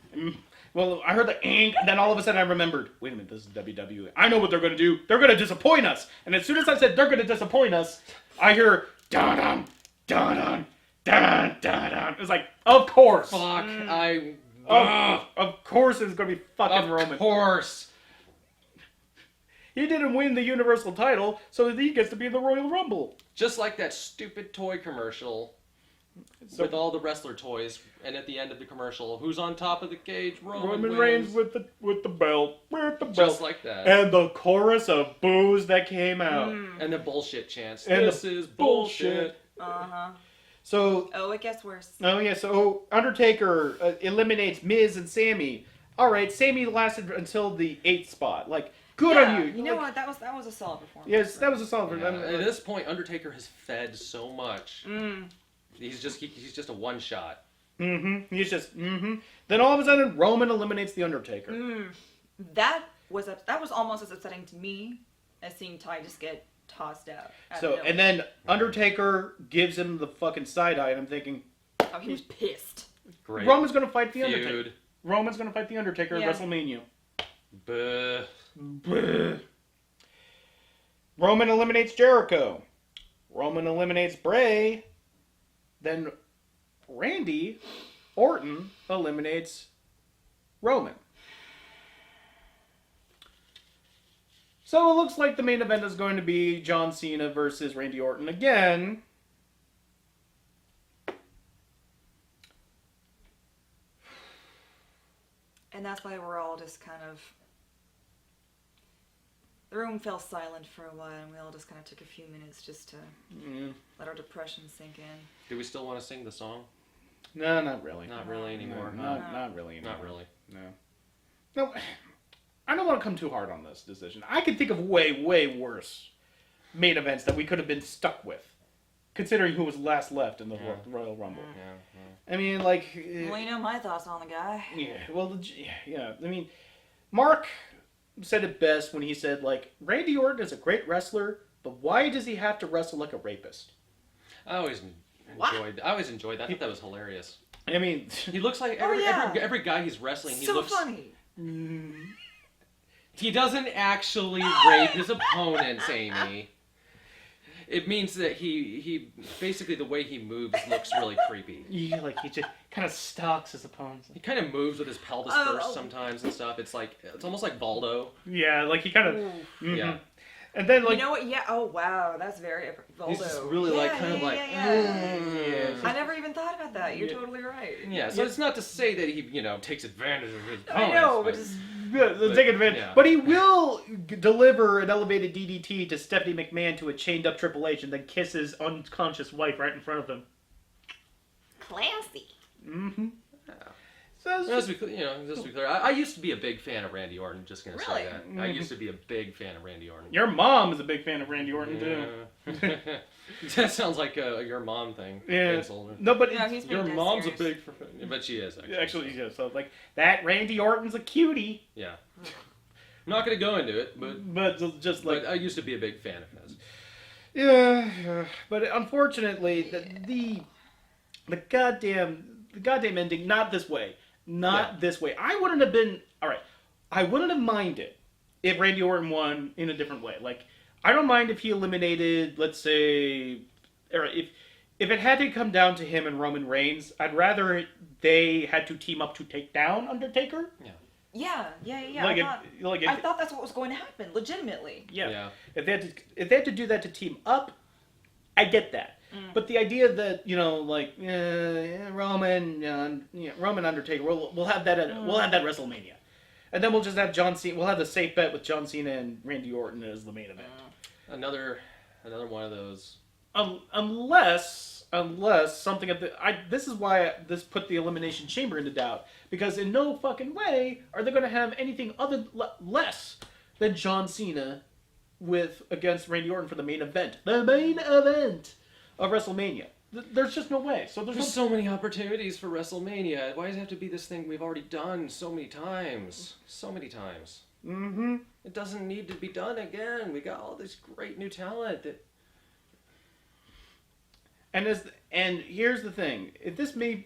Well, I heard the and then all of a sudden I remembered, wait a minute, this is WWE. I know what they're going to do. They're going to disappoint us. And as soon as I said they're going to disappoint us, I hear dun-dun, dun-dun, dun-dun, dun-dun. It's like, of course. Fuck, Of course it's going to be fucking Roman. Of course. He didn't win the Universal title, so he gets to be in the Royal Rumble. Just like that stupid toy commercial with all the wrestler toys, and at the end of the commercial, who's on top of the cage? Roman Reigns with the belt. With the belt. Just like that. And the chorus of boos that came out. And the bullshit chants. And this is bullshit. Uh-huh. So... Oh, it gets worse. Oh, yeah, so Undertaker eliminates Miz and Sammy. Alright, Sammy lasted until the 8th spot. Like, good on you. You know what? That was a solid performance. Yes, that was a solid performance. At this point, Undertaker has fed so much. He's just a one shot. He's just Then all of a sudden, Roman eliminates the Undertaker. That was almost as upsetting to me as seeing Ty just get tossed out. So and then Undertaker gives him the fucking side eye, and I'm thinking, oh, he was pissed. Great. Roman's gonna fight the Feud. Undertaker. Roman's gonna fight the Undertaker at WrestleMania. Buh. Roman eliminates Jericho. Roman eliminates Bray. Then Randy Orton eliminates Roman. So it looks like the main event is going to be John Cena versus Randy Orton again. And that's why we're all just kind of... The room fell silent for a while, and we all just kind of took a few minutes just to let our depression sink in. Do we still want to sing the song? No, not really. Not really anymore. Not really anymore. Not really. No, I don't want to come too hard on this decision. I can think of way, way worse main events that we could have been stuck with, considering who was last left in the Royal Rumble. I mean, like... Well, you know my thoughts on the guy. Yeah, well, yeah. I mean, Mark said it best when he said, like, Randy Orton is a great wrestler, but why does he have to wrestle like a rapist? I always enjoyed that. I thought that was hilarious. I mean, He looks like every guy he's wrestling. He So looks funny. He doesn't actually rape his opponents, Amy. It means that he basically the way he moves looks really creepy. he just kind of stalks his opponents. He kind of moves with his pelvis first sometimes and stuff. It's almost like Baldo. Yeah, like he kind of. Mm-hmm. Yeah. And then like. You know what? Yeah. Oh wow, that's very Voldo. He's just really Yeah. I never even thought about that. You're totally right. Yeah, so it's not to say that he, takes advantage of his opponents. I know, but just take advantage. yeah. But he will deliver an elevated DDT to Stephanie McMahon to a chained up Triple H and then kiss his unconscious wife right in front of him. classy. Mm-hmm. Yeah. So Just to be clear, I used to be a big fan of Randy Orton. Just gonna Really? say that. I used to be a big fan of Randy Orton. your mom is a big fan of Randy Orton too. Yeah. That sounds like your mom thing. Yeah. Vince older. No, but No, he's being Your dead mom's serious. a big fan, but she is actually. actually, yeah. So like that Randy Orton's a cutie, Yeah. I'm not gonna go into it, but just like I used to be a big fan of his. yeah. But unfortunately, the goddamn ending, not this way. Not this way. I wouldn't have been alright. I wouldn't have minded if Randy Orton won in a different way. Like, I don't mind if he eliminated, let's say, or if it had to come down to him and Roman Reigns, I'd rather they had to team up to take down Undertaker. Yeah. Like, I thought that's what was going to happen, legitimately. yeah. If they had to do that to team up, I get that. But the idea that Roman Undertaker, we'll have that we'll have that WrestleMania, and then we'll just have John Cena. We'll have the safe bet with John Cena and Randy Orton as the main event. Another one of those. Unless something at this is why this put the Elimination Chamber into doubt, because in no fucking way are they going to have anything less than John Cena against Randy Orton for the main event. The main event of WrestleMania. There's just no way. So There's so many opportunities for WrestleMania. Why does it have to be this thing we've already done so many times? So many times. Mm-hmm. It doesn't need to be done again. We got all this great new talent that. And here's the thing: if this may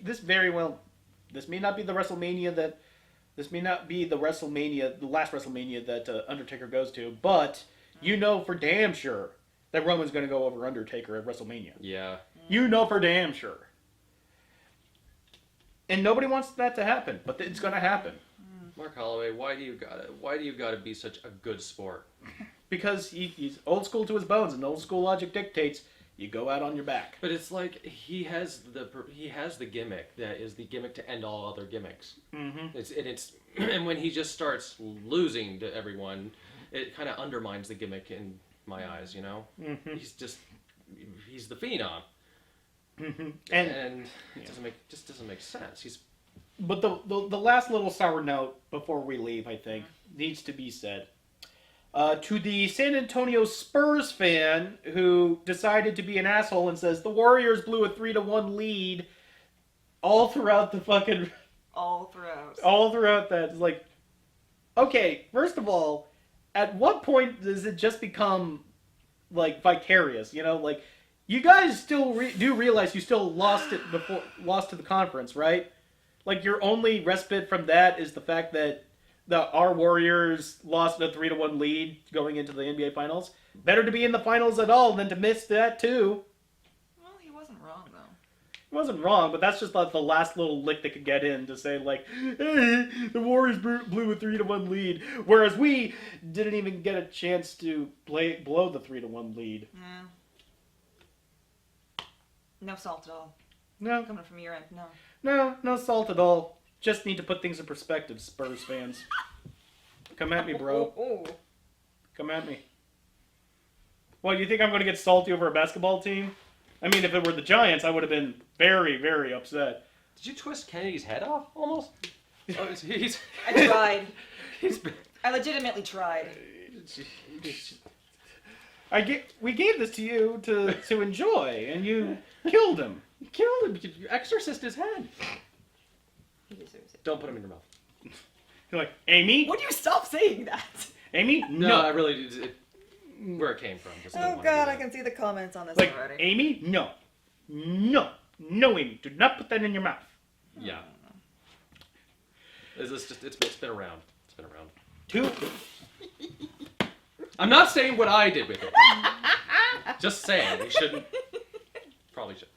not be the WrestleMania the last WrestleMania that Undertaker goes to, but you know for damn sure that Roman's going to go over Undertaker at WrestleMania. Yeah. You know for damn sure. And nobody wants that to happen, but it's going to happen. Mark Holloway, why do you gotta be such a good sport? Because he's old school to his bones, and old school logic dictates you go out on your back. But it's like he has the gimmick that is the gimmick to end all other gimmicks. Mm-hmm. And when he just starts losing to everyone, it kind of undermines the gimmick in my eyes. Mm-hmm. He's the phenom. Mm-hmm. And it doesn't make sense. But the last little sour note before we leave, I think, needs to be said. To the San Antonio Spurs fan who decided to be an asshole and says the Warriors blew a 3-1 lead all throughout the fucking... All throughout. All throughout that. It's like, okay, first of all, at what point does it just become, like, vicarious? Like, you guys still do realize you still lost to the conference, right? Like, your only respite from that is the fact that our Warriors lost a 3-1 lead going into the NBA Finals. Better to be in the finals at all than to miss that too. Well, he wasn't wrong though. He wasn't wrong, but that's just like the last little lick they could get in to say like, hey, the Warriors blew a 3-1 lead, whereas we didn't even get a chance to blow the 3-1 lead. Yeah. No salt at all. No, Coming from your end, no. no salt at all. Just need to put things in perspective, Spurs fans. Come at me, bro. Oh. Come at me. Well, you think I'm going to get salty over a basketball team? I mean, if it were the Giants, I would have been very, very upset. Did you twist Kennedy's head off, almost? I tried. I legitimately tried. We gave this to you to enjoy, and you killed him. You killed him. You exorcised his head. He deserves it. Don't put him in your mouth. You're like, Amy? Would you stop saying that? Amy? No, I really did. Where it came from. Just Oh god, I can see the comments on this like, already. Amy? No. No, Amy, do not put that in your mouth. Yeah. Is this just? It's been around. It's been around. 2. I'm not saying what I did with it. Just saying we shouldn't. Probably should.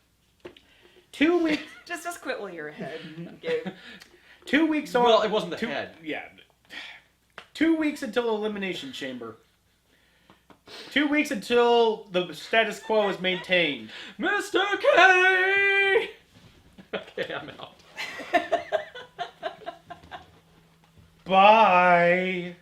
2 weeks. Just quit while you're ahead. Okay. 2 weeks on. Well, it wasn't the two, head. Yeah. 2 weeks until Elimination Chamber. 2 weeks until the status quo is maintained. Mr. K! Okay, I'm out. Bye.